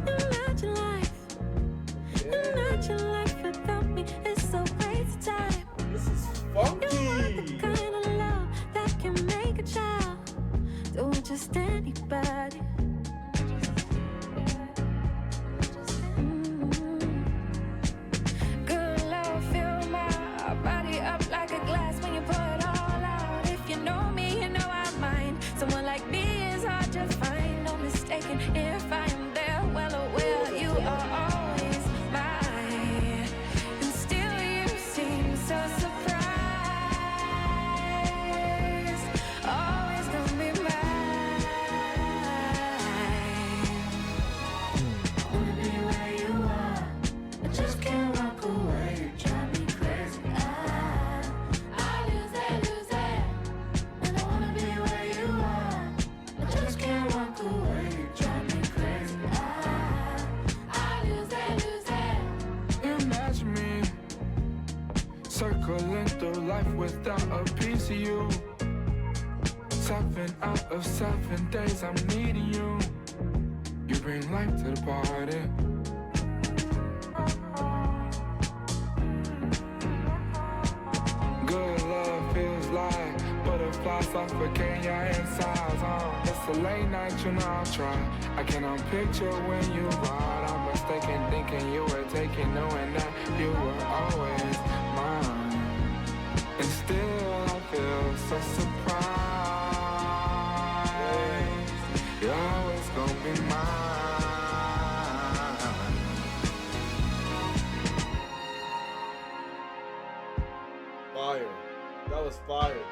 Imagine life. Imagine life without me. It's a waste of time. This is funky. You want the kind of love that can make a child do just anybody. Good love, fill my body up like a glass when you pour it all out. If you know me, you know I'm mine. Someone like me is hard to find. No mistaking if I am there, well aware you are always mine. And still you seem so surprised. Always gonna be mine. Wanna be where you are. I just can't walk away. You drive me crazy. I lose it. And I wanna be where you are. I just can't walk away. You drive me crazy. I lose it. Imagine me circling through life without a piece of you. 7 out of 7 days I'm needing you. You bring life to the party. Good love feels like butterflies suffocating your insides. It's a late night, you know I'll try. I cannot picture when you ride. I'm mistaken thinking you were taking, knowing that you were always mine. And still I feel so surprised. You're always gonna be mine. Fire. That was fire.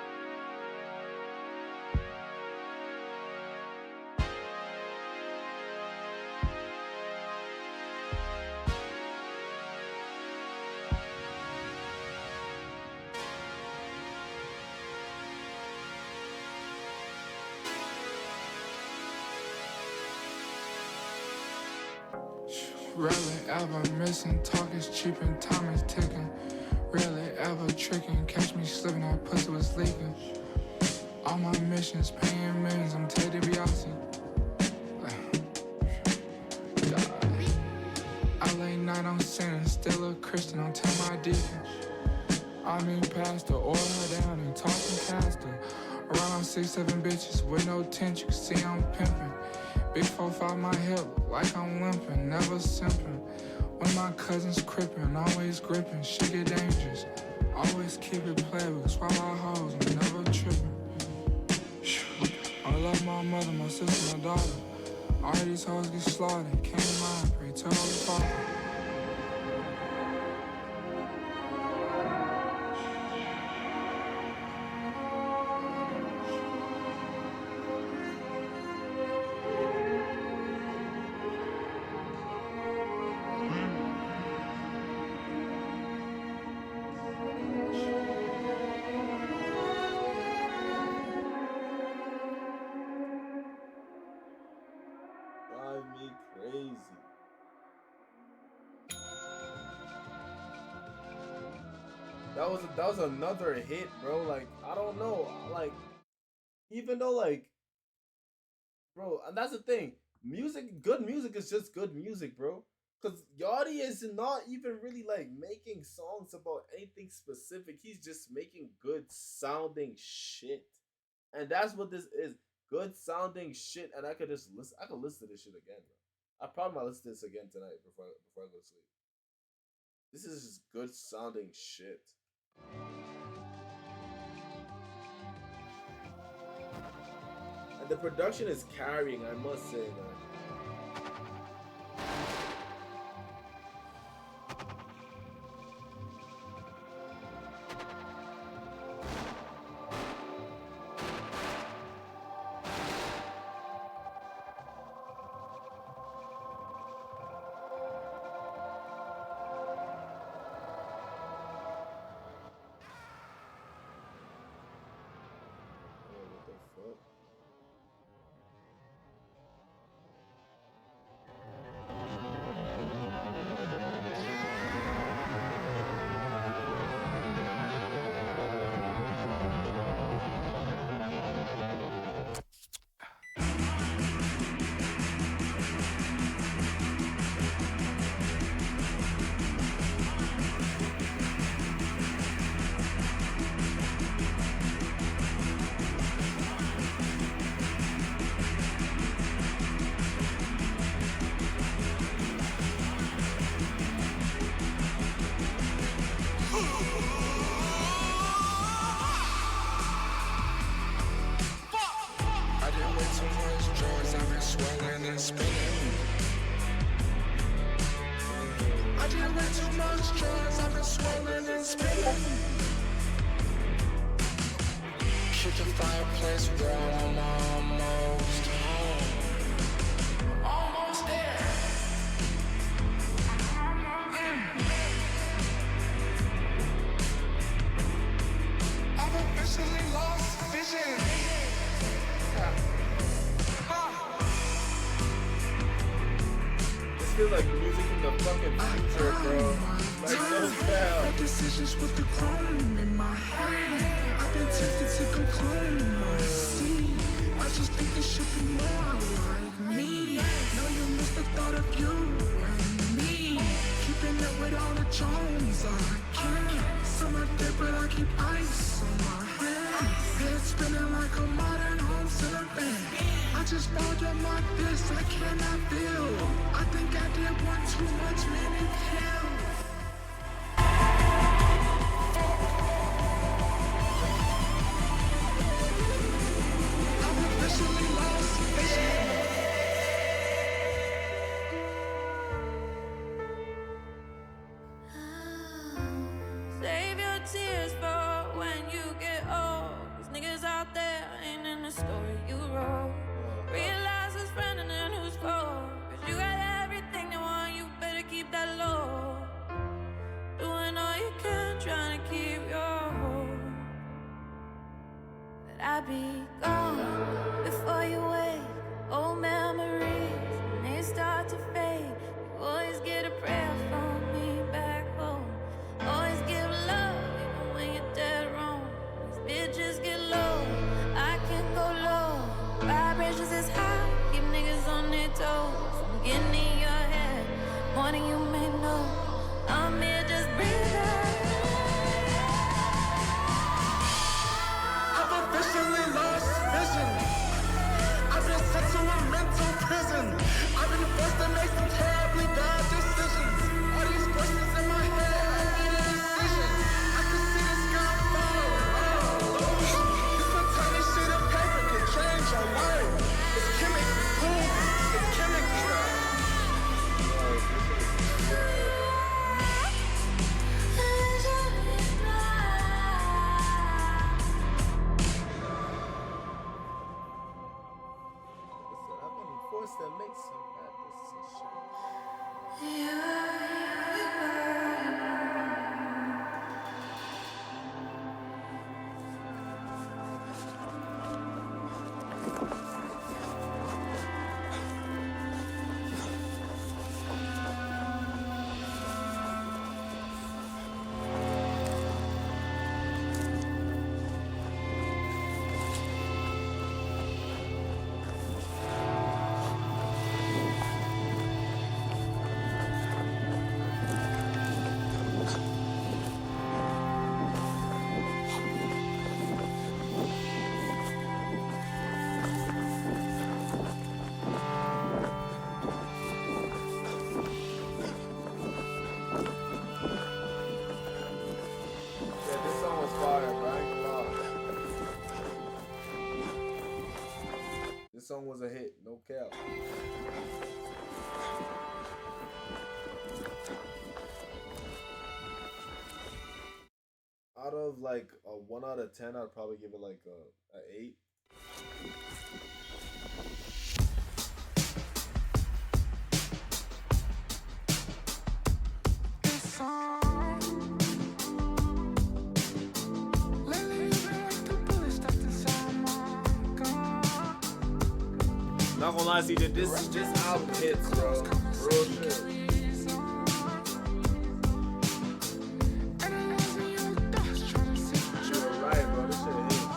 Rarely ever missing, talk is cheap and time is ticking. Rarely ever tricking, catch me slipping, that pussy was leaking. All my missions, paying millions, I'm Ted DiBiase. LA night, I'm sinning, still a Christian, I'm tell my deacon. I mean pastor, order her down and talking caster. Around 6-7 bitches with no tent, you can see I'm pimping. Big 4-5 my hip, like I'm limping, never simping. When my cousins crippin', always gripping, shit get dangerous. Always keep it playable, swallow our hoes, I'm never tripping. I love my mother, my sister, my daughter. All these hoes get slaughtered, can't mind, pray to Holy Father. Drive me crazy. That was another hit, bro. Like, I don't know. Like, even though, like, bro, and that's the thing. Good music is just good music, bro. Cause Yachty is not even really like making songs about anything specific. He's just making good sounding shit. And that's what this is. Good sounding shit. And I could just listen. I could listen to this shit again, bro. I probably might listen to this again tonight before I go to sleep. This is just good sounding shit. And the production is carrying, I must say, man. What the fuck? fucking future, bro. Like, no cap. Decisions with the chrome in my hand. I've been tempted to conclude. See, I just think it should be more like me. Know you miss the thought of you and me. Keeping up with all the Jones I can. Summer dip, but I keep ice on my hands. Head spinning like a modern home celebrant. I just bought them like this, I cannot feel. I think I did one too much, man, it kills. Save your tears for when you get old. These niggas out there ain't in the story you wrote. Realize who's friend and then who's foe. Cause you got everything they want, you better keep that low. Doing all you can, trying to keep your hope. But I be gone before you wake. Old memories, when they start to fade. You always get a prayer from me back home. Always give love, even when you're dead wrong. These bitches get low, I can go low. Vibrations is high, keep niggas on their toes. I'm getting in your head, more than you may know. I'm here just breathing. I've officially lost vision. I've been sent to a mental prison. I've been forced to make some terribly bad decisions. All these questions in my head, I need a decision. I can see the sky fall. This a tiny sheet of paper can change your life. It's chemically cool. It's chemically right. I've been forced to make some bad decisions. Yeah, this song was fire, bro. I ain't gonna lie. This song was a hit, no cap. Out of like a 1 out of 10, I'd probably give it like a 8. Not gonna lie, see that this album hits, bro. Real shit. You're right, bro. This shit hits.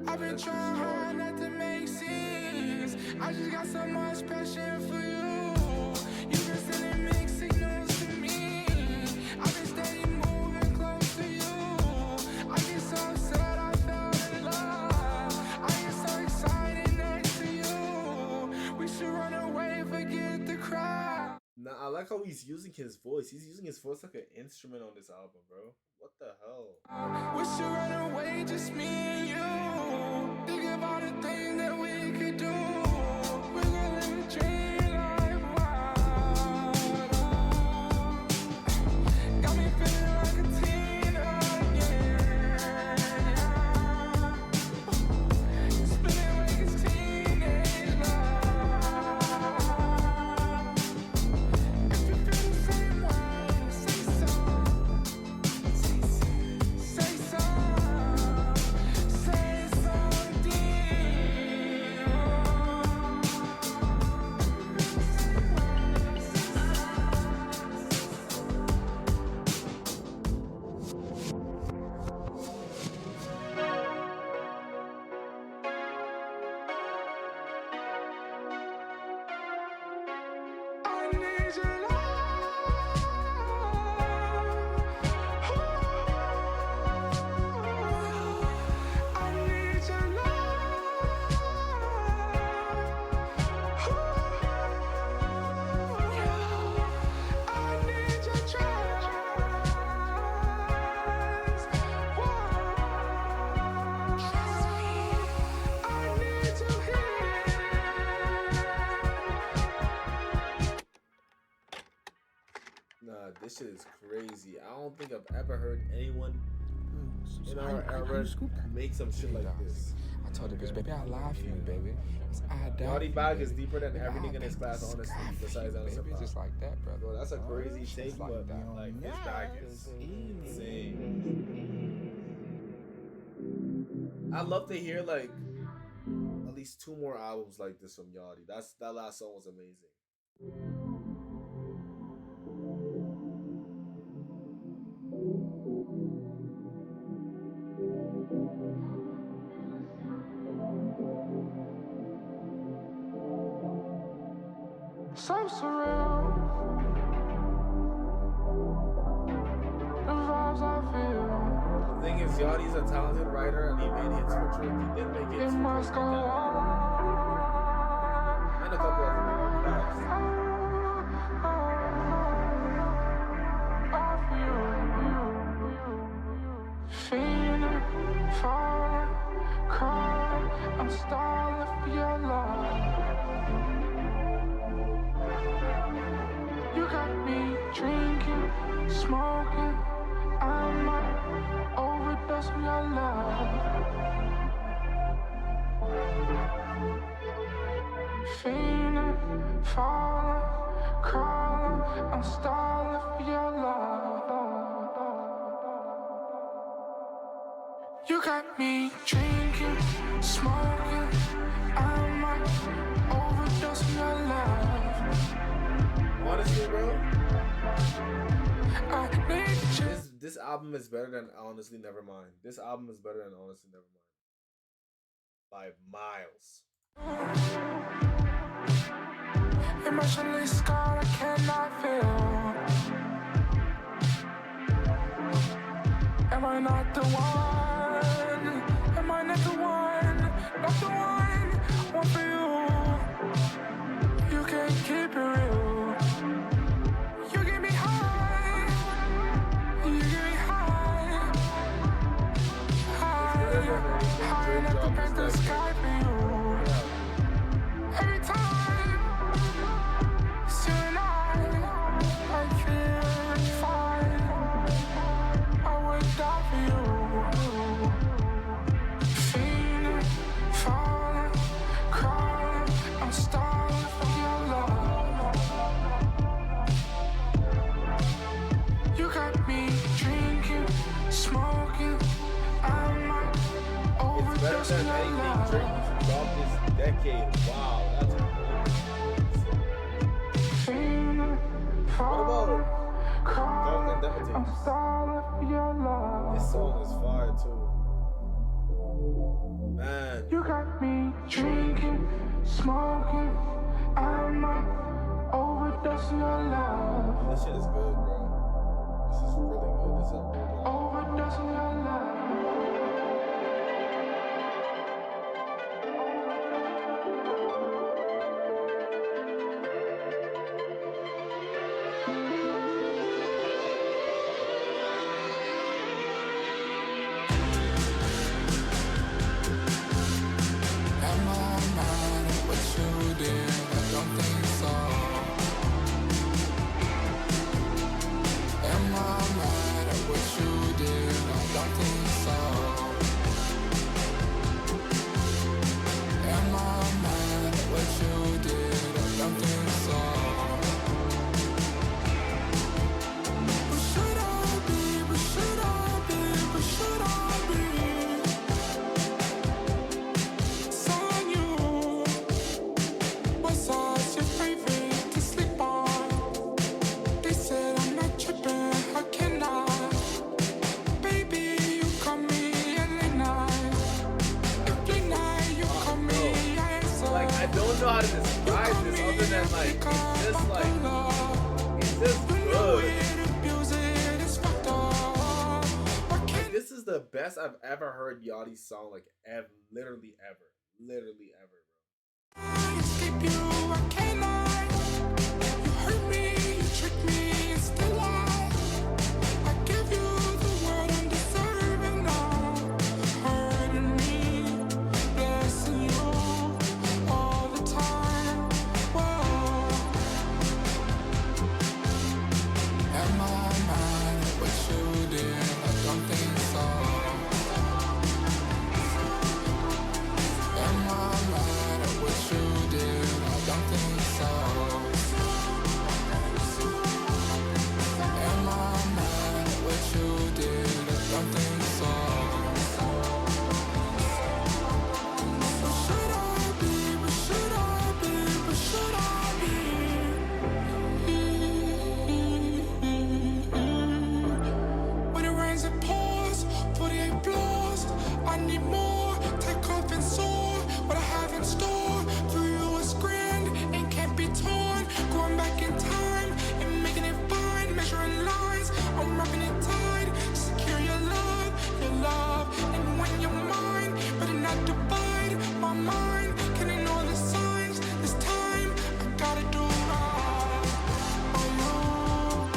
I've been trying hard not to make scenes. I just got so much passion for you. You can signals to me. I've been steady moving close to you. I get so upset I fell in love. I get so excited next to you. We should run away, forget the crowd. Nah, I like how he's using his voice. He's using his voice like an instrument on this album, bro. What the hell? We should run away, just me and you. Think about the things that we could do. We're gonna live a dream like wild. Got me feeling like a teen again. Spinning like it's teenage love. If you feel the same way, say so. Say so. Say something. I need your love. I need your love. I need your trust. Trust me. I need to hear. Nah, this shit is crazy. I don't think I've ever heard anyone in our era make some shit like this. I told the bitch, baby, I lie for you, baby. I die. Naughty for Bag you, is baby. deeper than Baby, everything I'll in his paint class, the honestly, sky for besides you, Anderson baby. Paak. Just like that, brother. Bro, that's a crazy Just take, like but that. like his bag is insane. I'd love to hear like at least 2 more albums like this from Yachty. That last song was amazing. So surreal. The vibes I feel. The thing is, Yachty's a talented writer and he made hits for Drake. He didn't make hits It for must Drake. go on. And a couple other tracks. Feeling, falling, crying. I'm stalling for your love. You got me drinking, smoking. I might overdose on your love. Feeling, falling, crawling. I'm stalling for your love. You got me drinking, smoking. I might overdose on your love. Honestly, bro, I need you. this album is better than Honestly Nevermind. This album is better than Honestly Nevermind. By miles. Emotionally scarred, I cannot feel. Am I not the one? Am I not the one? Not the one. One for you. You can't keep it real. You get me high. You get me high. High. High enough to paint the sky for you. Every time. It's you and I feel fine. I would die for you. Feeling, falling, crawling. I'm starving for your love. You got me drinking, smoking. I might It's better overdose than on your anything love. Drake dropped this decade. Wow, that's Feeling, falling, crawling. I'm starving for your love. This song is fire too. Man, You got me drinking, smoking. I might overdose. This shit is good, bro. This is really good. This is a real Am I mad at what you did? I don't think so. Am I mad at what you did? I don't think so. Am I mad at what you did? I don't think so. But should I be? But should I be? But should I be? It's on you. What side's your favorite to sleep on? They said I'm not tripping, how can I? Baby, you call me every night. Every night you call me, I answer. Like, I don't know how to describe this other than like, it's just good. Like, this is the best I've ever heard Yachty's song, like, ever, literally ever, bro. Escape you, I cannot. You hurt me, you tricked me, and still I give you the world undeserving now. Hurting me, blessing you all the time. Whoa. Am I mad at what you did? I don't think so. Am I mad at what you did? I don't think so. Am I mad at what you did? I don't think so. But should I be? But should I be? But should I be? When it rains, it pours. 48 blows. I need more. Take off and soar. What I have in store for you is grand and can't be torn. Going back in time and making it fine. Measuring lines, I'm wrapping it tight. Secure your love, and when you're mine, better not divide my mind. Can ignore the signs. This time I gotta do right. Oh,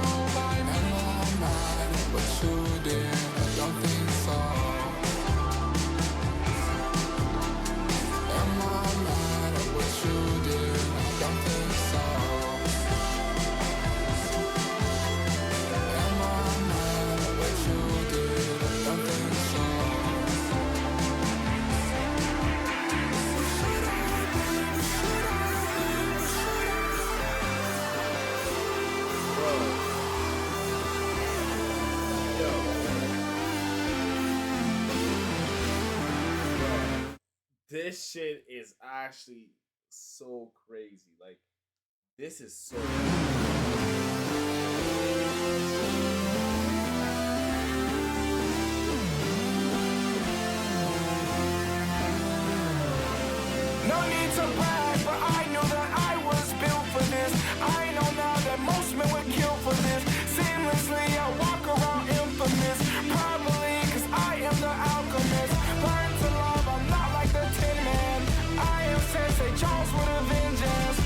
nobody. Am I mad at what you did? I don't think so. Am I mad at what you did? I don't think so. Am I mad at what you did? I don't think so. Should I be? Should I be? Should This shit is actually so crazy. Like, this is so No need to brag, but I knew that I was built for this. I know now that most men would kill for this. Seamlessly, I walk around infamous. Probably cause I am the alchemist. Learn to love, I'm not like the Tin Man. I am Sensei Jones with a vengeance.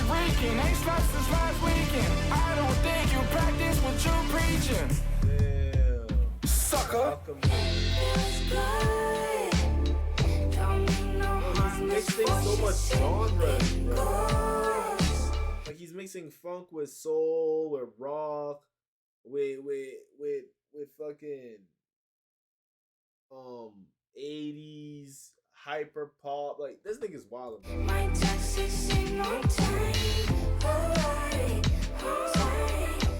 Reeking, ain't slept since last weekend. I don't think you practice what you're preaching. Sucker. Mixing so much genres, bro. Like, he's mixing funk with soul, with rock, with fucking 80s hyper pop. Like, this nigga's wild, bro.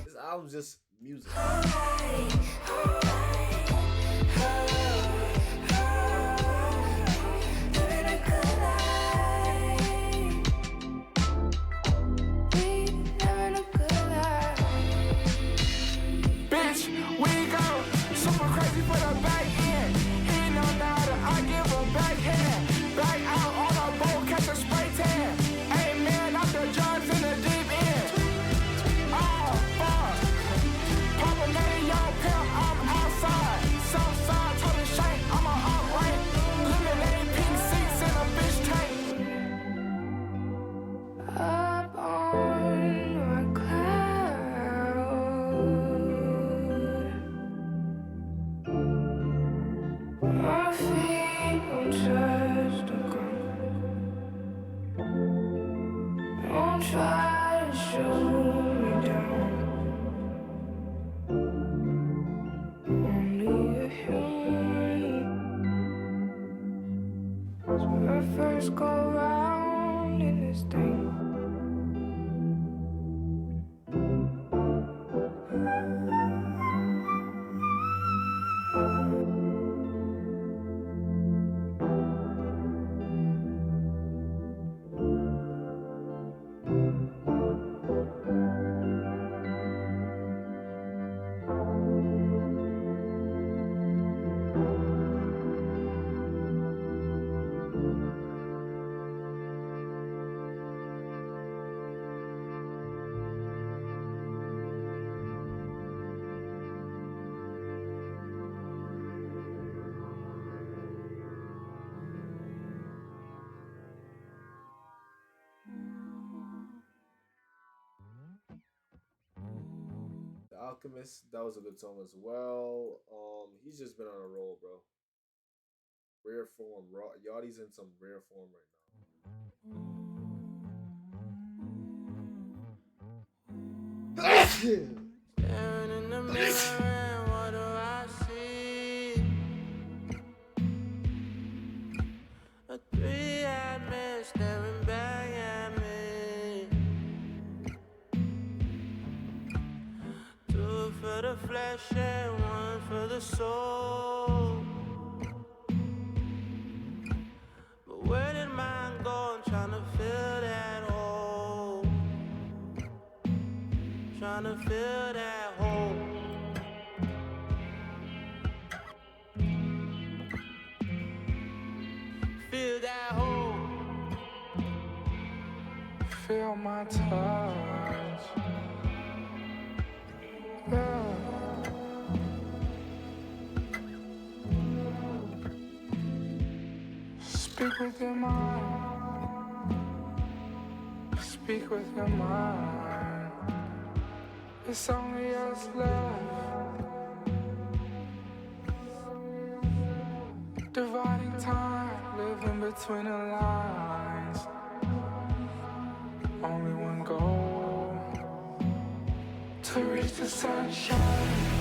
This album's just music. Bitch, we go super crazy for the back end. He know now that I give a backhand. Back out on a boat, catch a spray tan. Amen, out the drugs in the D. just go round in this thing. The Alchemist, that was a good song as well. He's just been on a roll, bro. Rare form. Yachty's in some rare form right now. Staring in the mirror, and what do I see? A three-eyed man staring back at me. Two for the flesh and one for the soul. But where did mine go? I'm trying to fill that hole. Trying to fill that hole. Fill that hole. Feel my touch. Yeah. Speak with your mind. Speak with your mind. It's only us left. Dividing time, living between the lines. Only one goal, to reach the sunshine.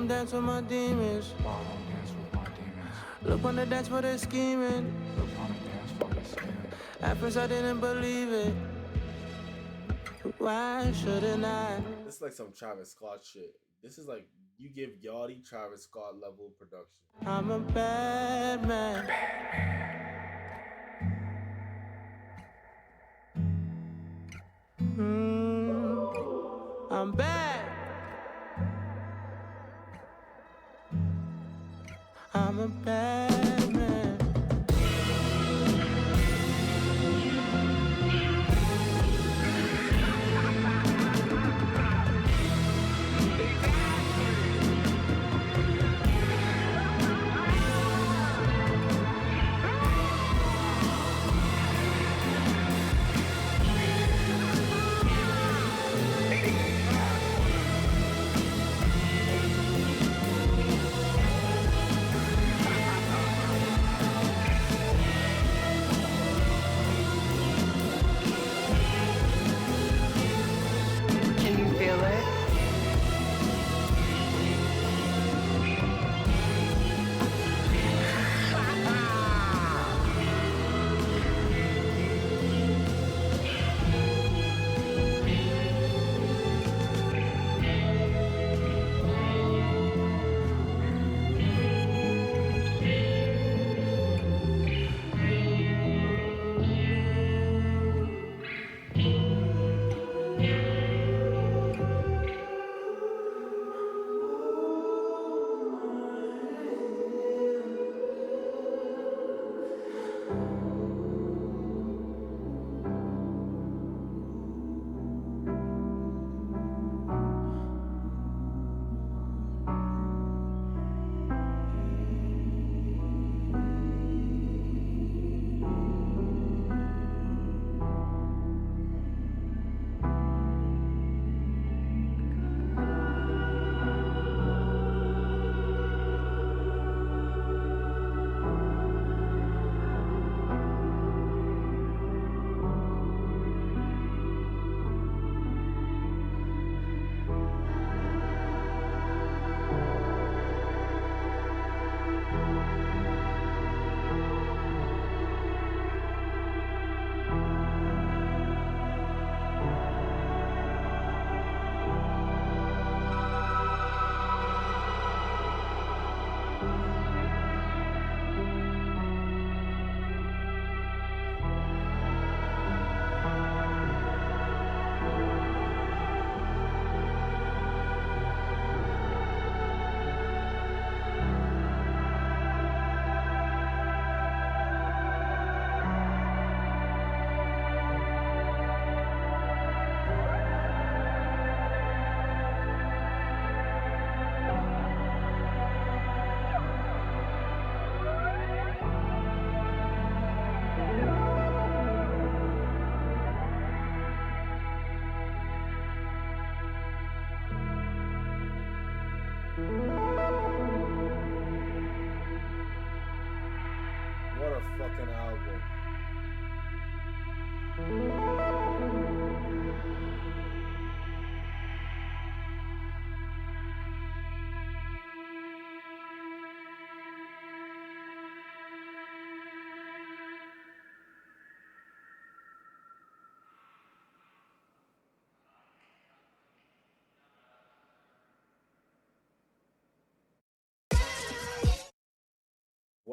Dance with my demons. Look on the dance for the scheming. At first I didn't believe it. Why shouldn't I? This is like some Travis Scott shit. This is like you give Yachty Travis Scott level production. I'm a bad man. I'm bad. I'm a bad man.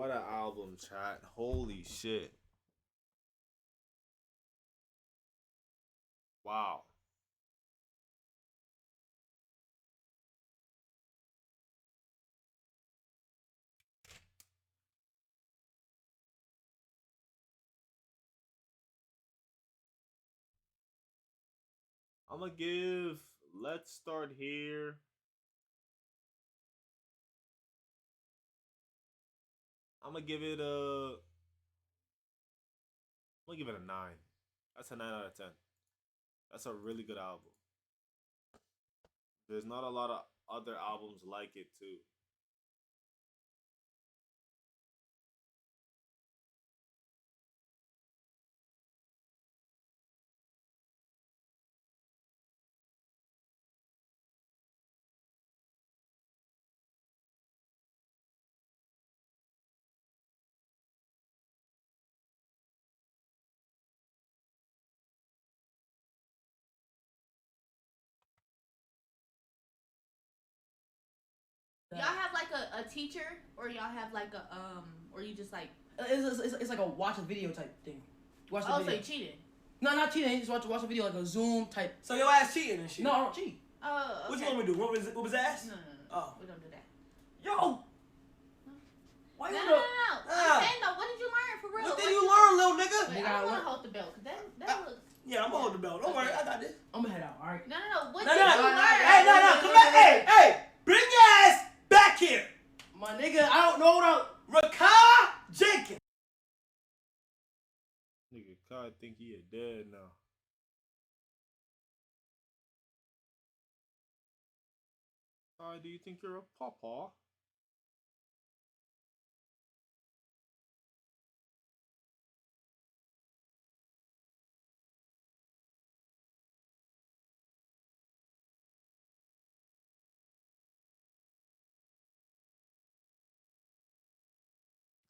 What an album, chat. Holy shit. Wow. I'm gonna give, let's start here. I'm gonna give it a 9. That's a 9 out of 10. That's a really good album. There's not a lot of other albums like it too. Y'all have like a teacher, or y'all have like a or you just like It's like a watch a video type thing. Watch the oh, video. so you cheated? No, not cheating. You just watch a video like a Zoom type. So your ass cheating and shit? No, I don't cheat. Oh, okay. What you want me to do? What was ass? No. Oh. We don't do that. Yo. Why No. you I'm saying though, what did you learn for real? What did you learn, little nigga? Wait, I don't want to hold the belt, cause that looks. Yeah, I'm gonna hold the belt. Don't worry, I got this. I'm gonna head out. All right. No. What No, did you learn? Hey, no, come back. Hey, bring your ass back here. My nigga, I don't know what Rakai Jenkins. Nigga, God think he a dead now. Do you think you're a pawpaw?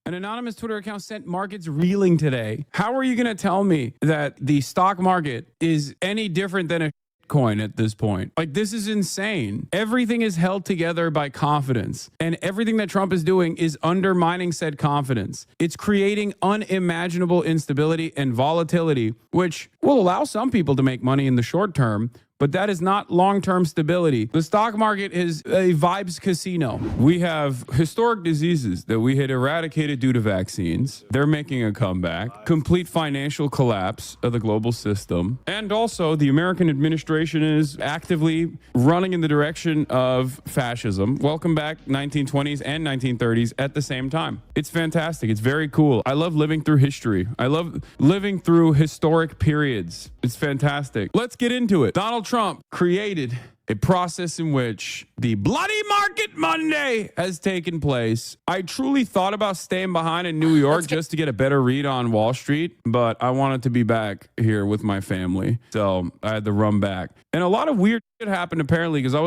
An anonymous Twitter account sent markets reeling today. How are you going to tell me that the stock market is any different than a coin at this point? Like, this is insane. Everything is held together by confidence, and everything that Trump is doing is undermining said confidence. It's creating unimaginable instability and volatility, which will allow some people to make money in the short term, but that is not long-term stability. The stock market is a vibes casino. We have historic diseases that we had eradicated due to vaccines. They're making a comeback. Complete financial collapse of the global system. And also, the American administration is actively running in the direction of fascism. Welcome back 1920s and 1930s at the same time. It's fantastic. It's very cool. I love living through history. I love living through historic periods. It's fantastic. Let's get into it. Donald Trump created a process in which the Bloody Market Monday has taken place. I truly thought about staying behind in New York just to get a better read on Wall Street, but I wanted to be back here with my family, so I had to run back. And a lot of weird shit happened apparently, because I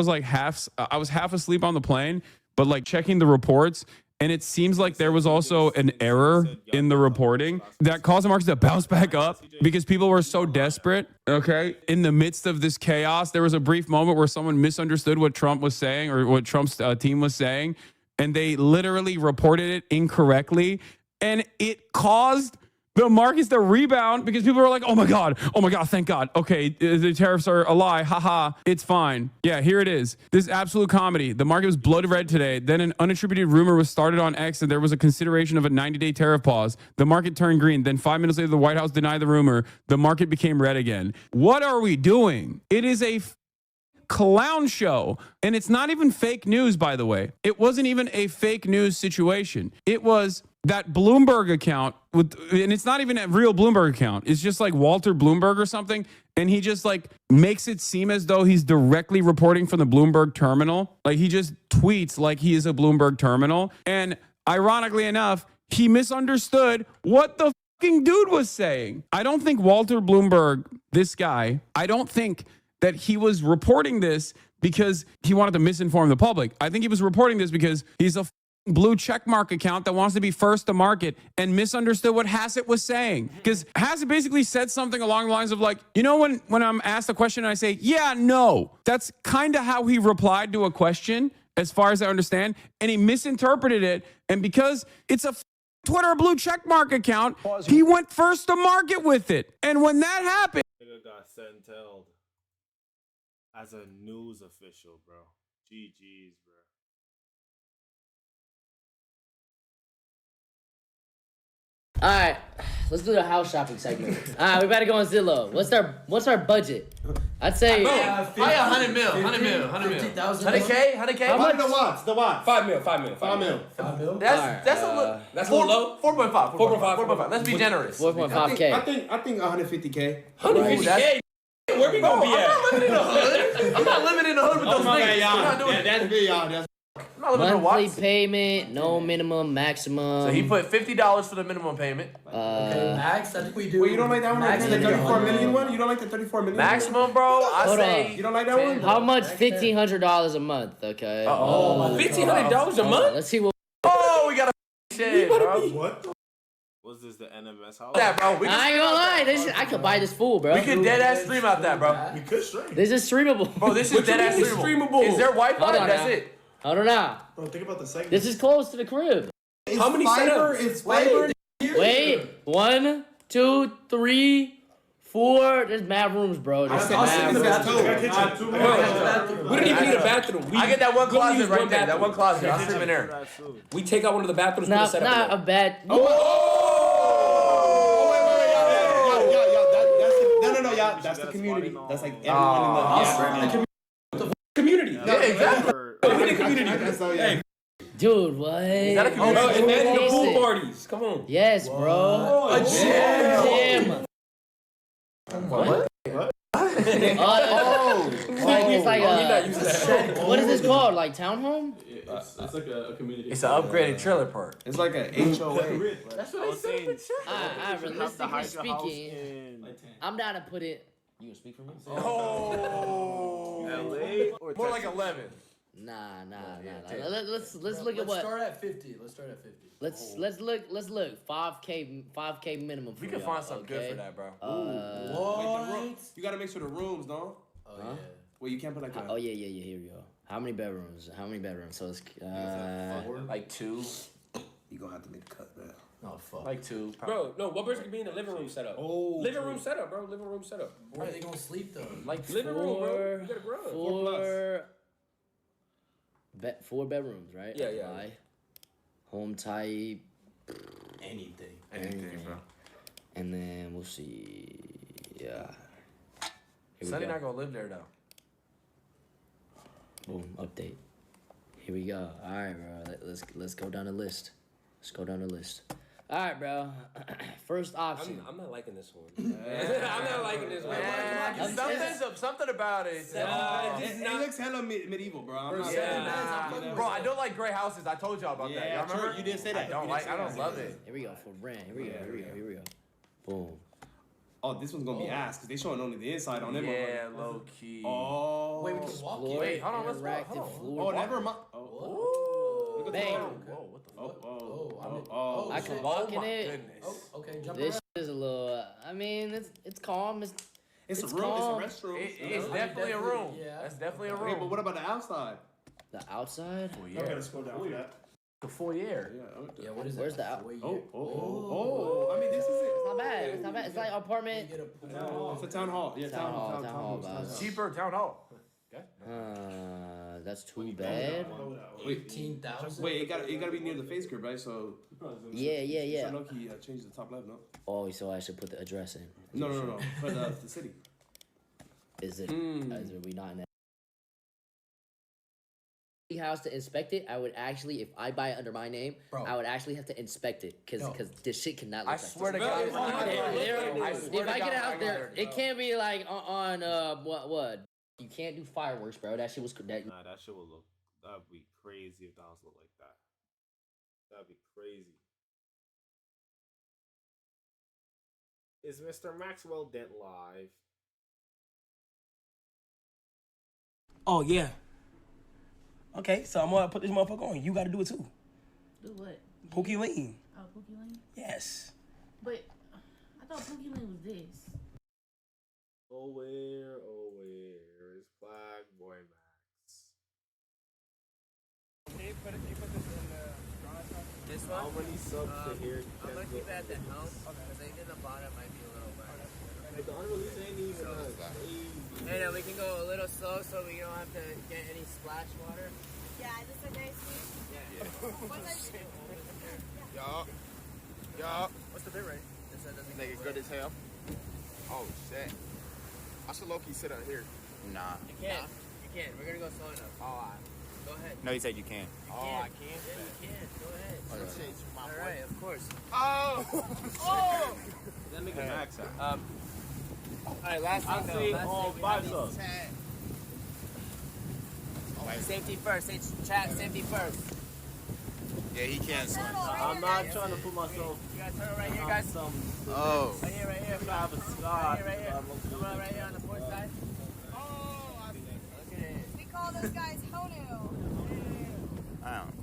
was half asleep on the plane, but like checking the reports, and it seems like there was also an error in the reporting that caused the markets to bounce back up because people were so desperate. Okay. In the midst of this chaos, there was a brief moment where someone misunderstood what Trump was saying, or what Trump's team was saying, and they literally reported it incorrectly. And it caused the markets to rebound because people were like, oh my God, thank God. Okay, the tariffs are a lie. Haha, it's fine. Yeah, here it is. This is absolute comedy. The market was blood red today. Then an unattributed rumor was started on X and there was a consideration of a 90-day tariff pause. The market turned green. Then 5 minutes later, the White House denied the rumor. The market became red again. What are we doing? It is a clown show. And it's not even fake news, by the way. It wasn't even a fake news situation. It was that Bloomberg account and it's not even a real Bloomberg account. It's just like Walter Bloomberg or something. And he just like makes it seem as though he's directly reporting from the Bloomberg terminal. Like he just tweets like he is a Bloomberg terminal. And ironically enough, he misunderstood what the fucking dude was saying. I don't think Walter Bloomberg, this guy, I don't think that he was reporting this because he wanted to misinform the public. I think he was reporting this because he's a blue checkmark account that wants to be first to market and misunderstood what Hassett was saying. Because Hassett basically said something along the lines of like, you know, when I'm asked a question and I say, yeah, no, that's kind of how he replied to a question as far as I understand. And he misinterpreted it. And because it's a Twitter blue checkmark account. He went first to market with it. And when that happened, Nigga got senteled as a news official, bro. GG's, bro. All right, let's do the house shopping segment. All right, we better go on Zillow. What's our budget? I'd say Probably 100 mil. 100 mil. 100K? 100K? How much? The watts. 5 mil. That's a little. That's a little low. 4.5. Let's be generous. 4.5K. I think 150K. 150K. Where we gonna be at? I'm not living in the hood with those niggas. I'm not doing it. That's me, y'all. That's I'm not living in Monthly Watts. payment, no minimum, maximum. So he put $50 for the minimum payment. Max, I think we do. Wait, you don't like that one? Max, The 34 million one? You don't like the 34 million? Maximum, bro. I Hold say. on. You don't like that one? How much? $1,500 a month. Okay. $1,500 a month? Let's see what. Oh, we got a shit, bro. What? Was this the NMS house? Yeah, bro. I ain't gonna lie. I could buy this fool, bro. We could dead ass stream out that, bro. We could stream. This is streamable. Bro, this is dead ass streamable. Is there Wi-Fi? Hold on That's now. it. Hold on now. Bro, think about the segment. This is close to the crib. How many fiber? setups? It's fiber. Wait. 1, 2, 3, 4. There's mad rooms, bro. There's mad rooms. We don't even need a bathroom. I get that one we only closet use right one there. That bathroom. one closet. I'll sleep in there. We take out one of the bathrooms. put a setup in Not there. a bad. No, y'all. That's the community. That's like everyone in the Community. Yeah, exactly. We the community. Hey, Dude, what? Is that a community? Bro, imagine the pool Listen. parties. Come on. Yes, bro. A Gym. What? It's like You're not used to that. what is this called? Like townhome? It's like a community. It's an upgraded trailer park. It's like an HOA. That's what I said. I realistically speaking, I'm down to put it. You gonna speak for me? Oh. LA or More like 11. Nah. Let's look at what. Start at 50. Let's start at 50. Let's look. 5K minimum. We can find something good for that, bro. What? You gotta make sure the rooms, don't? Oh, yeah. Well, you can't put like a... Oh yeah. Here we go. How many bedrooms? So it's Like 2. You gonna have to make a cut, man. Oh, fuck. Like 2. Bro, no, what person could be in the living room setup? Oh, living room setup, bro. Living room setup. Where are they gonna sleep, though? Like living room, bro. You got a garage. 4 bedrooms, right? Yeah. Apply. Home type. Anything, bro. And then we'll see. Yeah. Here we Sonny go. not gonna live there, though. Boom. Update. Here we go. All right, bro. Let's go down the list. All right, bro. First option. I'm not liking this one. I'm not liking this one. Something about it. It looks hella medieval, bro. I'm not Bro, I don't like gray houses. I told y'all about that. Yeah, Y'all remember? true. You did say that. I don't love it. Here we go for rent. Here we go. Boom. Oh, this one's gonna be ass because they showing only the inside on them. Yeah, low key. Oh. Wait, we can walk in. Wait, hold on. Let's go. Interactive Hold floor. Oh, never mind. on. Look at Bang. the Whoa, what the fuck? Oh. I can Oh walk in my it. goodness. Oh, okay, jump This around. is a little. I mean, it's calm. It's a room. calm. It's a restroom. It's definitely a room. Yeah. That's definitely a Okay, room. but what about the outside? The outside. I gotta scroll down for that. The foyer. Yeah, what is Where's that? the out? Oh. I mean, this is it. It's not bad. It's not bad. It's like apartment. It's a town hall. Yeah, Town hall, guys. Cheaper town hall. Okay. That's too bad. Wait, 15,000. Wait, it gotta be near the face crib, right? So. Yeah. So Loki changed the top left, no? Oh, so I should put the address in. No. For the city. Is it? Is it? We not in that house to inspect it? I would actually, if I buy it under my name, Bro. I would actually have to inspect it because this shit cannot look I like swear to this. God. If I get out there, it can't be like on what? You can't do fireworks, bro. That shit was that. Nah, that shit will look. That'd be crazy if the house looked like that. That'd be crazy. Is Mr. Maxwell Dent live? Oh, yeah. Okay, so I'm gonna put this motherfucker on. You gotta do it too. Do what? Pookie Lean. Oh, Pookie Lane? Yes. But I thought Pookie Lane was this. Oh, where is Flag Boy Max? Can you put this in the garage? This How many subs to hear? I'm gonna keep it at the helm because I think the bottom might be a little wet. But the unreleased ain't even crazy. Hey, no, we can go a little slow so we don't have to get any splash water. Yeah, is this okay, Steve? Yeah. Yup. What's the bit rate? Nigga good as hell. Oh shit. I should low key sit up here. Nah. You can't. You can't. We're gonna go slow enough. Oh, Go ahead. no, you said you can. You can. I can. Yeah, you can. Go ahead. Okay. All right, of course. Oh. Oh. That nigga max out. All right, last I thing though. see Last all thing, we 5 have subs. these Safety first. Chat, safety first. Yeah, he can swim. I'm not trying to put myself. You guys turn right here, guys. Oh. Right here. I have a scar. Right here. Come on, right here on the port side. Oh, look at it. We call those guys Honu. I don't.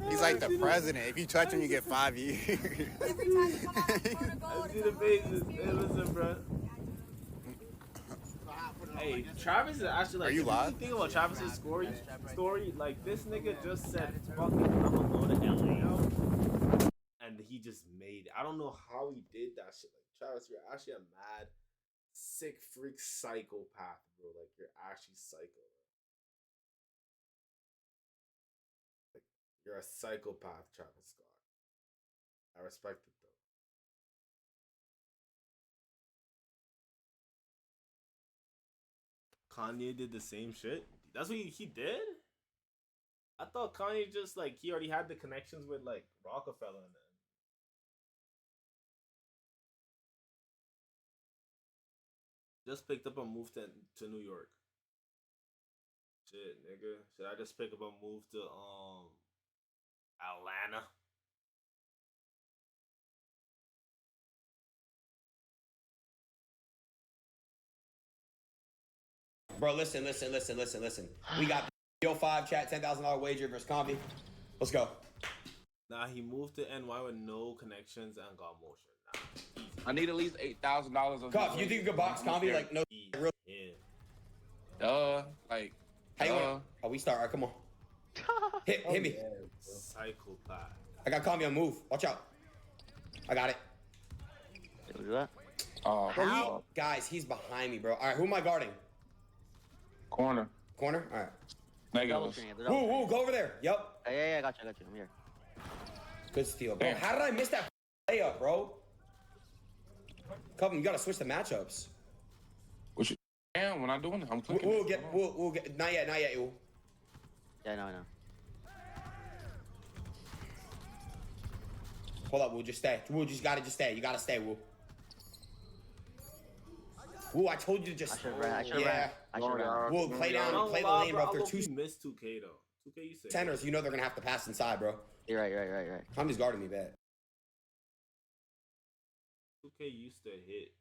He's like the president. If you touch him, you get 5 years. Every time you come out of Kona Gold, See the faces. Hey, listen, bro. Hey, Travis is actually like. Are you live? If you think about Travis's story, like this nigga just said, "Fucking, I'm gonna go to LA," and he just made it. I don't know how he did that shit. Like Travis, you're actually a mad, sick freak psychopath, bro. Like you're actually psycho. Like you're a psychopath, Travis Scott. I respect it though. Kanye did the same shit. That's what he did? I thought Kanye just like he already had the connections with like Rockefeller and them. Just picked up and moved to New York. Shit, nigga. Should I just pick up and move to Atlanta? Bro, listen. We got the 05 chat, $10,000 wager versus Combi. Let's go. Nah, he moved to NY with no connections and got motion. Nah. I need at least $8,000 of. Cuff, you think you could box Combi? Like, no. Real. Like. How you want? Oh, we start. All right, come on. Hit me. Psychopath. I got Combi on move. Watch out. I got it. Do that. Bro, guys, he's behind me, bro. All right, who am I guarding? Corner. All right. Double screen, double Woo, go over there. Yep. Yeah, I got you. I'm here. Good steal, bro. How did I miss that layup, bro? Come, you gotta switch the matchups. What you? Damn, we're not doing it. I'm clicking. We'll get. Not yet. Ooh. Yeah, I know. Hold up, Woo. Just stay. Woo, just stay. You gotta stay, Woo. Woo, I told you to just. I should ran. Woo, play the lane, bro. If they're two missed 2K though. 2K, you say centers, you know they're gonna have to pass inside, bro. You're right. Tommy's guarding me bad. 2K used to hit.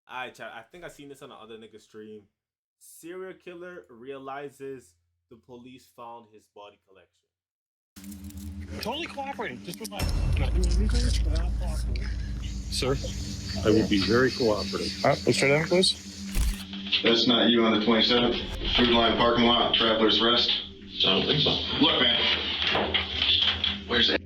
Alright, chat. I think I seen this on the other nigga stream. Serial killer realizes the police found his body collection. Totally cooperating. Just relax. I'm not doing anything without cooperating. Sir, I will be very cooperative. All right, let's try that, please. That's not you on the 27th. Food Line parking lot, Traveler's Rest. I don't think so. Look, man. Where's that?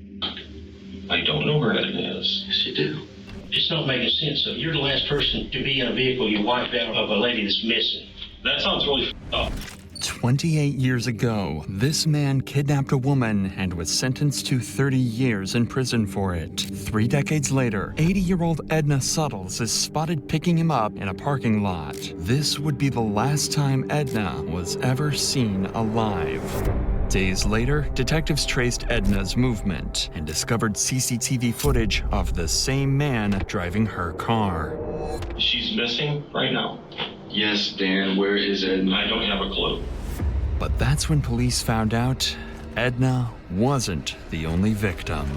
I don't know where that is. Yes, you do. It's not making sense. So you're the last person to be in a vehicle you wiped out of a lady that's missing. That sounds really f***ed up. 28 years ago, this man kidnapped a woman and was sentenced to 30 years in prison for it. 3 decades later, 80-year-old Edna Suttles is spotted picking him up in a parking lot. This would be the last time Edna was ever seen alive. Days later, detectives traced Edna's movement and discovered CCTV footage of the same man driving her car. She's missing right now. Yes, Dan, where is Edna? I don't have a clue. But that's when police found out Edna wasn't the only victim.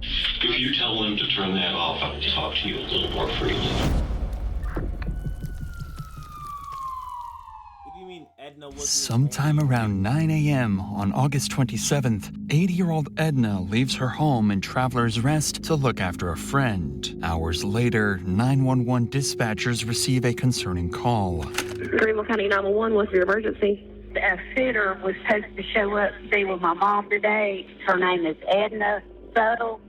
If you tell them to turn that off, I'll talk to you a little more freely. What do you mean Edna wasn't? Sometime around 9 a.m. on August 27th, 80-year-old Edna leaves her home in Travelers Rest to look after a friend. Hours later, 911 dispatchers receive a concerning call. Greenville County 911, what's your emergency? A sitter was supposed to show up to be with my mom today. Her name is Edna Subtle,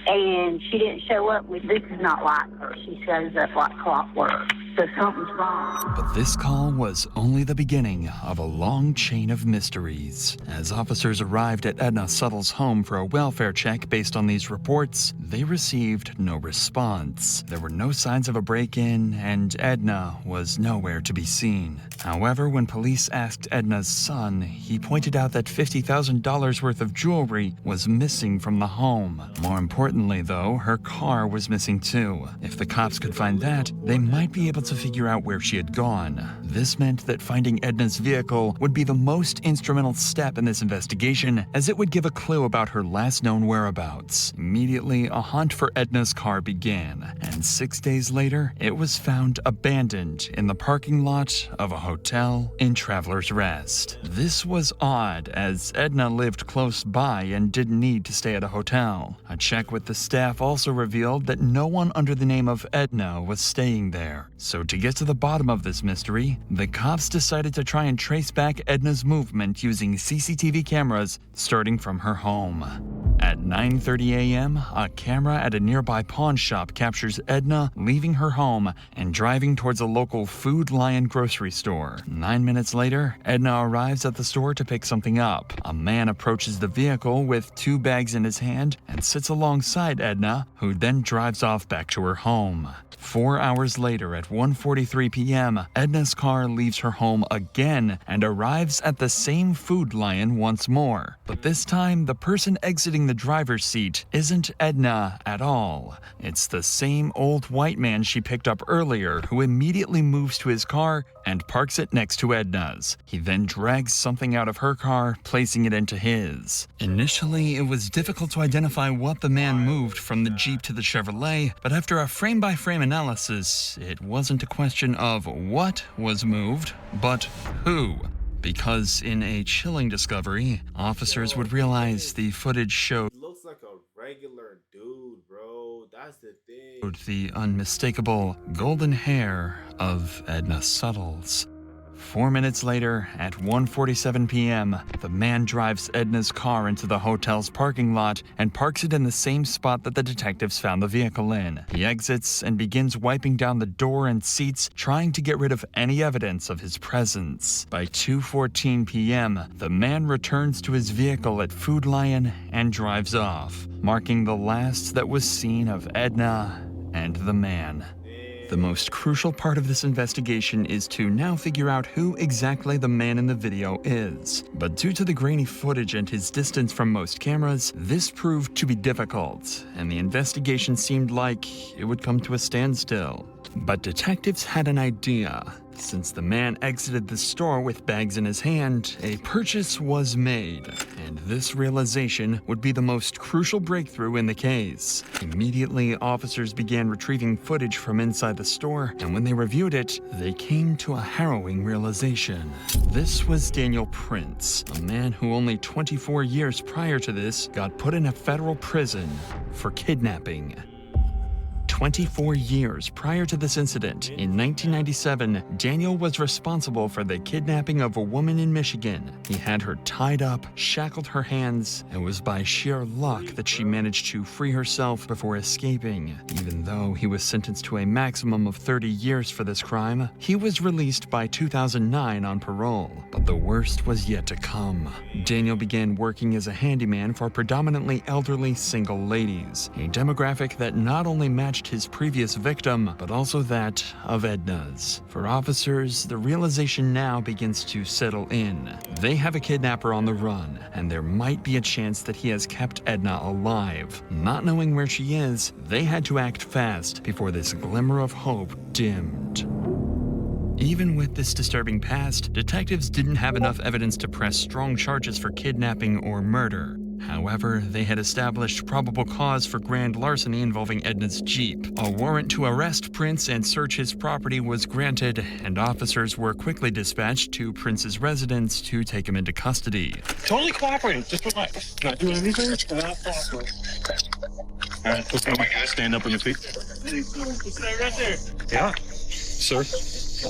and she didn't show up. This is not like her. She shows up like clockwork. So something's wrong. But this call was only the beginning of a long chain of mysteries. As officers arrived at Edna Suttle's home for a welfare check based on these reports, they received no response. There were no signs of a break-in, and Edna was nowhere to be seen. However, when police asked Edna's son, he pointed out that $50,000 worth of jewelry was missing from the home. More importantly, though, her car was missing too. If the cops could find that, they might be able to figure out where she had gone. This meant that finding Edna's vehicle would be the most instrumental step in this investigation, as it would give a clue about her last known whereabouts. Immediately, a hunt for Edna's car began, and 6 days later, it was found abandoned in the parking lot of a hotel in Travelers Rest. This was odd, as Edna lived close by and didn't need to stay at a hotel. A check with the staff also revealed that no one under the name of Edna was staying there. So to get to the bottom of this mystery, the cops decided to try and trace back Edna's movement using CCTV cameras starting from her home. At 9:30 a.m., a camera at a nearby pawn shop captures Edna leaving her home and driving towards a local Food Lion grocery store. 9 minutes later, Edna arrives at the store to pick something up. A man approaches the vehicle with 2 bags in his hand and sits alongside Edna, who then drives off back to her home. 4 hours later, at 1:43 p.m., Edna's car leaves her home again and arrives at the same Food Lion once more. But this time, the person exiting the driver's seat isn't Edna at all. It's the same old white man she picked up earlier, who immediately moves to his car and parks it next to Edna's. He then drags something out of her car, placing it into his. Initially, it was difficult to identify what the man moved from the Jeep to the Chevrolet, but after a frame-by-frame analysis, it wasn't a question of what was moved, but who. Because in a chilling discovery, officers would realize the footage showed Looks like a regular dude, bro. That's the thing. the unmistakable golden hair of Edna Suttles. 4 minutes later, at 1:47 p.m., the man drives Edna's car into the hotel's parking lot and parks it in the same spot that the detectives found the vehicle in. He exits and begins wiping down the door and seats, trying to get rid of any evidence of his presence. By 2:14 p.m., the man returns to his vehicle at Food Lion and drives off, marking the last that was seen of Edna and the man. The most crucial part of this investigation is to now figure out who exactly the man in the video is. But due to the grainy footage and his distance from most cameras, this proved to be difficult, and the investigation seemed like it would come to a standstill. But detectives had an idea. Since the man exited the store with bags in his hand, a purchase was made, and this realization would be the most crucial breakthrough in the case. Immediately, officers began retrieving footage from inside the store, and when they reviewed it, they came to a harrowing realization. This was Daniel Prince, a man who only 24 years prior to this got put in a federal prison for kidnapping. 24 years prior to this incident, in 1997, Daniel was responsible for the kidnapping of a woman in Michigan. He had her tied up, shackled her hands, and it was by sheer luck that she managed to free herself before escaping. Even though he was sentenced to a maximum of 30 years for this crime, he was released by 2009 on parole. But the worst was yet to come. Daniel began working as a handyman for predominantly elderly single ladies, a demographic that not only matched just his previous victim, but also that of Edna's. For officers, the realization now begins to settle in. They have a kidnapper on the run, and there might be a chance that he has kept Edna alive. Not knowing where she is, they had to act fast before this glimmer of hope dimmed. Even with this disturbing past, detectives didn't have enough evidence to press strong charges for kidnapping or murder. However, they had established probable cause for grand larceny involving Edna's Jeep. A warrant to arrest Prince and search his property was granted, and officers were quickly dispatched to Prince's residence to take him into custody. Totally cooperating. Just relax. Not doing anything. Not cooperating. All right, let's go. Stand up on your feet. Stay right there. Yeah, sir.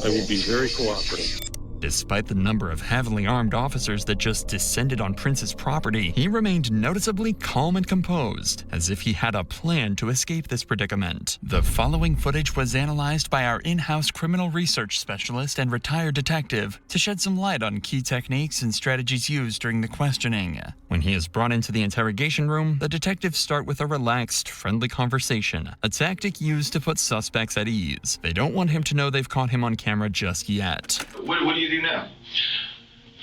I will be very cooperative. Despite the number of heavily armed officers that just descended on Prince's property, he remained noticeably calm and composed, as if he had a plan to escape this predicament. The following footage was analyzed by our in-house criminal research specialist and retired detective to shed some light on key techniques and strategies used during the questioning. When he is brought into the interrogation room, the detectives start with a relaxed, friendly conversation, a tactic used to put suspects at ease. They don't want him to know they've caught him on camera just yet. What do you do now?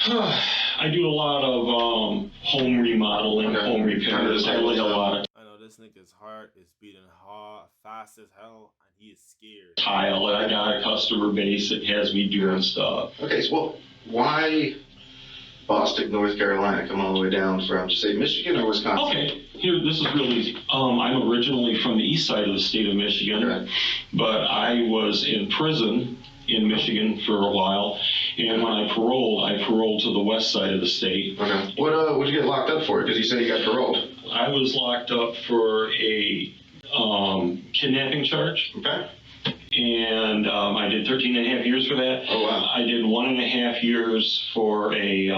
I do a lot of home remodeling, home repairs. I really a lot of I know this nigga's heart is beating hard, fast as hell, and he is scared. tile. I got a customer base that has me doing stuff. Okay, so well, why Boston, North Carolina, come all the way down from, say, Michigan or Wisconsin? Okay, here, this is real easy. I'm originally from the east side of the state of Michigan, but I was in prison in Michigan for a while, and when I paroled to the west side of the state. Okay. What'd you get locked up for? Because you said you got paroled. I was locked up for a kidnapping charge. Okay. And I did 13 and a half years for that. Oh, wow. I did 1.5 years for a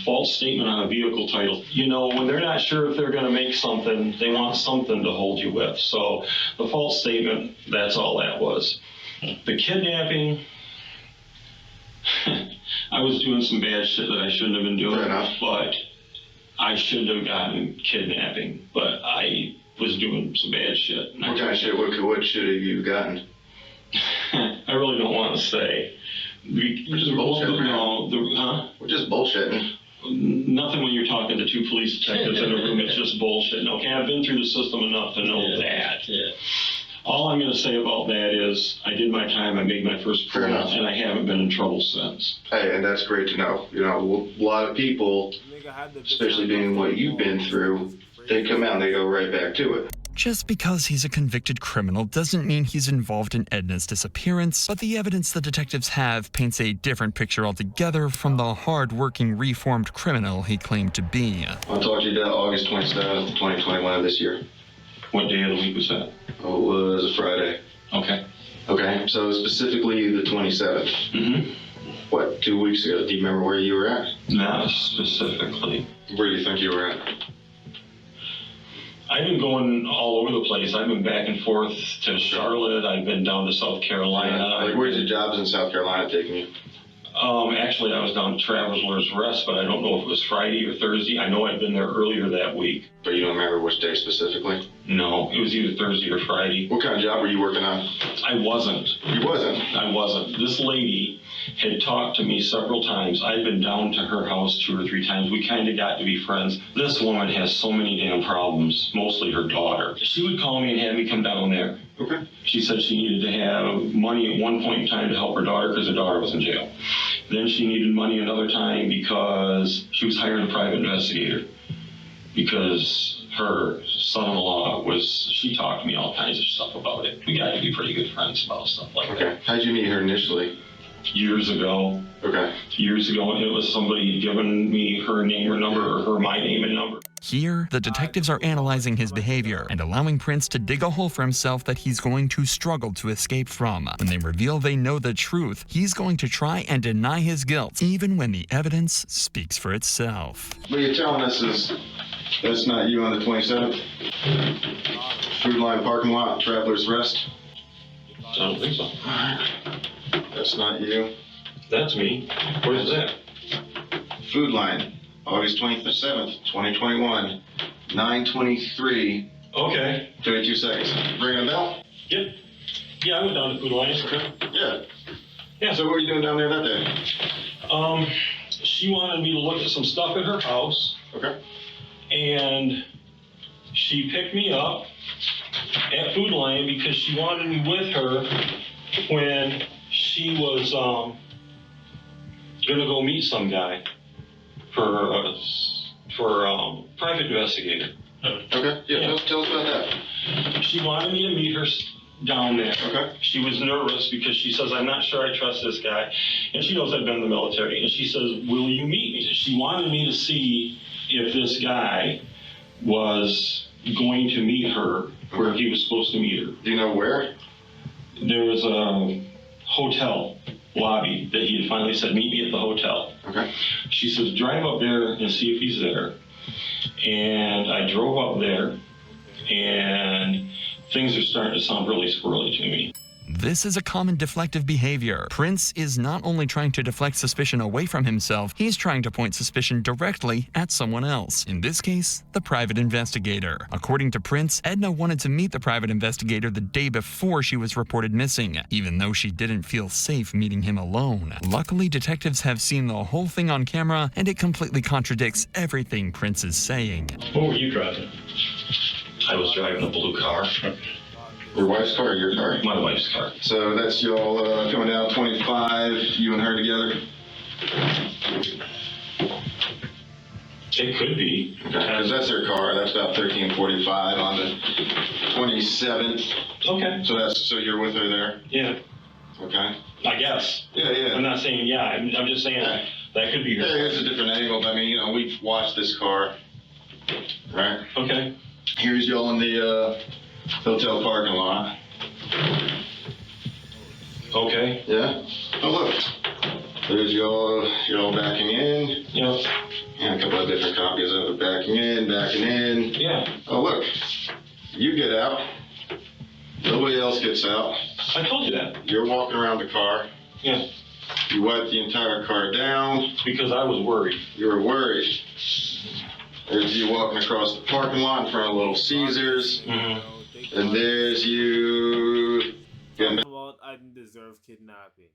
false statement on a vehicle title. You know, when they're not sure if they're going to make something, they want something to hold you with. So the false statement, that's all that was. The kidnapping, I was doing some bad shit that I shouldn't have been doing, but I shouldn't have gotten kidnapping, but I was doing some bad shit. What kind of shit? What shit have you gotten? I really don't want to say. We're just bullshitting. We're just bullshitting. Nothing when you're talking to two police detectives in a room. It's just bullshit. Okay, I've been through the system enough to know that. Yeah. All I'm going to say about that is I did my time, I made my first parole, and I haven't been in trouble since. Hey, and that's great to know. You know, a lot of people, especially being what you've been through, they come out and they go right back to it. Just because he's a convicted criminal doesn't mean he's involved in Edna's disappearance, but the evidence the detectives have paints a different picture altogether from the hard-working, reformed criminal he claimed to be. I'll talk to you about August 27th, 2021 of this year. What day of the week was that? Oh, it was a Friday. Okay. Okay, so specifically the 27th. Mm-hmm. What, 2 weeks ago? Do you remember where you were at? Not specifically. Where do you think you were at? I've been going all over the place. I've been back and forth to Charlotte. I've been down to South Carolina. Like, where's the jobs in South Carolina taking you? Actually, I was down to Traveler's Rest, but I don't know if it was Friday or Thursday. I know I'd been there earlier that week. But you don't remember which day specifically? No, it was either Thursday or Friday. What kind of job were you working on? I wasn't. You wasn't? I wasn't. This lady had talked to me several times. I'd been down to her house 2 or 3 times. We kind of got to be friends. This woman has so many damn problems, mostly her daughter. She would call me and have me come down there. Okay. She said she needed to have money at one point in time to help her daughter because her daughter was in jail. Then she needed money another time because she was hiring a private investigator. Because her son-in-law she talked to me all kinds of stuff about it. We got to be pretty good friends about stuff like that. Okay. How'd you meet her initially? Years ago. Okay. Years ago, it was somebody giving me her name or number, or my name and number. Here, the detectives are analyzing his behavior and allowing Prince to dig a hole for himself that he's going to struggle to escape from. When they reveal they know the truth, he's going to try and deny his guilt, even when the evidence speaks for itself. What you're telling us is that's not you on the 27th? Food Line parking lot, Traveler's Rest? I don't think so. That's not you? That's me. Where's that? Food Line, August 27th, 2021, 9:23. Okay. 32 seconds. Ringing a bell? Yep. Yeah, I went down to Food Alliance. Okay. Yeah. Yeah, so what were you doing down there that day? She wanted me to look at some stuff at her house. Okay. And she picked me up at Food Lion because she wanted me with her when she was gonna go meet some guy for private investigator. Okay. Yeah. Tell us about that. She wanted me to meet her down there. Okay. She was nervous because she says, I'm not sure I trust this guy. And she knows I've been in the military. And she says, will you meet me? She wanted me to see if this guy was going to meet her where he was supposed to meet her. Do you know where? There was a hotel lobby that he had finally said, meet me at the hotel. Okay. She says, drive up there and see if he's there. And I drove up there, and things are starting to sound really squirrely to me. This is a common deflective behavior. Prince is not only trying to deflect suspicion away from himself, he's trying to point suspicion directly at someone else. In this case, the private investigator. According to Prince, Edna wanted to meet the private investigator the day before she was reported missing, even though she didn't feel safe meeting him alone. Luckily, detectives have seen the whole thing on camera, and it completely contradicts everything Prince is saying. What were you driving? I was driving a blue car. Your wife's car or your car? My wife's car. So that's y'all coming down 25, you and her together? It could be. Okay, because that's her car. That's about 1345 on the 27th. Okay. So you're with her there? Yeah. Okay. I guess. Yeah. I'm not saying yeah. I'm just saying that could be her. Yeah, it's a different angle. I mean, we've watched this car. Right? Okay. Here's y'all in the hotel parking lot. Okay. Yeah. Oh, look. There's y'all backing in. Yep. And a couple of different copies of it. Backing in. Yeah. Oh, look. You get out. Nobody else gets out. I told you that. You're walking around the car. Yeah. You wiped the entire car down. Because I was worried. You were worried. There's you walking across the parking lot in front of Little Caesars. Mm-hmm. And there's you. I deserve kidnapping.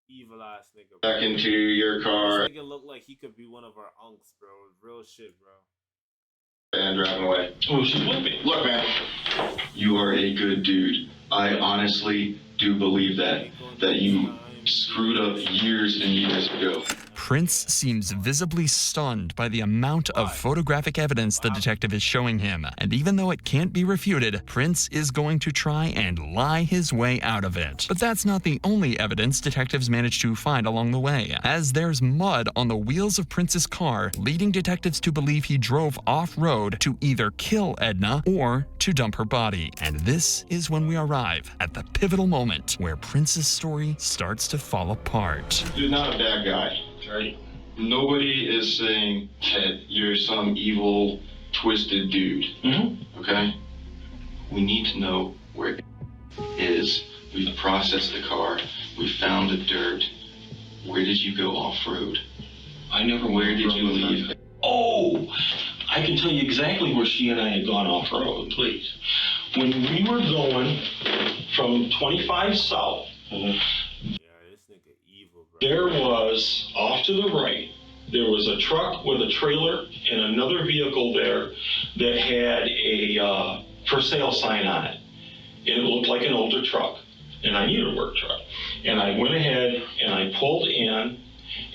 Evil ass nigga. Back into your car. This nigga look like he could be one of our unks, bro. Real shit, bro. And driving away. Oh, she's with me. Look, man. You are a good dude. I honestly do believe that you screwed up years and years ago. Prince seems visibly stunned by the amount of photographic evidence the detective is showing him, and even though it can't be refuted, Prince is going to try and lie his way out of it. But that's not the only evidence detectives manage to find along the way, as there's mud on the wheels of Prince's car, leading detectives to believe he drove off-road to either kill Edna or to dump her body. And this is when we arrive at the pivotal moment where Prince's story starts to fall apart. You're not a bad guy. Right. Nobody is saying that you're some evil, twisted dude. Mm-hmm. Okay? We need to know where it is. We've processed the car. We found the dirt. Where did you go off-road? I never went. Where did you leave? Oh! I can tell you exactly where she and I had gone off-road. Please. When we were going from 25 south, there was, off to the right, there was a truck with a trailer and another vehicle there that had a for sale sign on it. And it looked like an older truck. And I needed a work truck. And I went ahead and I pulled in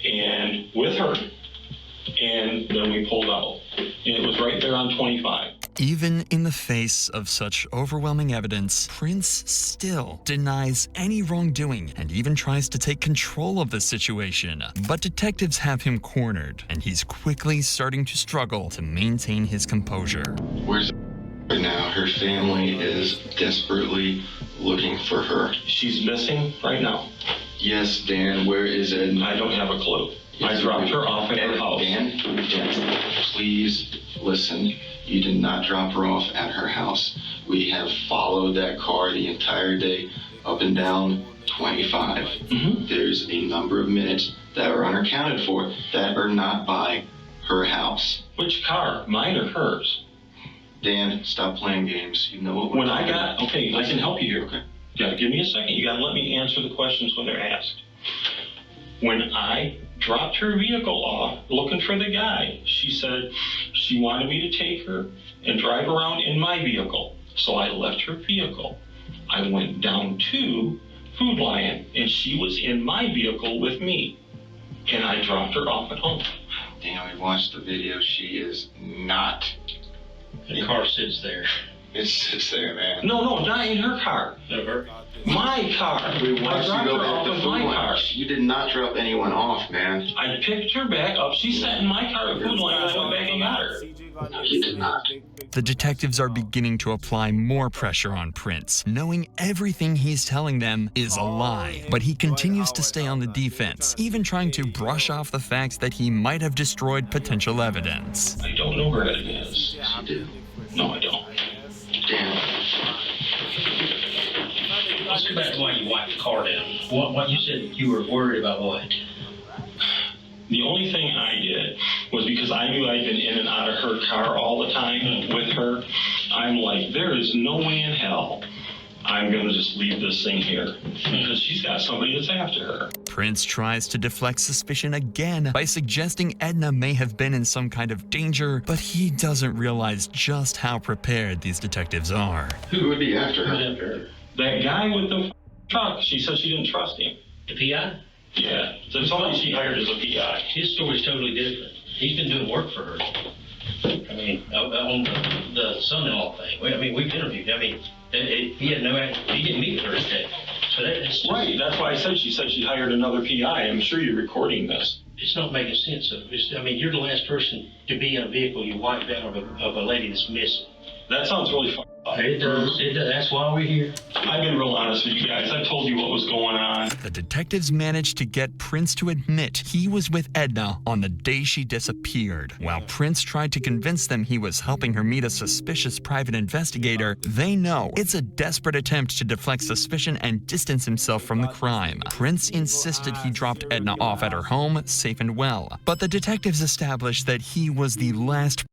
and with her, and then we pulled out. And it was right there on 25. Even in the face of such overwhelming evidence, Prince still denies any wrongdoing and even tries to take control of the situation. But detectives have him cornered, and he's quickly starting to struggle to maintain his composure. Where's right now? Her family is desperately looking for her. She's missing right now? Yes, Dan. Where is it? I don't have a clue. I dropped her off at her house. Dan, please listen. You did not drop her off at her house. We have followed that car the entire day up and down 25. Mm-hmm. There's a number of minutes that are unaccounted for that are not by her house. Which car? Mine or hers? Dan, stop playing games. You know what we're talking about. Okay, I can help you here. Okay. You gotta give me a second. You gotta let me answer the questions when they're asked. When I dropped her vehicle off looking for the guy, she said she wanted me to take her and drive around in my vehicle. So I left her vehicle. I went down to Food Lion, and she was in my vehicle with me. And I dropped her off at home. Damn, we watched the video. She is not. The car sits there. It sits there, man. No, not in her car. My car. We watched you go off into with Food my car. Lion. You did not drop anyone off, man. I picked her back up. She sat in my car at Food Lion. I went back and got her. No, you did not. The detectives are beginning to apply more pressure on Prince, knowing everything he's telling them is a lie. But he continues to stay on the defense, even trying to brush off the facts that he might have destroyed potential evidence. I don't know where it is. Yes, you do. No, I don't. Damn. Let's go back to why you wiped the car down. What you said you were worried about what? The only thing I did was because I knew I'd been in and out of her car all the time with her. I'm like, there is no way in hell I'm going to just leave this thing here because she's got somebody that's after her. Prince tries to deflect suspicion again by suggesting Edna may have been in some kind of danger, but he doesn't realize just how prepared these detectives are. Who would be after her? That guy with the truck. She said she didn't trust him. The PI? Yeah. So somebody she hired as a PI. His story's totally different. He's been doing work for her. I mean, on the son-in-law thing. I mean, we've interviewed. I mean, he had he didn't meet her today. So that's right. That's why I said she hired another PI. I'm sure you're recording this. It's not making sense. I mean, you're the last person to be in a vehicle you wiped out of a lady that's missing. That sounds really fun. It does. That's why we're here. I've been real honest with you guys. I told you what was going on. The detectives managed to get Prince to admit he was with Edna on the day she disappeared. While Prince tried to convince them he was helping her meet a suspicious private investigator, they know it's a desperate attempt to deflect suspicion and distance himself from the crime. Prince insisted he dropped Edna off at her home, safe and well. But the detectives established that he was the last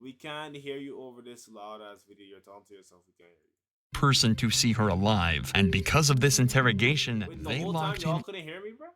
We can't hear you over this loud ass video. You're talking to yourself. We can't hear you. person to see her alive. And because of this interrogation, they locked him couldn't hear me, bro?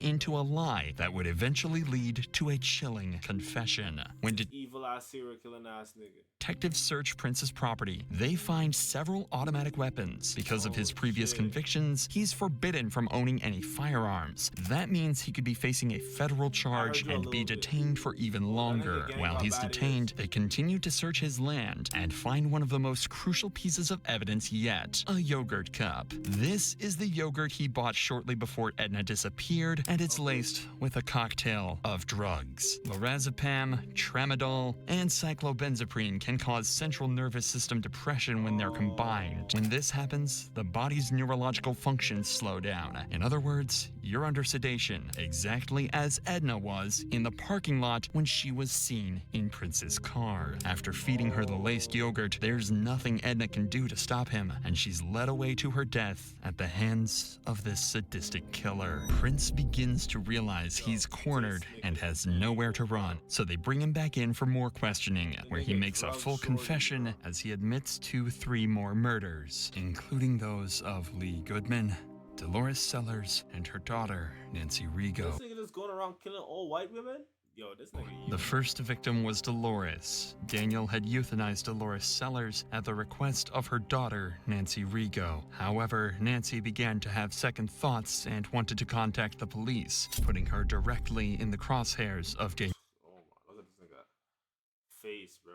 into a lie that would eventually lead to a chilling confession. When Evil ass serial killing ass nigga. detectives search Prince's property, they find several automatic weapons. Because of his previous convictions, he's forbidden from owning any firearms. That means he could be facing a federal charge and be detained for even longer. While he's detained, they continue to search his land and find one of the most crucial pieces of evidence yet, a yogurt cup. This is the yogurt he bought shortly before Edna disappeared, and it's laced with a cocktail of drugs. Lorazepam, tramadol, and cyclobenzaprine can cause central nervous system depression when they're combined. When this happens, the body's neurological functions slow down. In other words, you're under sedation, exactly as Edna was in the parking lot when she was seen in Prince's car. After feeding her the laced yogurt, there's nothing Edna can do to stop him, and she's led away to her death at the hands of this sadistic killer. Prince begins to realize he's cornered and has nowhere to run, so they bring him back in for more questioning, where he makes a full confession as he admits to 3 more murders, including those of Lee Goodman, Dolores Sellers, and her daughter, Nancy Rigo. This nigga just going around killing all white women? Yo, this nigga. The first victim was Dolores. Daniel had euthanized Dolores Sellers at the request of her daughter, Nancy Rigo. However, Nancy began to have second thoughts and wanted to contact the police, putting her directly in the crosshairs of Daniel. Oh my, look at this nigga face, bro.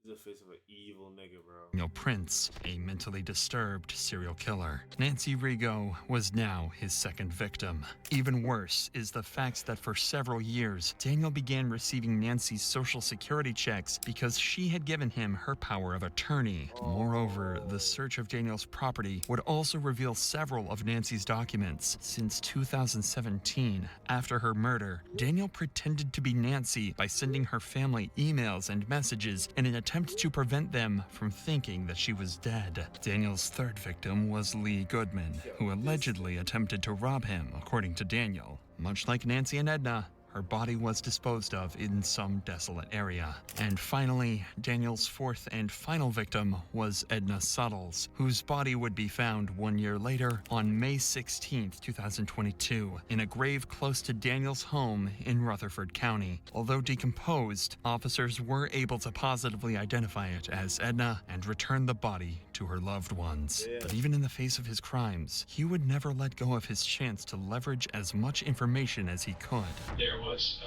This is the face of an evil nigga, bro. Daniel Prince, a mentally disturbed serial killer. Nancy Rigo was now his second victim. Even worse is the fact that for several years, Daniel began receiving Nancy's social security checks because she had given him her power of attorney. Moreover, the search of Daniel's property would also reveal several of Nancy's documents. Since 2017, after her murder, Daniel pretended to be Nancy by sending her family emails and messages in an attempt to prevent them from thinking that she was dead. Daniel's third victim was Lee Goodman, who allegedly attempted to rob him, according to Daniel. Much like Nancy and Edna, her body was disposed of in some desolate area. And finally, Daniel's fourth and final victim was Edna Suttles, whose body would be found 1 year later on May 16, 2022, in a grave close to Daniel's home in Rutherford County. Although decomposed, officers were able to positively identify it as Edna and return the body to her loved ones. But even in the face of his crimes, he would never let go of his chance to leverage as much information as he could. There was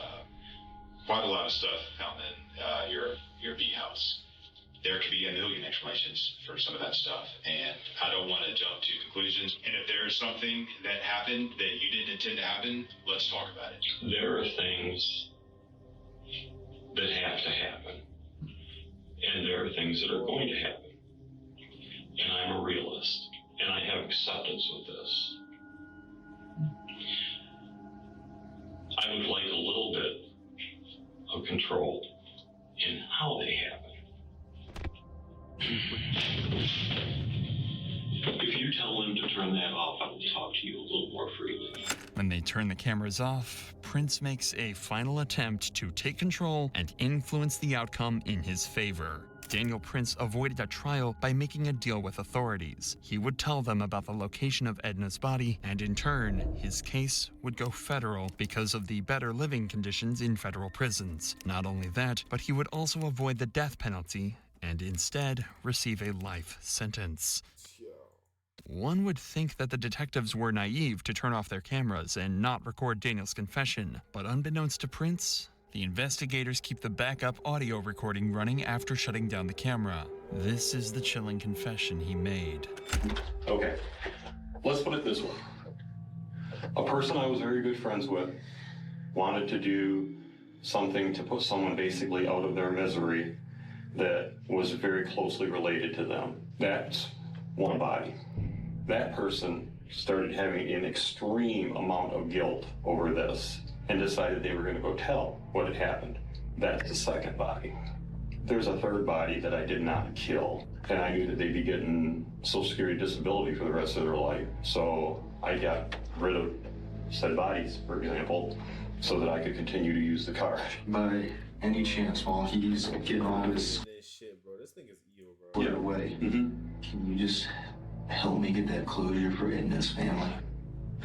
quite a lot of stuff found in your B house. There could be a million explanations for some of that stuff, and I don't want to jump to conclusions. And if there's something that happened that you didn't intend to happen, let's talk about it. There are things that have to happen, and there are things that are going to happen. And I'm a realist, and I have acceptance with this. I would like a little bit of control in how they happen. If you tell them to turn that off, I will talk to you a little more freely. When they turn the cameras off, Prince makes a final attempt to take control and influence the outcome in his favor. Daniel Prince avoided a trial by making a deal with authorities. He would tell them about the location of Edna's body, and in turn, his case would go federal because of the better living conditions in federal prisons. Not only that, but he would also avoid the death penalty and instead receive a life sentence. One would think that the detectives were naive to turn off their cameras and not record Daniel's confession, but unbeknownst to Prince, the investigators keep the backup audio recording running after shutting down the camera. This is the chilling confession he made. Okay, let's put it this way. A person I was very good friends with wanted to do something to put someone basically out of their misery that was very closely related to them. That's one body. That person started having an extreme amount of guilt over this and decided they were going to go tell what had happened. That's the second body. There's a third body that I did not kill, and I knew that they'd be getting Social Security disability for the rest of their life. So I got rid of said bodies, for example, so that I could continue to use the card. By any chance, while he's getting all this shit, bro. This thing is evil, bro. put away, can you just help me get that closure for Edna's family?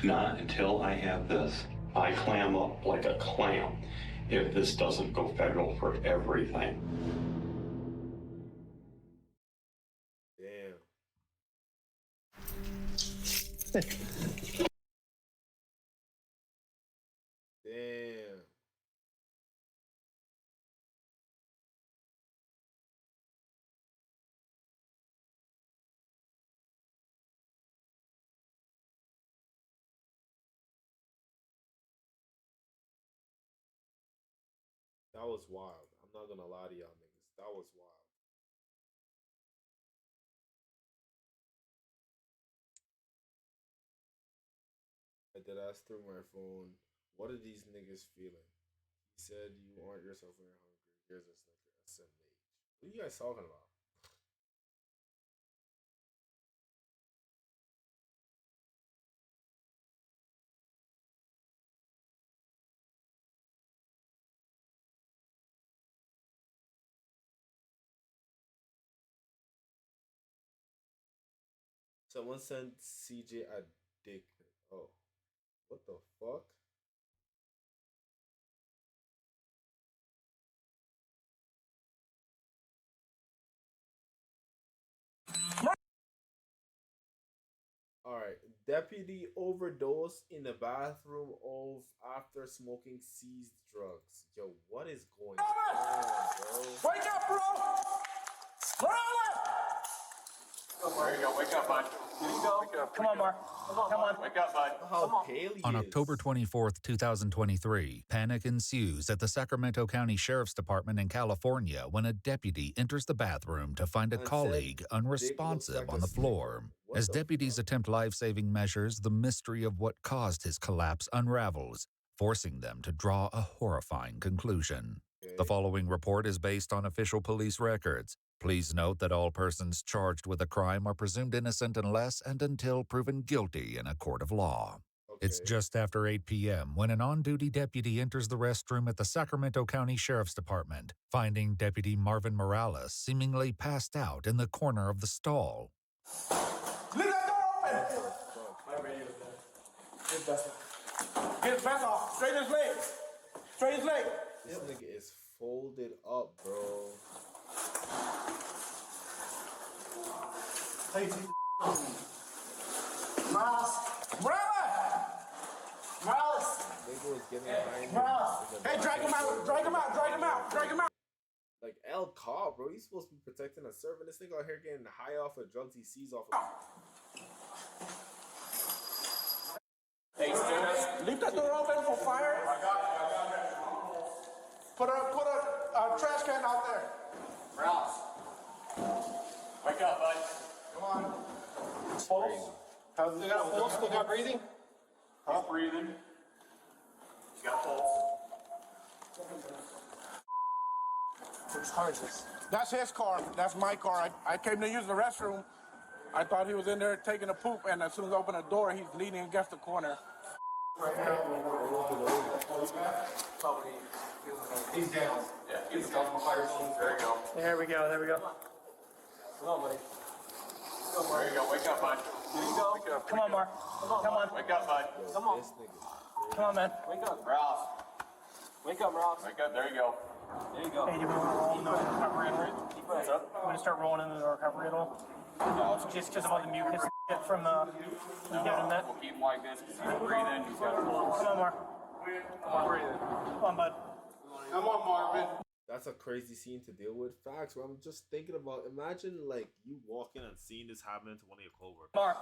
Not until I have this. I clam up like a clam if this doesn't go federal for everything. Damn. Damn. That was wild. I'm not gonna lie to y'all niggas. That was wild. I did ask through my phone, what are these niggas feeling? He said, you aren't yourself when you're hungry. Here's a snicker, SMH. What are you guys talking about? Someone sent CJ a dick pic. Oh, what the fuck? Alright, deputy overdose in the bathroom of after smoking seized drugs. Yo, what is going on, bro? Wake up, bro! There you go. Wake up, bud. Here you go. Wake up. Come on, Mark. Come on. Wake up, bud. How pale he On is. October 24th, 2023, panic ensues at the Sacramento County Sheriff's Department in California when a deputy enters the bathroom to find a colleague unresponsive on the floor. As deputies attempt life-saving measures, the mystery of what caused his collapse unravels, forcing them to draw a horrifying conclusion. The following report is based on official police records. Please note that all persons charged with a crime are presumed innocent unless and until proven guilty in a court of law. It's just after 8 p.m. when an on-duty deputy enters the restroom at the Sacramento County Sheriff's Department, finding Deputy Marvin Morales seemingly passed out in the corner of the stall. Leave that door open! Get his vest off. Straighten his leg. Straighten his leg. This nigga is folded up, bro. Morales! Nigga was getting behind Morales! him. Hey, drag him out! Drag him out! Drag him out! Drag him out! Like El Cobb, bro. He's supposed to be protecting a servant. This nigga out here getting high off of drugs he sees off of. Hey, leave that door open for fire. I got it. Put a trash can out there. Morales. Wake up, bud. Come on. Pulse. How's it? Still got pulse? Still got breathing? He's breathing. He's got pulse. Whose car is this? That's his car. That's my car. I came to use the restroom. I thought he was in there taking a poop, and as soon as I opened the door, he's leaning against the corner. He's down. Yeah, he's down. There you go. There we go. There we go. Come on, buddy. There you go. Wake up, bud. There you go. Wake up. Come on, Mark. Come on. Wake up, bud. Come on. Come on, man. Wake up, Ross. Wake up, Ross. Wake up. There you go. There you go. Hey, do we want to roll into the recovery at all? What's up? You want to start rolling into the recovery at all? Just because of all the mucus and from the getting that. We'll keep him like this because he's breathing. He's got a pulse. Come on, Mark. Come on, breathing. Come on, bud. Come on, Marvin. That's a crazy scene to deal with. Facts. Where I'm just thinking about. Imagine like you walking and seeing this happen to one of your coworkers. Mark.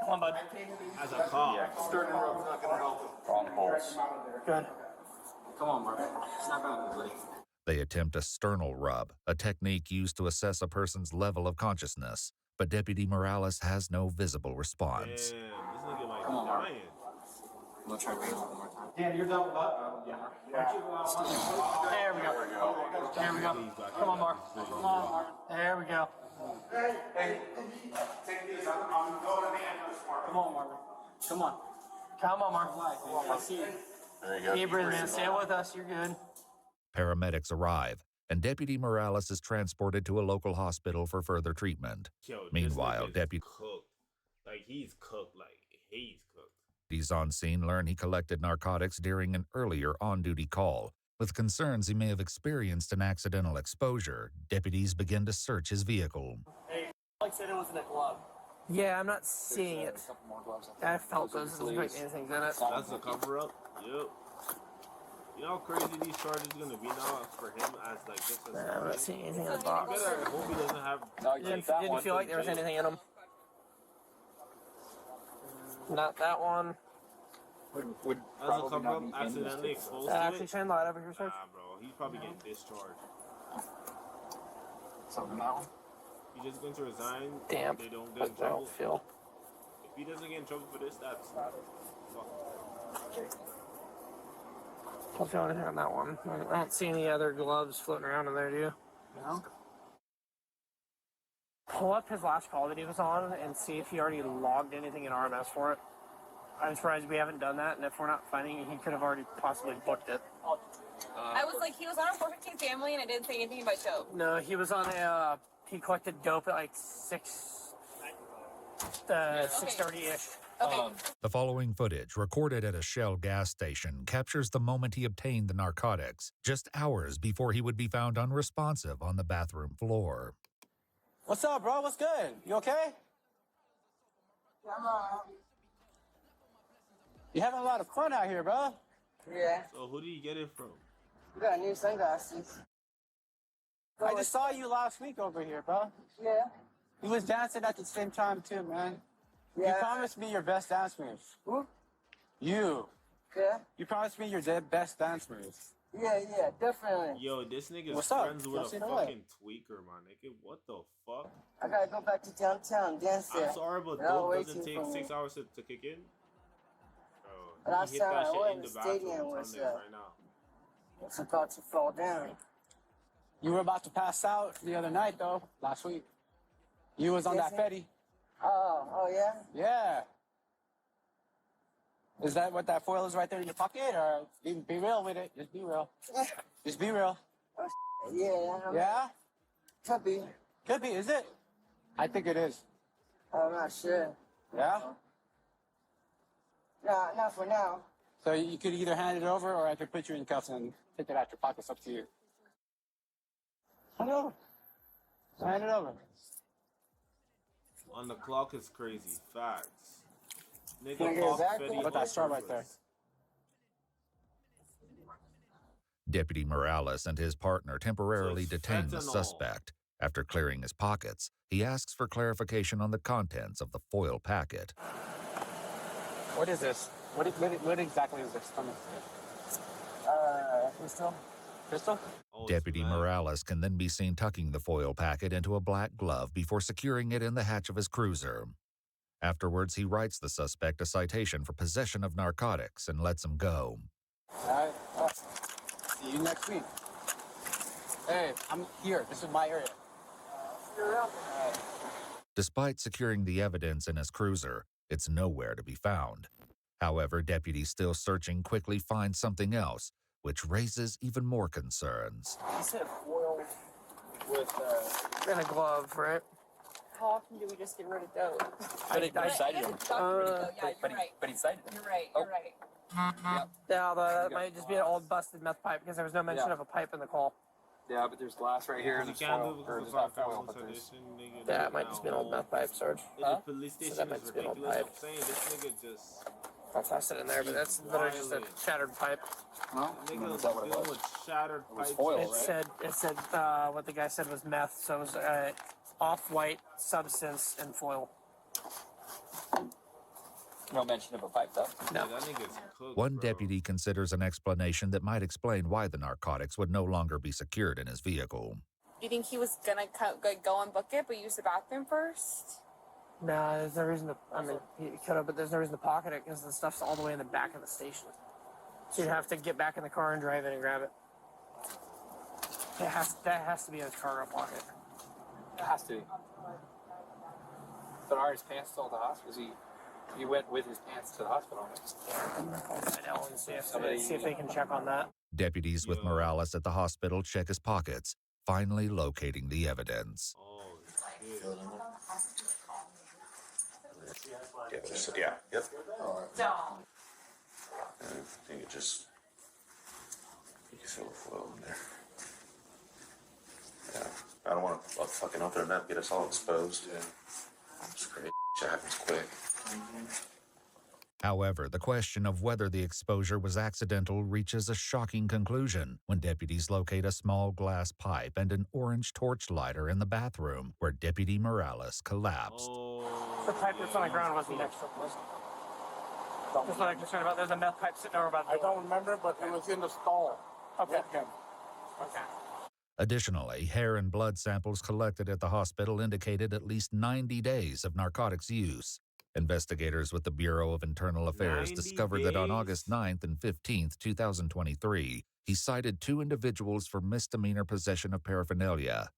Come on, bud. As a cop. Yeah, starting rub's not gonna help him. Wrong pulse. Good. Come on, Marvin. Snap out of it, buddy. They attempt a sternal rub, a technique used to assess a person's level of consciousness, but Deputy Morales has no visible response. Damn, this nigga might Come on, be Mark. dying. I'm gonna try to breathe one more time. Dan, you're done with that? Yeah. There we go. There we go. Come on, Mark. Come on, Mark. There we go. Hey, take this. I'm going to the ambulance, Marvin. Come on, Marvin. Come on. Come on, Mark. I see you. There you go. Keep breathing, man. Stay with us. You're good. Paramedics arrive, and Deputy Morales is transported to a local hospital for further treatment. Yo, Meanwhile, deputies cooked. Like he's cooked. Like he's cooked. on scene learn he collected narcotics during an earlier on-duty call. With concerns he may have experienced an accidental exposure, deputies begin to search his vehicle. Hey, like said it was in a glove. Yeah, I'm not seeing it. I felt those. Doesn't make anything in it. That's a cover up. Yep. You know how crazy these charges are gonna be now for him as like just a. I'm not seeing anything in the box. I hope he doesn't have. Didn't feel like there was anything in them. Not that one. Would As a cover up accidentally exposed to Actually, it. shine light over here, sir. Nah, bro, he's probably getting discharged. something that one? He's just going to resign. Damp. They don't get in I trouble. don't feel. If he doesn't get in trouble for this, that's fuck. Don't feel anything on that one. I don't see any other gloves floating around in there, do you? No. Pull up his last call that he was on and see if he already logged anything in RMS for it. I'm surprised we haven't done that, and if we're not finding it, he could have already possibly booked it. I was like, he was on a 415 family, and it didn't say anything about show. No, he was on a, he collected dope at like 6:30-ish. The following footage, recorded at a Shell gas station, captures the moment he obtained the narcotics, just hours before he would be found unresponsive on the bathroom floor. What's up, bro? What's good? You okay? You're having a lot of fun out here, bro. Yeah. So who do you get it from? You got new sunglasses. I just saw you last week over here, bro. Yeah. You was dancing at the same time, too, man. Yeah. You promised me your best dance moves. Who? You. Yeah. You promised me your best dance moves. Yeah, definitely. Yo, this nigga's What's up? friends with Don't a say no fucking tweaker, my nigga. What the fuck? I gotta go back to downtown, dance there. I'm sorry, but They're all dope waiting doesn't take for me. 6 hours to kick in. Bro, Last he hit time that I shit went in to the the bathroom. stadium I'm was, telling you right now. It's about to fall down. You were about to pass out the other night, though, last week. You was on that Dancing? Fetty. Oh, yeah? Yeah. Is that what that foil is right there in your pocket? Or be real with it. Just be real. Just be real. Yeah. Yeah? Could be. Could be, is it? I think it is. I'm not sure. Yeah? No, not for now. So you could either hand it over or I could put you in cuffs and take it out your pockets. Up to you. Hand it over. Hand it over. On the clock is crazy. Facts. Can I Nigga get clock exactly? fitty Put on that straw right there. purpose. Deputy Morales and his partner temporarily So it's detain the fentanyl. suspect. After clearing his pockets, he asks for clarification on the contents of the foil packet. What is this? What exactly is this? Tell me. Crystal? Crystal? Deputy Morales can then be seen tucking the foil packet into a black glove before securing it in the hatch of his cruiser. Afterwards, he writes the suspect a citation for possession of narcotics and lets him go. All right. See you next week. Hey, I'm here. This is my area. Despite securing the evidence in his cruiser, it's nowhere to be found. However, deputies still searching quickly find something else, which raises even more concerns. You said foil with and a glove, right? How often do we just get rid of dope? But he cited him. But he cited him. You're right. You're right. Yeah, although that might just be an old busted meth pipe because there was no mention of a pipe in the call. Yeah, but there's glass right here and You there's can't foil. move Or because there's of not foil, our but there's... tradition, nigga. Yeah, it might just be an old meth pipe, Sarge. The police station that might is just be an old ridiculous. pipe. I'm saying this nigga just... I'll toss it in there, but that's literally just a shattered pipe. No? Nigga Is that what it dealing was? with shattered It was pipes. foil, It right? said what the guy said was meth, so it was off-white substance and foil. No mention of a pipe, though. No. That nigga's cooked, One bro. deputy considers an explanation that might explain why the narcotics would no longer be secured in his vehicle. Do you think he was gonna go and book it, but use the bathroom first? No, there's no reason to. I mean, he could have, but there's no reason to pocket it because the stuff's all the way in the back of the station. So you'd have to get back in the car and drive in and grab it. That has to be in his cargo pocket. It has to. But are his pants still at the hospital? He went with his pants to the hospital. I know, and see if they can check on that. Deputies with Morales at the hospital check his pockets, finally locating the evidence. Oh, shit. Yeah, yep. Don't. I think you fill the foil in there. Yeah, I don't want to fucking open it up, get us all exposed. Yeah. It's crazy. Shit happens quick. However, the question of whether the exposure was accidental reaches a shocking conclusion when deputies locate a small glass pipe and an orange torch lighter in the bathroom where Deputy Morales collapsed. The pipe that's on the ground wasn't next to him. That's what I'm concerned about. There's a meth pipe sitting over by the door. I don't remember, but it was in the stall. Okay. Okay. Additionally, hair and blood samples collected at the hospital indicated at least 90 days of narcotics use. Investigators with the Bureau of Internal Affairs 90 discovered that on days? August 9th and 15th, 2023, he cited 2 individuals for misdemeanor possession of paraphernalia.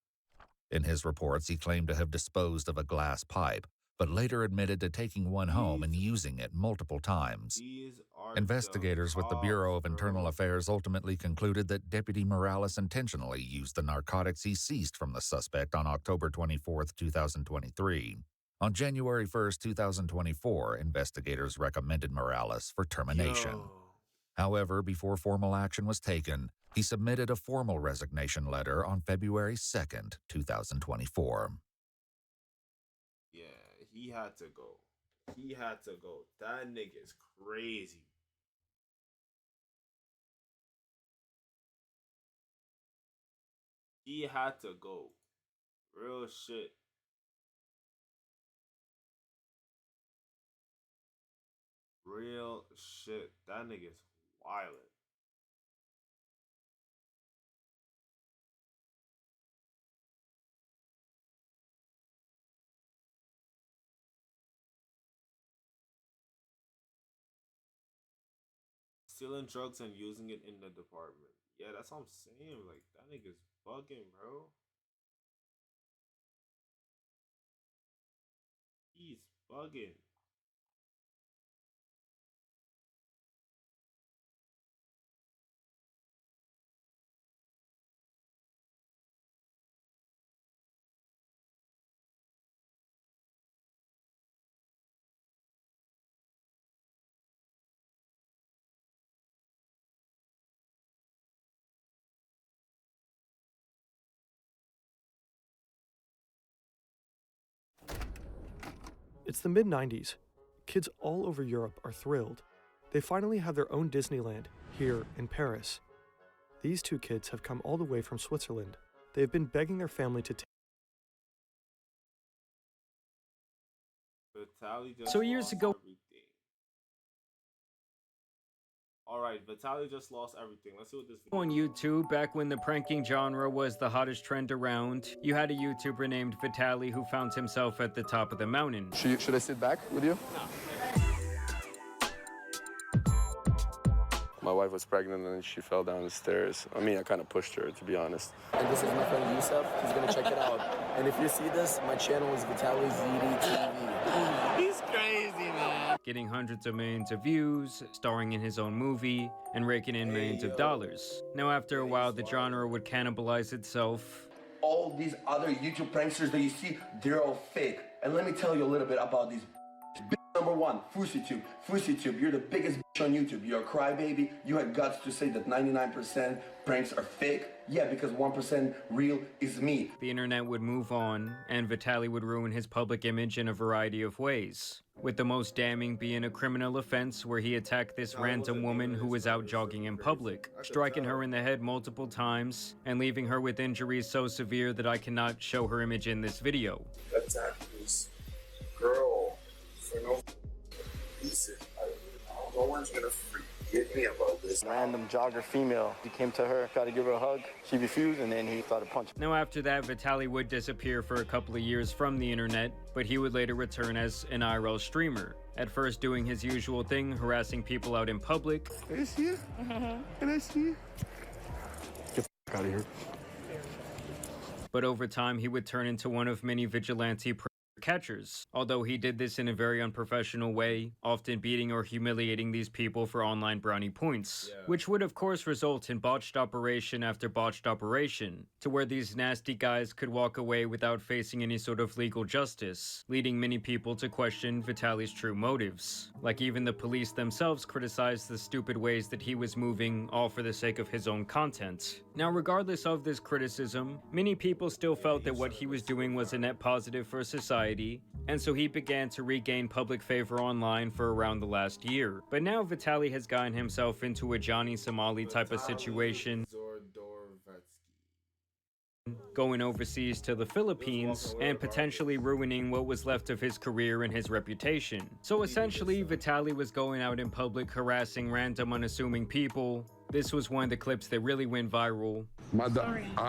In his reports, he claimed to have disposed of a glass pipe, but later admitted to taking one home and using it multiple times. These are Investigators with the Bureau of Internal Affairs ultimately concluded that Deputy Morales intentionally used the narcotics he seized from the suspect on October 24, 2023. On January 1, 2024, investigators recommended Morales for termination. However, before formal action was taken, he submitted a formal resignation letter on February 2, 2024. Yeah, he had to go. He had to go. That nigga's crazy. He had to go. Real shit. Real shit. That nigga's wild. Stealing drugs and using it in the department. Yeah, that's what I'm saying. Like, that nigga's bugging, bro. He's bugging. It's the mid-90s. Kids all over Europe are thrilled. They finally have their own Disneyland, here in Paris. These two kids have come all the way from Switzerland. They have been begging their family to take. So years ago. Alright, Vitaly just lost everything. Let's see what this video On YouTube, back when the pranking genre was the hottest trend around, you had a YouTuber named Vitaly who found himself at the top of the mountain. Should I sit back with you? No. My wife was pregnant and she fell down the stairs. I mean, I kind of pushed her, to be honest. And this is my friend Yusuf. He's gonna check it out. And if you see this, my channel is Vitaly's yktv. He's crazy, man. Getting hundreds of millions of views, starring in his own movie, and raking in millions of dollars. Now, after a while, the genre would cannibalize itself. All these other YouTube pranksters that you see, they're all fake. And let me tell you a little bit about these. Number one, FouseyTube. FouseyTube, you're the biggest on YouTube. You're a crybaby. You had guts to say that 99% pranks are fake. Yeah, because 1% real is me. The internet would move on, and Vitaly would ruin his public image in a variety of ways. With the most damning being a criminal offense where he attacked this random woman who was out jogging in public, striking her in the head multiple times, and leaving her with injuries so severe that I cannot show her image in this video. Attack this girl for no reason. No one's gonna forgive me about this. Random jogger female. He came to her, tried to give her a hug. She refused, and then he started punching. Now, after that, Vitaly would disappear for a couple of years from the internet, but he would later return as an IRL streamer. At first doing his usual thing, harassing people out in public. Can I see you? Can I see you? Get the f*** out of here. But over time, he would turn into one of many vigilante catchers, although he did this in a very unprofessional way, often beating or humiliating these people for online brownie points, which would of course result in botched operation after botched operation, to where these nasty guys could walk away without facing any sort of legal justice, leading many people to question Vitaly's true motives. Like even the police themselves criticized the stupid ways that he was moving, all for the sake of his own content. Now, regardless of this criticism, many people still felt that what he was doing was a net positive for society, and so he began to regain public favor online for around the last year. But now Vitaly has gotten himself into a Johnny Somali type of situation, going overseas to the Philippines and potentially ruining what was left of his career and his reputation. So essentially, Vitaly was going out in public harassing random unassuming people. This was one of the clips that really went viral. I'm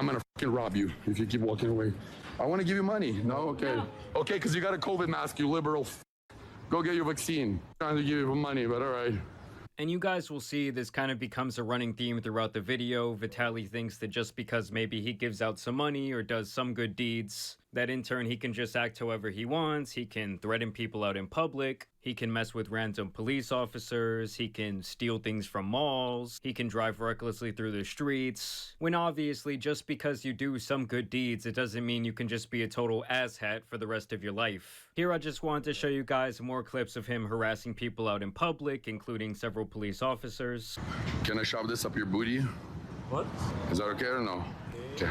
gonna fucking rob you if you keep walking away. I want to give you money. No? Okay. Okay, because you got a COVID mask, you liberal Go get your vaccine. I'm trying to give you money, but all right. And you guys will see this kind of becomes a running theme throughout the video. Vitaly thinks that just because maybe he gives out some money or does some good deeds, that in turn he can just act however he wants. He can threaten people out in public. He can mess with random police officers. He can steal things from malls. He can drive recklessly through the streets. When obviously, just because you do some good deeds, it doesn't mean you can just be a total asshat for the rest of your life. Here I just wanted to show you guys more clips of him harassing people out in public, including several police officers. Can I shove this up your booty? What? Is that okay or no? Okay.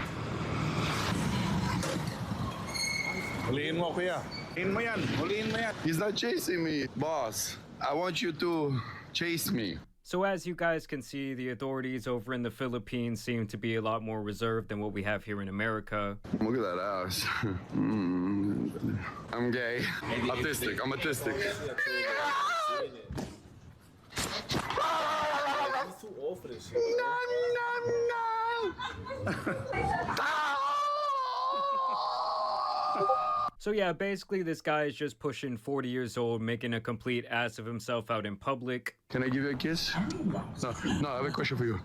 He's not chasing me, boss. I want you to chase me. So as you guys can see, the authorities over in the Philippines seem to be a lot more reserved than what we have here in America. Look at that ass. I'm gay. Autistic. I'm autistic. He's too old for this shit. So yeah, basically this guy is just pushing 40 years old, making a complete ass of himself out in public. Can I give you a kiss? No, I have a question for you.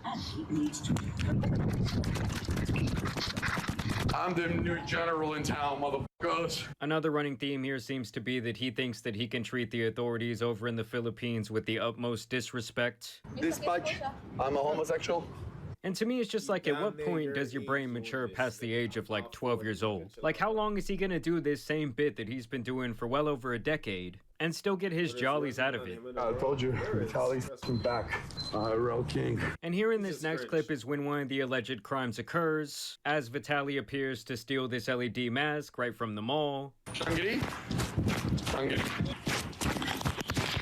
I'm the new general in town, motherfuckers. Another running theme here seems to be that he thinks that he can treat the authorities over in the Philippines with the utmost disrespect. Dispatch, I'm a homosexual. And to me, it's just like, at what point does your brain mature past the age of like 12 years old? Like, how long is he gonna do this same bit that he's been doing for well over a decade and still get his jollies out of it? I told you, Vitaly's back. Real king. And here in this next clip is when one of the alleged crimes occurs, as Vitaly appears to steal this LED mask right from the mall. Shangri?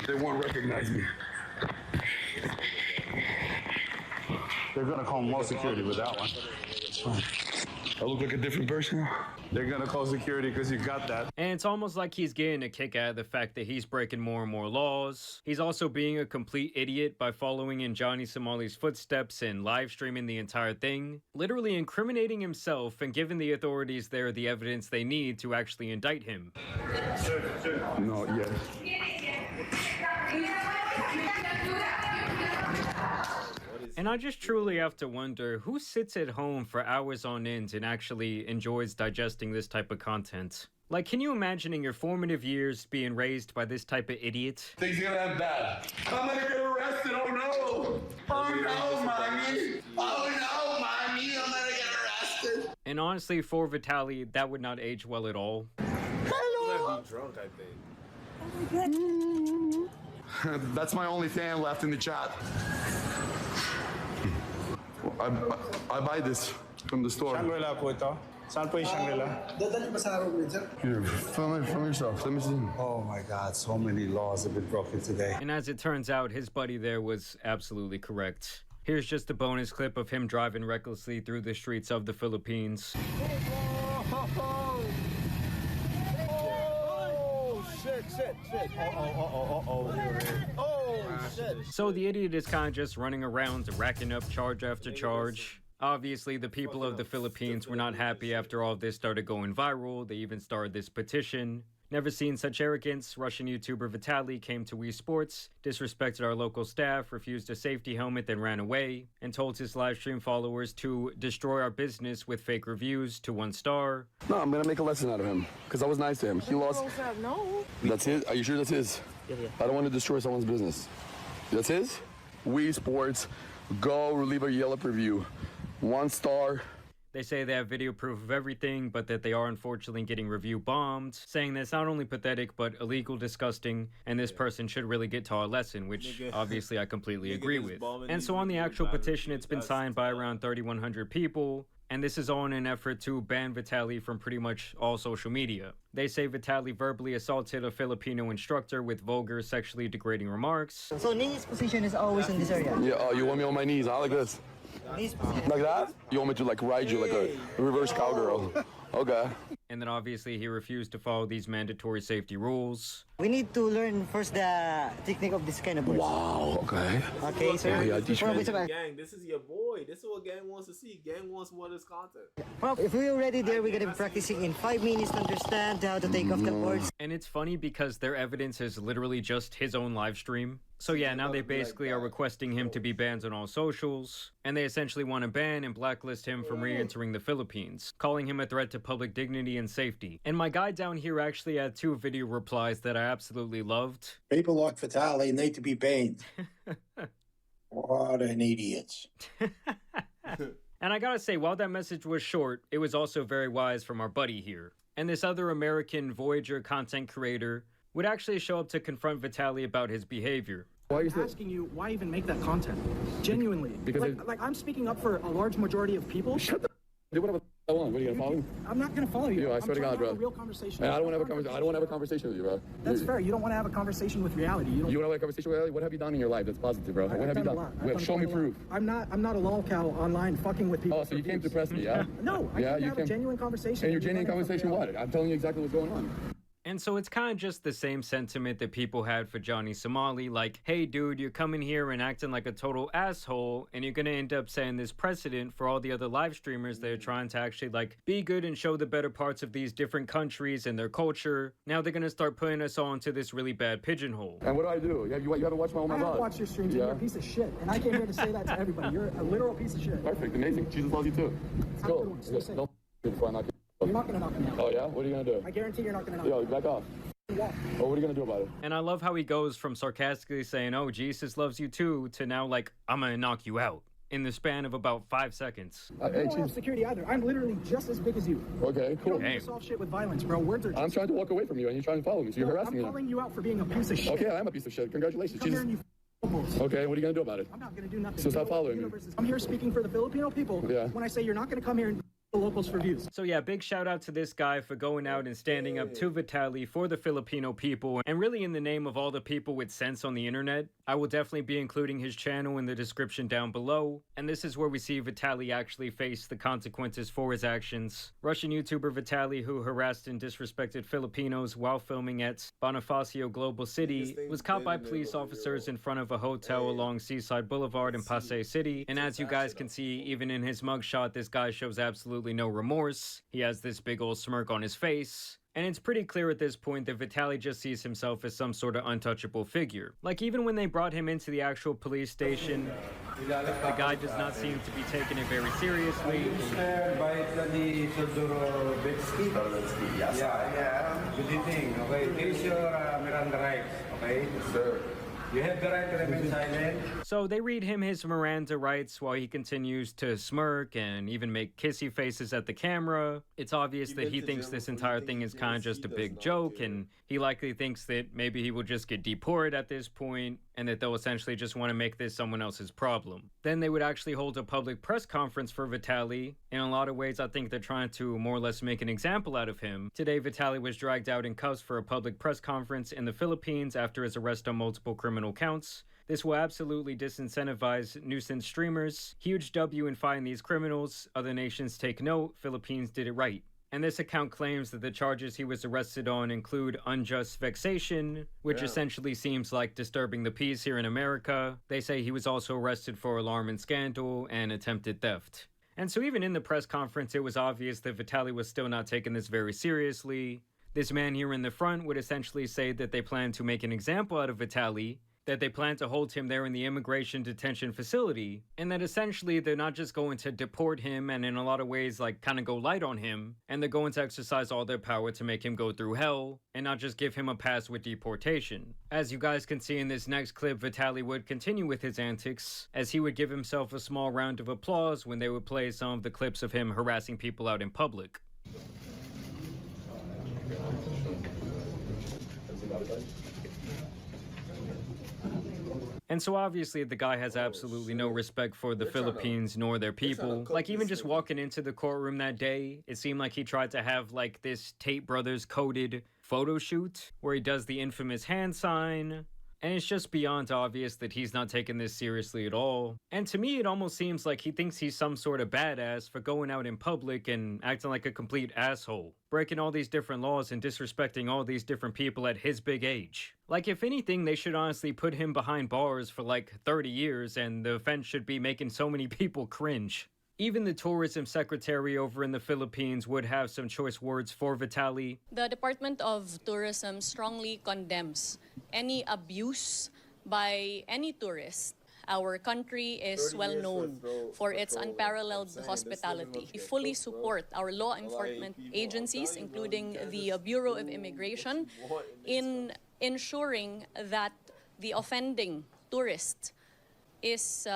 They won't recognize me. They're gonna call more security with that one. It's fine. I look like a different person. They're gonna call security because you got that. And it's almost like he's getting a kick out of the fact that he's breaking more and more laws. He's also being a complete idiot by following in Johnny Somali's footsteps and live streaming the entire thing, literally incriminating himself and giving the authorities there the evidence they need to actually indict him. No, yes. And I just truly have to wonder who sits at home for hours on end and actually enjoys digesting this type of content. Like, can you imagine in your formative years being raised by this type of idiot? Things are gonna end bad. I'm gonna get arrested, oh no! Oh no, mommy! Oh no, mommy, I'm gonna get arrested! And honestly, for Vitaly, that would not age well at all. Hello! Drunk, I think. That's my only fan left in the chat. I buy this from the store. Shangri-La po ito. Saan po yung Shangri-La? Dadali pa sa araw, Here, film yourself. Let me see. Oh my God, so many laws have been broken today. And as it turns out, his buddy there was absolutely correct. Here's just a bonus clip of him driving recklessly through the streets of the Philippines. Shit. So the idiot is kind of just running around racking up charge after charge. Obviously, the people of the Philippines were not happy after all of this started going viral. They even started this petition. Never seen such arrogance. Russian YouTuber Vitaly came to Wii Sports, disrespected our local staff, refused a safety helmet, then ran away, and told his livestream followers to destroy our business with fake reviews to 1 star. No, I'm gonna make a lesson out of him because I was nice to him. He lost. No. That's his? Are you sure that's his? Yeah. I don't want to destroy someone's business. That's his? Wii Sports, go leave a Yelp review. 1 star. They say they have video proof of everything, but that they are unfortunately getting review bombed, saying that it's not only pathetic, but illegal, disgusting, and this person should really get taught a lesson, which obviously I completely agree with. And so on the actual petition, it's been signed by around 3,100 people, and this is all in an effort to ban Vitaly from pretty much all social media. They say Vitaly verbally assaulted a Filipino instructor with vulgar, sexually degrading remarks. So Nini's position is always in this area? Yeah, oh, you want me on my knees, huh? Like this? Like that? You want me to like ride you like a reverse cowgirl? Okay. And then obviously he refused to follow these mandatory safety rules. We need to learn first the technique of this kind of burst. Wow, okay. Okay, so Gang, this is your boy. This is what gang wants to see. Gang wants what is content. Well, if we're already there, we're gonna be practicing in 5 minutes to understand how to take off the boards. And it's funny because their evidence is literally just his own live stream. So yeah, now they basically are requesting him to be banned on all socials, and they essentially want to ban and blacklist him from re-entering the Philippines, calling him a threat to public dignity and safety. And my guy down here actually had 2 video replies that I absolutely loved. People like Vitaly need to be banned. What an idiot. And I gotta say, while that message was short, it was also very wise from our buddy here. And this other American Voyager content creator would actually show up to confront Vitaly about his behavior. Why are you asking you why even make that content? Genuinely. Because like I'm speaking up for a large majority of people. Shut the do whatever I want. What are you gonna follow me? I'm not gonna follow you. I swear to God, bro. A real conversation. I don't want to have a conversation. I don't want to have a conversation with you, bro. That's fair. You don't want to have a conversation with reality. You want to have a conversation with reality? What have you done in your life that's positive, bro? What have you done? Show me proof. I'm not a lol cow online fucking with people. Oh, so you came to press me, yeah? No, I came to have a genuine conversation. And your genuine conversation what? I'm telling you exactly what's going on. And so it's kind of just the same sentiment that people had for Johnny Somali, like, hey dude, you're coming here and acting like a total asshole, and you're gonna end up setting this precedent for all the other live streamers that are trying to actually like be good and show the better parts of these different countries and their culture. Now they're gonna start putting us all into this really bad pigeonhole. And what do? You haven't watched my I haven't watched your streams, and you're a piece of shit. And I came here to say that to everybody. You're a literal piece of shit. Perfect, amazing. Jesus loves you too. Let's go. Don't before I knock you. You're not gonna knock me out. Oh yeah? What are you gonna do? I guarantee you're not gonna knock me out. Yo, back off. Oh, what are you gonna do about it? And I love how he goes from sarcastically saying, oh, Jesus loves you too, to now like, I'm gonna knock you out in the span of about 5 seconds. I don't have security either. I'm literally just as big as you. Okay, cool. You don't need to solve shit with violence, bro. Words are just... I'm trying to walk away from you and you're trying to follow me, so you're harassing me. I'm calling you out for being a piece of shit. Okay, I am a piece of shit. Congratulations. Come here and you okay, what are you gonna do about it? I'm not gonna do nothing. So stop following me. I'm here speaking for the Filipino people. Yeah. When I say you're not gonna come here and the locals for views. So yeah, big shout out to this guy for going out and standing up to Vitaly for the Filipino people, and really in the name of all the people with sense on the internet. I will definitely be including his channel in the description down below, and this is where we see Vitaly actually face the consequences for his actions. Russian YouTuber Vitaly, who harassed and disrespected Filipinos while filming at Bonifacio Global City, was caught by police officers in front of a hotel along Seaside Boulevard in Pasay City, and as you guys can see, even in his mugshot, this guy shows absolutely no remorse. He has this big old smirk on his face. And it's pretty clear at this point that Vitaly just sees himself as some sort of untouchable figure. Like, even when they brought him into the actual police station, the guy does not seem to be taking it very seriously. Yeah. Good evening. Okay, here's your Miranda rights. Okay, sir. You have the right to remain silent. So they read him his Miranda rights while he continues to smirk and even make kissy faces at the camera. It's obvious that he thinks this entire thing is kind of just a big joke, and he likely thinks that maybe he will just get deported at this point, and that they'll essentially just want to make this someone else's problem. Then they would actually hold a public press conference for Vitaly. In a lot of ways, I think they're trying to more or less make an example out of him. Today, Vitaly was dragged out in cuffs for a public press conference in the Philippines after his arrest on multiple criminal counts. This will absolutely disincentivize nuisance streamers. Huge W in fighting these criminals. Other nations take note. Philippines did it right. And this account claims that the charges he was arrested on include unjust vexation, which essentially seems like disturbing the peace here in America. They say he was also arrested for alarm and scandal and attempted theft. And so even in the press conference, it was obvious that Vitaly was still not taking this very seriously. This man here in the front would essentially say that they plan to make an example out of Vitaly, that they plan to hold him there in the immigration detention facility, and that essentially they're not just going to deport him and in a lot of ways like kind of go light on him, and they're going to exercise all their power to make him go through hell and not just give him a pass with deportation. As you guys can see in this next clip, Vitaly would continue with his antics, as he would give himself a small round of applause when they would play some of the clips of him harassing people out in public. And so obviously the guy has absolutely no respect for the Philippines nor their people. Like, even just walking into the courtroom that day, it seemed like he tried to have like this Tate Brothers coded photo shoot where he does the infamous hand sign. And it's just beyond obvious that he's not taking this seriously at all. And to me, it almost seems like he thinks he's some sort of badass for going out in public and acting like a complete asshole, breaking all these different laws and disrespecting all these different people at his big age. Like, if anything, they should honestly put him behind bars for like 30 years, and the offense should be making so many people cringe. Even the tourism secretary over in the Philippines would have some choice words for Vitaly. The Department of Tourism strongly condemns any abuse by any tourist. Our country is well known for its unparalleled hospitality. We fully support our law enforcement agencies, including the Bureau of Immigration, in ensuring that the offending tourist is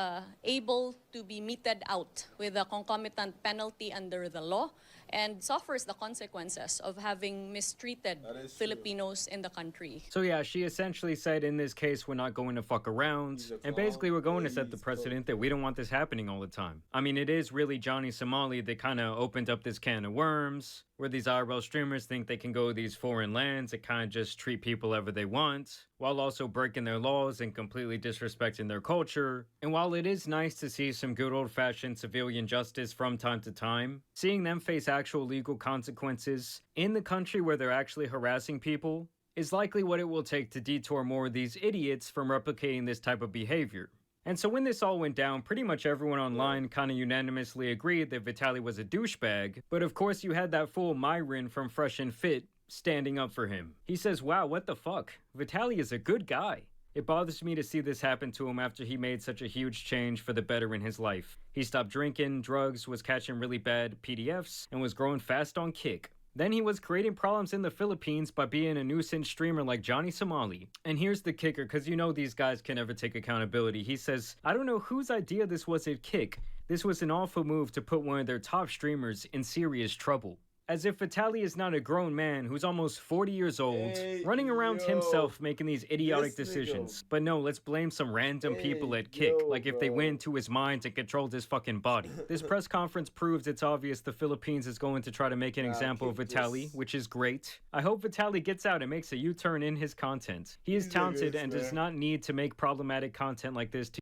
able to be meted out with a concomitant penalty under the law and suffers the consequences of having mistreated Filipinos in the country. So yeah, she essentially said in this case, we're not going to fuck around. And basically we're going to set the precedent that we don't want this happening all the time. I mean, it is really Johnny Somali that kind of opened up this can of worms, where these IRL streamers think they can go to these foreign lands and kind of just treat people however they want, while also breaking their laws and completely disrespecting their culture. And while it is nice to see some good old-fashioned civilian justice from time to time, seeing them face actual legal consequences in the country where they're actually harassing people is likely what it will take to detour more of these idiots from replicating this type of behavior. And so when this all went down, pretty much everyone online kind of unanimously agreed that Vitaly was a douchebag. But of course you had that fool Myron from Fresh and Fit standing up for him. He says, wow, what the fuck? Vitaly is a good guy. It bothers me to see this happen to him after he made such a huge change for the better in his life. He stopped drinking, drugs, was catching really bad PDFs, and was growing fast on Kick. Then he was creating problems in the Philippines by being a nuisance streamer like Johnny Somali. And here's the kicker, because you know these guys can never take accountability. He says, I don't know whose idea this was at Kick. This was an awful move to put one of their top streamers in serious trouble. As if Vitaly is not a grown man who's almost 40 years old, running around himself making these idiotic decisions. But no, let's blame some random people at Kick, like if they went into his mind and controlled his fucking body. This press conference proves it's obvious the Philippines is going to try to make an example of Vitaly, which is great. I hope Vitaly gets out and makes a U-turn in his content. He is talented and does not need to make problematic content like this to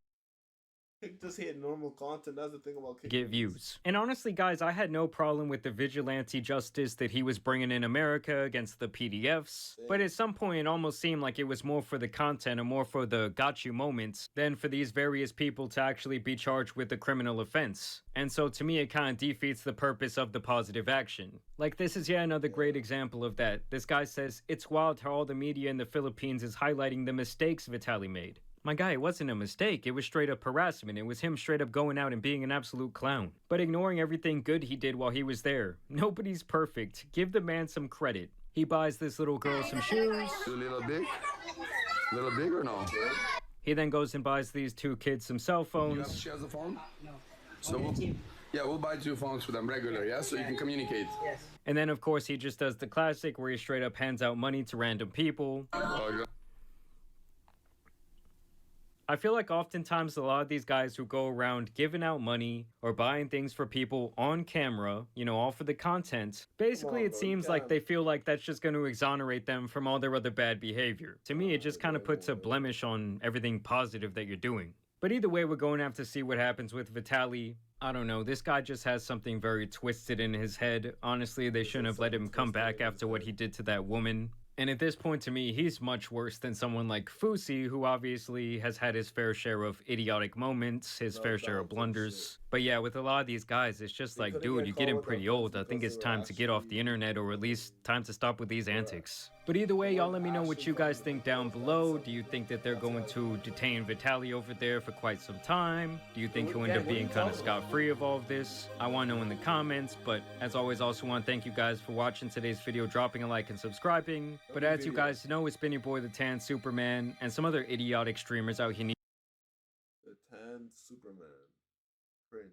just hit normal content. That's the thing about Kick. Get views. And honestly, guys, I had no problem with the vigilante justice that he was bringing in America against the PDFs. But at some point, it almost seemed like it was more for the content or more for the got you moments than for these various people to actually be charged with a criminal offense. And so to me, it kind of defeats the purpose of the positive action. Like, this is yet another great example of that. This guy says, it's wild how all the media in the Philippines is highlighting the mistakes Vitaly made. My guy, it wasn't a mistake. It was straight up harassment. It was him straight up going out and being an absolute clown. But ignoring everything good he did while he was there. Nobody's perfect. Give the man some credit. He buys this little girl some shoes. A little big? A little big or no? He then goes and buys these two kids some cell phones. She has a phone? No. So we'll buy 2 phones for them regular, yeah? So you can communicate. Yes. And then, of course, he just does the classic where he straight up hands out money to random people. I feel like oftentimes a lot of these guys who go around giving out money or buying things for people on camera, you know, all for the content, basically it seems like they feel like that's just going to exonerate them from all their other bad behavior. To me, it just kind of puts a blemish on everything positive that you're doing. But either way, we're going to have to see what happens with Vitaly. I don't know, this guy just has something very twisted in his head. Honestly, they shouldn't have let him come back after what he did to that woman. And at this point, to me, he's much worse than someone like Fusi, who obviously has had his fair share of idiotic moments, his fair share of blunders. But yeah, with a lot of these guys, it's just like, dude, you're getting pretty old. I think it's time to get off the internet, or at least time to stop with these antics. But either way, y'all let me know what you guys think down below. Do you think that they're going to detain Vitaly over there for quite some time? Do you think he'll end up being kind of scot-free of all of this? I want to know in the comments. But as always, I also want to thank you guys for watching today's video, dropping a like and subscribing. But as you guys know, it's been your boy, the Tan Superman, and some other idiotic streamers out here. The Tan Superman. Cringe.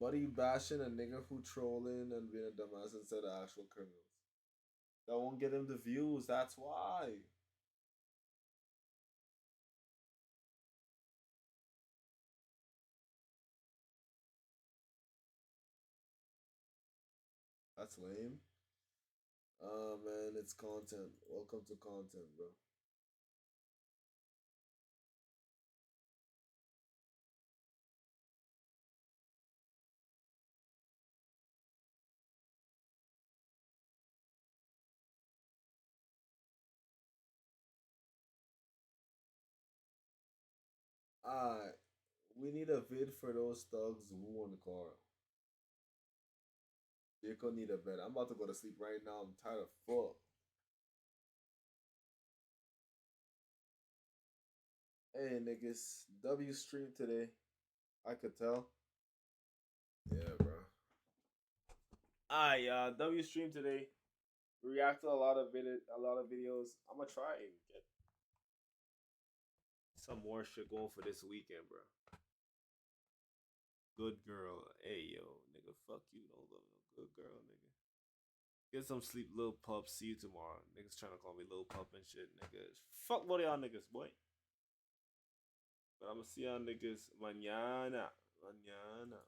Buddy bashing a nigga who trolling and being a dumbass instead of actual criminals. That won't get him the views, that's why. That's lame. Oh man, it's content. Welcome to content, bro. Alright, we need a vid for those thugs who won the car. Jacob need a bed. I'm about to go to sleep right now. I'm tired of fuck. Hey niggas, W stream today. I could tell. Yeah, bro. Alright, W stream today. React to a lot of videos. I'm gonna try and get some more shit going for this weekend, bro. Good girl. Hey, yo, nigga, fuck you. Don't love no good girl, nigga. Get some sleep, little pup. See you tomorrow. Niggas trying to call me little pup and shit, nigga. Fuck what y'all niggas, boy. But I'm gonna see y'all niggas mañana. Mañana.